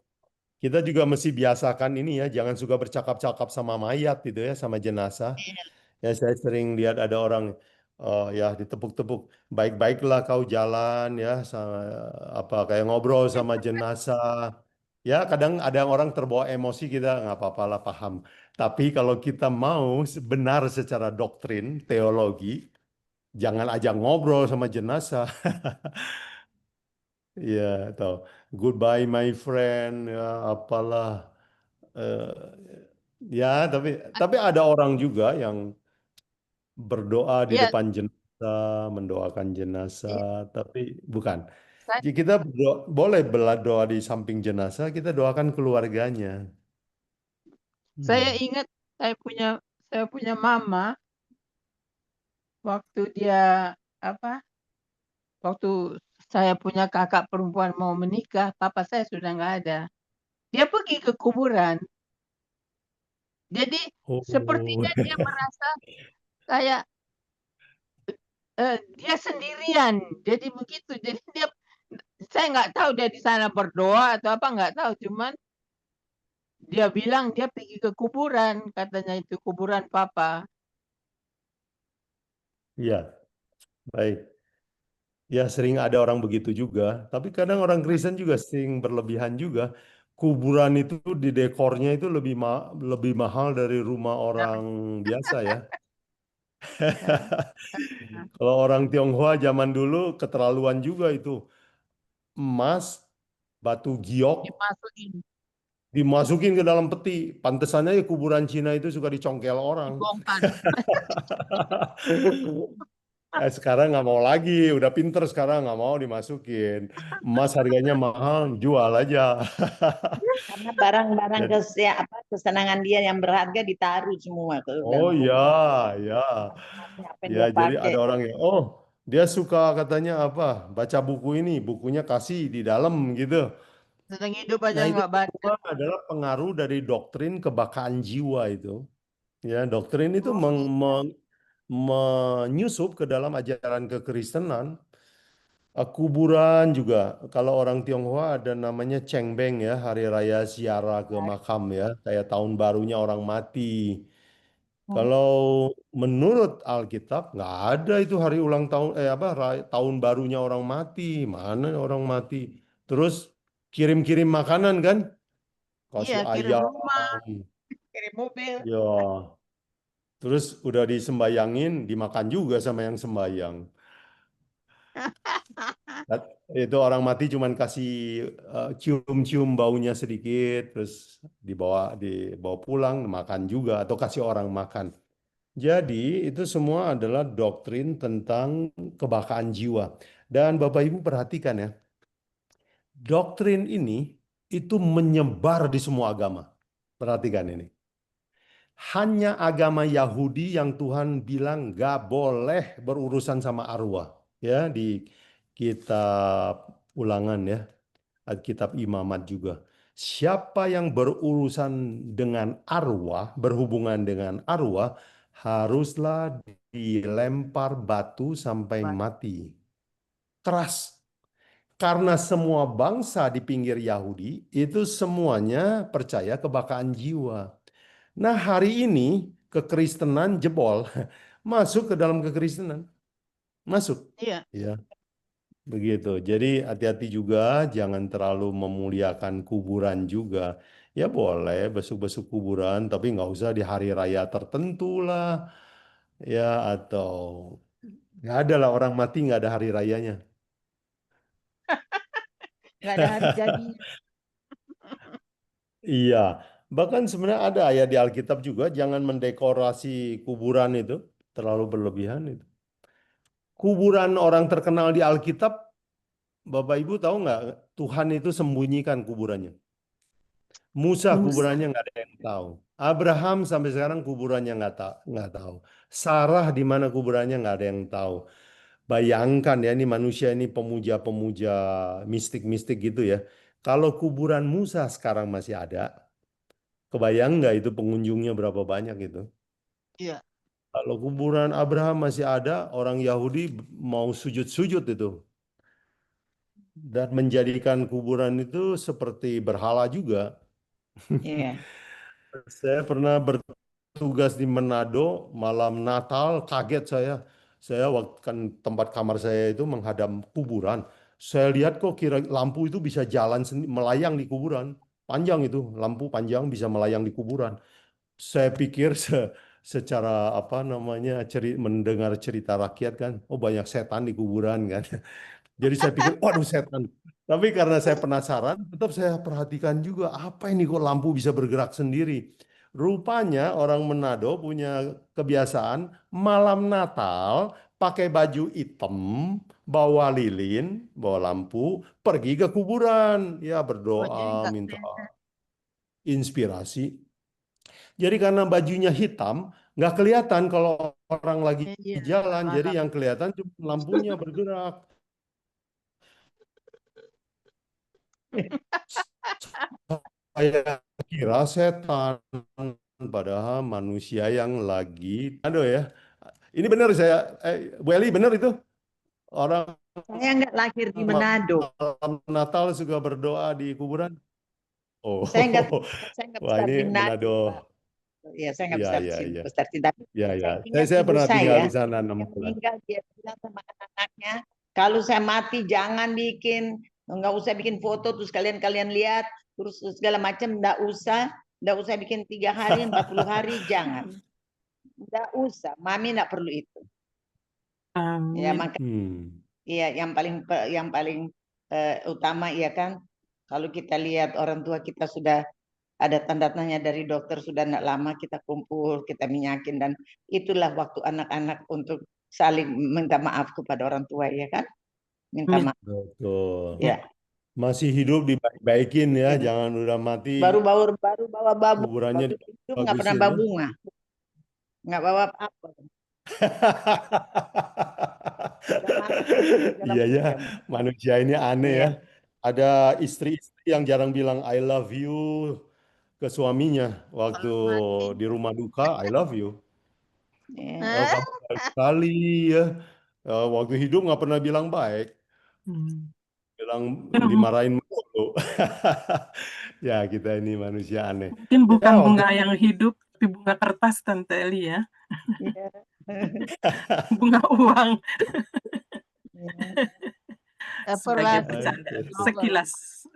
C: kita juga mesti biasakan ini ya, jangan suka bercakap-cakap sama mayat gitu ya, sama jenazah. Ya, saya sering lihat ada orang ya ditepuk-tepuk, baik-baiklah kau jalan ya, sama kayak ngobrol sama jenazah. Ya, kadang ada orang terbawa emosi, kita nggak apa-apa lah, paham. Tapi kalau kita mau benar secara doktrin, teologi, jangan ajak ngobrol sama jenazah. Ya, atau goodbye my friend, ya apalah. Eh, ya, tapi ada orang juga yang berdoa di
D: Ya,
C: depan jenazah, mendoakan jenazah, tapi bukan.
D: saya,
C: Jadi kita boleh berdoa di samping jenazah, kita doakan keluarganya.
D: saya ingat saya punya mama waktu dia waktu saya punya kakak perempuan mau menikah, papa saya sudah nggak ada. Dia pergi ke kuburan. Jadi
C: Oh,
D: sepertinya dia merasa kayak dia sendirian. Jadi begitu. Jadi saya nggak tahu dia di sana berdoa atau apa, nggak tahu. Cuman dia bilang dia pergi ke kuburan, katanya itu kuburan papa.
C: iya, baik. Ya, sering ada orang begitu juga. Tapi kadang orang Kristen juga sering berlebihan juga. Kuburan itu di dekornya itu lebih mahal dari rumah orang biasa ya. Kalau orang Tionghoa zaman dulu keterlaluan juga itu. Emas, batu giok,
D: Dimasukin,
C: dimasukin ke dalam peti. Pantesannya ya kuburan Cina itu suka dicongkel orang.
D: dibongkar.
C: Sekarang nggak mau lagi, udah pinter sekarang nggak mau dimasukin. Emas harganya mahal, jual aja.
E: Karena barang-barang
C: Jadi-
E: kesenangan dia yang berharga ditaruh semua ke
C: Oh
E: dalam
C: ya,
E: kubur.
C: ya,
E: Apa yang
C: ya.
E: dia
C: Jadi
E: pakai.
C: ada orang yang, oh dia suka katanya apa, baca buku ini, bukunya kasih di dalam gitu.
D: Sedang hidup aja
C: Nah itu
D: nggak baca.
C: semua adalah pengaruh dari doktrin kebakaan jiwa itu. Ya, doktrin itu menyusup ke dalam ajaran kekristenan. Kuburan juga, kalau orang Tionghoa ada namanya Cengbeng ya, hari raya ziarah ke makam ya, kayak tahun barunya orang mati. Kalau menurut Alkitab nggak ada itu hari ulang tahun tahun barunya orang mati, mana orang mati. Terus kirim-kirim makanan kan,
D: Iya,
C: kasih
D: kirim
C: ayam,
D: rumah, kirim mobil.
C: ya. Terus udah disembayangin, dimakan juga sama yang sembayang. Itu orang mati cuman kasih cium-cium baunya sedikit, terus dibawa pulang makan juga atau kasih orang makan. Jadi itu semua adalah doktrin tentang kebakaan jiwa. Dan Bapak Ibu perhatikan ya, doktrin ini itu menyebar di semua agama. Perhatikan ini. Hanya agama Yahudi yang Tuhan bilang gak boleh berurusan sama arwah. Ya, di kitab Ulangan ya, kitab Imamat juga. Siapa yang berurusan dengan arwah, berhubungan dengan arwah, haruslah dilempar batu sampai mati. Keras. Karena semua bangsa di pinggir Yahudi itu semuanya percaya kebakaan jiwa. Nah, hari ini kekristenan jebol masuk ke dalam kekristenan. Masuk.
D: Iya.
C: Ya. Begitu. Jadi hati-hati juga, jangan terlalu memuliakan kuburan juga. Ya boleh besuk-besuk kuburan, tapi nggak usah di hari raya tertentu lah. Ya atau nggak ada lah, orang mati nggak ada hari rayanya.
D: Nggak ada hari jadinya.
C: Iya. Bahkan sebenarnya ada ayat di Alkitab juga, jangan mendekorasi kuburan itu terlalu berlebihan itu. Kuburan orang terkenal di Alkitab, Bapak Ibu tahu nggak? Tuhan itu sembunyikan kuburannya. Musa
A: Musa.
C: kuburannya nggak ada yang tahu. Abraham sampai sekarang kuburannya nggak tahu. Sarah di mana kuburannya nggak ada yang tahu. Bayangkan ya, ini manusia ini pemuja-pemuja mistik-mistik gitu ya. Kalau kuburan Musa sekarang masih ada, kebayang nggak itu pengunjungnya berapa banyak itu?
D: Iya.
C: Kalau kuburan Abraham masih ada, orang Yahudi mau sujud-sujud itu. Dan menjadikan kuburan itu seperti berhala juga.
E: Iya.
C: Saya pernah bertugas di Manado malam Natal, kaget saya. Saya waktu kan tempat kamar saya itu menghadap kuburan. Saya lihat kok kira lampu itu bisa jalan melayang di kuburan. Panjang itu, lampu panjang bisa melayang di kuburan. Saya pikir secara apa namanya mendengar cerita rakyat kan, oh banyak setan di kuburan kan. Jadi saya pikir, waduh setan. Tapi karena saya penasaran, tetap saya perhatikan juga apa ini kok lampu bisa bergerak sendiri. Rupanya orang Manado punya kebiasaan malam Natal pakai baju hitam, bawa lilin, bawa lampu, pergi ke kuburan, ya
D: Oh, jadi
C: berdoa,
D: nggak
C: minta
D: kelihatan.
C: inspirasi. Jadi karena bajunya hitam, nggak kelihatan kalau orang lagi
D: Iya,
C: jalan. Jadi
D: malam.
C: yang kelihatan cuma lampunya bergerak. Saya kira setan, padahal manusia yang lagi. Aduh ya, ini benar saya, Bu Eli benar itu orang
E: Saya nggak lahir di Manado.
C: malam Natal suka berdoa di kuburan. Oh,
E: Saya nggak
C: wah
E: besar di
C: ini
E: Manado, Pak.
C: Manado.
E: Ya, saya nggak
C: Iya,
E: besar di
C: iya,
E: sini,
C: iya,
E: besar di tapi
C: iya, iya.
E: saya ingat
C: Saya
E: ibu
C: pernah tinggal
E: saya
C: di sana 6
E: yang
C: bulan.
E: meninggal, dia bilang sama anak-anaknya, kalau saya mati jangan nggak usah bikin foto terus kalian lihat terus segala macam, nggak usah bikin 3 hari 40 hari, jangan, nggak usah, mami nggak perlu itu. Ya
A: Amin.
E: maka iya yang paling utama ya kan, kalau kita lihat orang tua kita sudah ada tanda-tandanya dari dokter sudah tidak lama, kita kumpul, kita minyakin, dan itulah waktu anak-anak untuk saling minta maaf kepada orang tua, ya kan? Minta
A: Amin.
E: maaf.
C: Betul.
E: Ya.
C: Masih hidup dibaik-baikin ya,
E: Itu.
C: jangan udah mati.
E: Baru bawa babu,
C: kuburannya
E: waktu hidup nggak pernah bawa bunga, nggak bawa apa-apa.
C: Iya ya, manusia ini aneh ya. Ada istri-istri yang jarang bilang I love you ke suaminya waktu di rumah duka, I love you. Oh, kamu baik sekali ya. Waktu hidup nggak pernah bilang baik, bilang dimarahin mulu. Ya kita ini manusia aneh.
A: Mungkin bukan
C: Ya,
A: bunga yang hidup, tapi bunga kertas, Tante Eli ya. Bunga uang. Sebagai bercanda,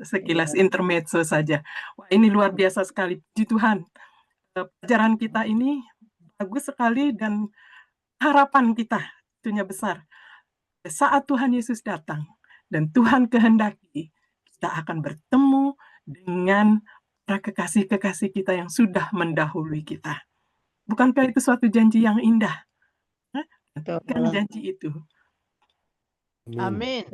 A: sekilas intermezzo saja. Wah, ini luar biasa sekali, puji Tuhan. Pelajaran kita ini bagus sekali dan harapan kita tentunya besar. Saat Tuhan Yesus datang dan Tuhan kehendaki, kita akan bertemu dengan para kekasih-kekasih kita yang sudah mendahului kita. Bukankah itu suatu janji yang indah? Kan janji itu.
D: Amin.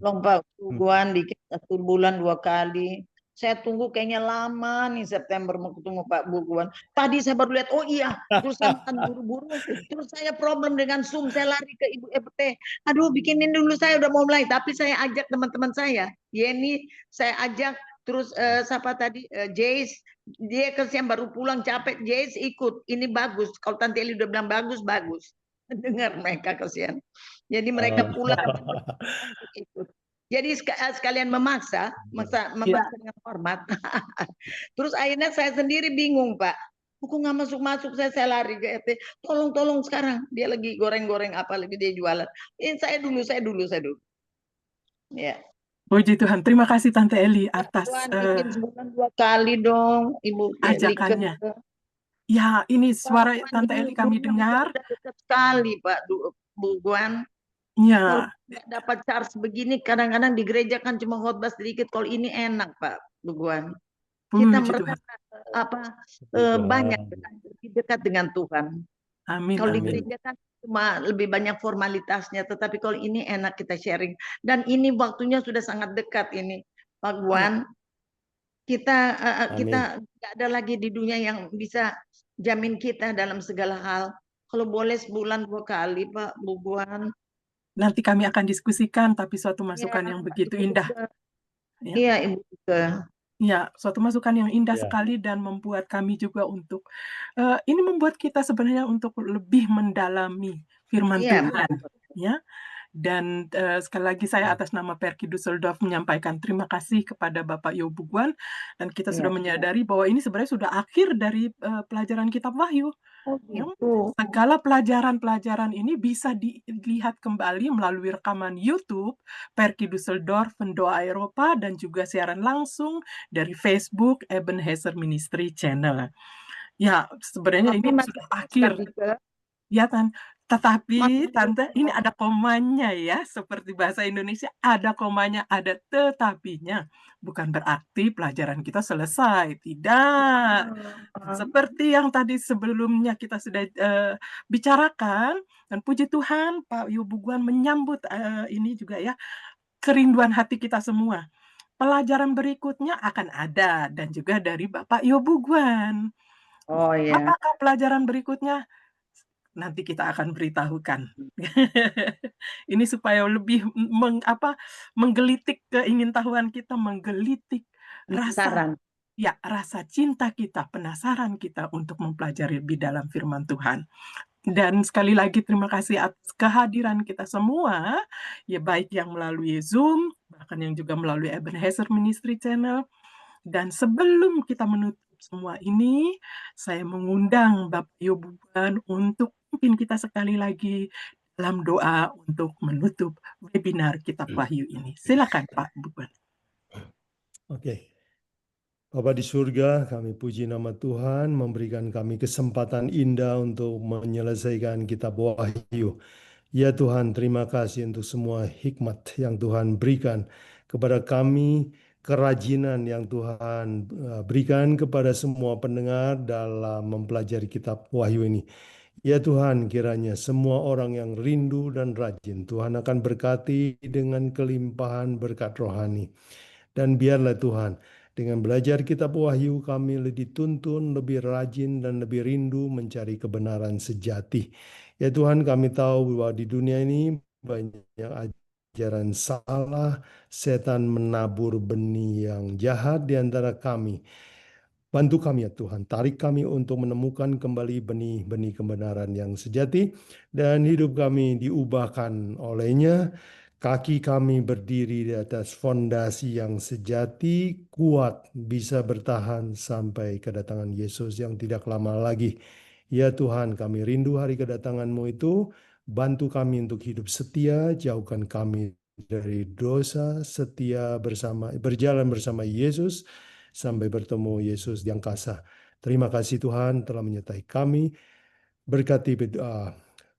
E: Lomba tuguan dikit 1 bulan 2 kali. Saya tunggu kayaknya lama nih September mau ketemu Pak Buguan. Tadi saya baru lihat, oh iya, terus saya makan buru-buru, terus saya problem dengan Zoom, saya lari ke Ibu FT. Aduh, bikinin dulu, saya udah mau mulai, tapi saya ajak teman-teman saya, Yeni, saya ajak, terus siapa tadi, Jace, dia kesian baru pulang capek, Jace ikut, ini bagus, kalau Tante Eli udah bilang bagus, dengar mereka kesian. Jadi mereka pulang ikut. Jadi sekalian memaksa dengan hormat. Terus akhirnya saya sendiri bingung, Pak. Kok nggak masuk-masuk, saya lari ke RT, tolong sekarang, dia lagi goreng-goreng apa lagi dia jualan. Saya dulu. Ya.
A: Puji Tuhan, terima kasih Tante Eli atas
E: Tuhan bikin sebulan 2 kali dong, Ibu Eli.
A: ajakannya. Ya, ini suara
E: Tuhan,
A: Tante Eli kami
E: dunia
A: dengar.
E: udah dekat sekali, Pak Bu Guan.
A: Ya,
E: Kalau nggak dapat charge begini, kadang-kadang di gereja kan cuma khotbah sedikit. Kalau ini enak, Pak Bu Guan. Kita
A: puji
E: merasa
A: Tuhan.
E: banyak lebih dekat dengan Tuhan.
A: Amin,
E: Kalau di
A: amin.
E: gereja kan cuma lebih banyak formalitasnya, tetapi kalau ini enak kita sharing. Dan ini waktunya sudah sangat dekat ini, Pak Guan. Kita nggak ada lagi di dunia yang bisa jamin kita dalam segala hal. Kalau boleh sebulan 2 kali, Pak Bu Guan.
A: Nanti kami akan diskusikan, tapi suatu masukan yang begitu indah.
E: Iya, Ibu juga.
A: Ya, suatu masukan yang indah sekali dan membuat kami juga untuk ini membuat kita sebenarnya untuk lebih mendalami firman Tuhan, ya. Dan sekali lagi saya atas nama Perki Düsseldorf menyampaikan terima kasih kepada Bapak Yo Buguan, dan kita sudah menyadari bahwa ini sebenarnya sudah akhir dari pelajaran kitab Wahyu. Segala pelajaran-pelajaran ini bisa dilihat kembali melalui rekaman YouTube Perki Düsseldorf Pendoa Eropa, dan juga siaran langsung dari Facebook Ebenezer Ministry Channel. Ya, sebenarnya ini sudah akhir. Ya kan, tetapi Tante, ini ada komanya ya, seperti bahasa Indonesia ada komanya, ada tetapinya. Bukan berarti pelajaran kita selesai, tidak. Seperti yang tadi sebelumnya kita sudah bicarakan, dan puji Tuhan Pak Yo Buguan menyambut ini juga ya, kerinduan hati kita semua. Pelajaran berikutnya akan ada, dan juga dari Bapak Yo Buguan.
E: Oh ya.
A: Apakah pelajaran berikutnya? Nanti kita akan beritahukan. Ini supaya lebih menggelitik keingintahuan kita, menggelitik rasa cinta kita, penasaran kita untuk mempelajari lebih dalam firman Tuhan. Dan sekali lagi terima kasih atas kehadiran kita semua, ya baik yang melalui Zoom, bahkan yang juga melalui Ebenezer Ministry Channel. Dan sebelum kita menutup semua ini, saya mengundang Bapak Yo Buguan untuk mungkin kita sekali lagi dalam doa untuk menutup webinar Kitab Wahyu ini. Silakan Pak Buguan.
C: Oke. Bapa di surga, kami puji nama Tuhan memberikan kami kesempatan indah untuk menyelesaikan Kitab Wahyu. Ya Tuhan, terima kasih untuk semua hikmat yang Tuhan berikan kepada kami, kerajinan yang Tuhan berikan kepada semua pendengar dalam mempelajari Kitab Wahyu ini. Ya Tuhan, kiranya semua orang yang rindu dan rajin, Tuhan akan berkati dengan kelimpahan berkat rohani. Dan biarlah Tuhan, dengan belajar kitab Wahyu kami lebih dituntun, lebih rajin, dan lebih rindu mencari kebenaran sejati. Ya Tuhan, kami tahu bahwa di dunia ini banyak ajaran salah, setan menabur benih yang jahat di antara kami. Bantu kami ya Tuhan, tarik kami untuk menemukan kembali benih-benih kebenaran yang sejati, dan hidup kami diubahkan olehnya. Kaki kami berdiri di atas fondasi yang sejati, kuat, bisa bertahan sampai kedatangan Yesus yang tidak lama lagi. Ya Tuhan, kami rindu hari kedatangan-Mu itu. Bantu kami untuk hidup setia, jauhkan kami dari dosa, setia berjalan bersama Yesus sampai bertemu Yesus di angkasa. Terima kasih Tuhan telah menyertai kami. Berkati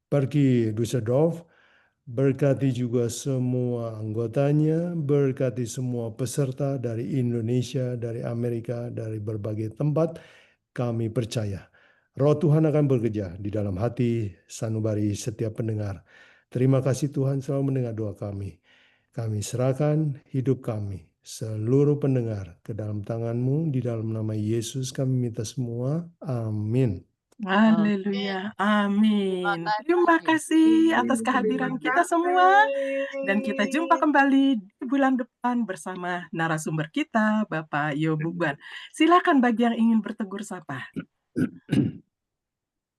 C: Perki Düsseldorf, berkati juga semua anggotanya, berkati semua peserta dari Indonesia, dari Amerika, dari berbagai tempat. Kami percaya Roh Tuhan akan bekerja di dalam hati sanubari setiap pendengar. Terima kasih Tuhan selalu mendengar doa kami. Kami serahkan hidup kami, seluruh pendengar ke dalam tangan-Mu. Di dalam nama Yesus kami minta semua. Amin.
A: Haleluya, amin. Terima kasih atas kehadiran kita semua, dan kita jumpa kembali di bulan depan bersama narasumber kita, Bapak Yo Buguan. Silakan bagi yang ingin bertegur sapa.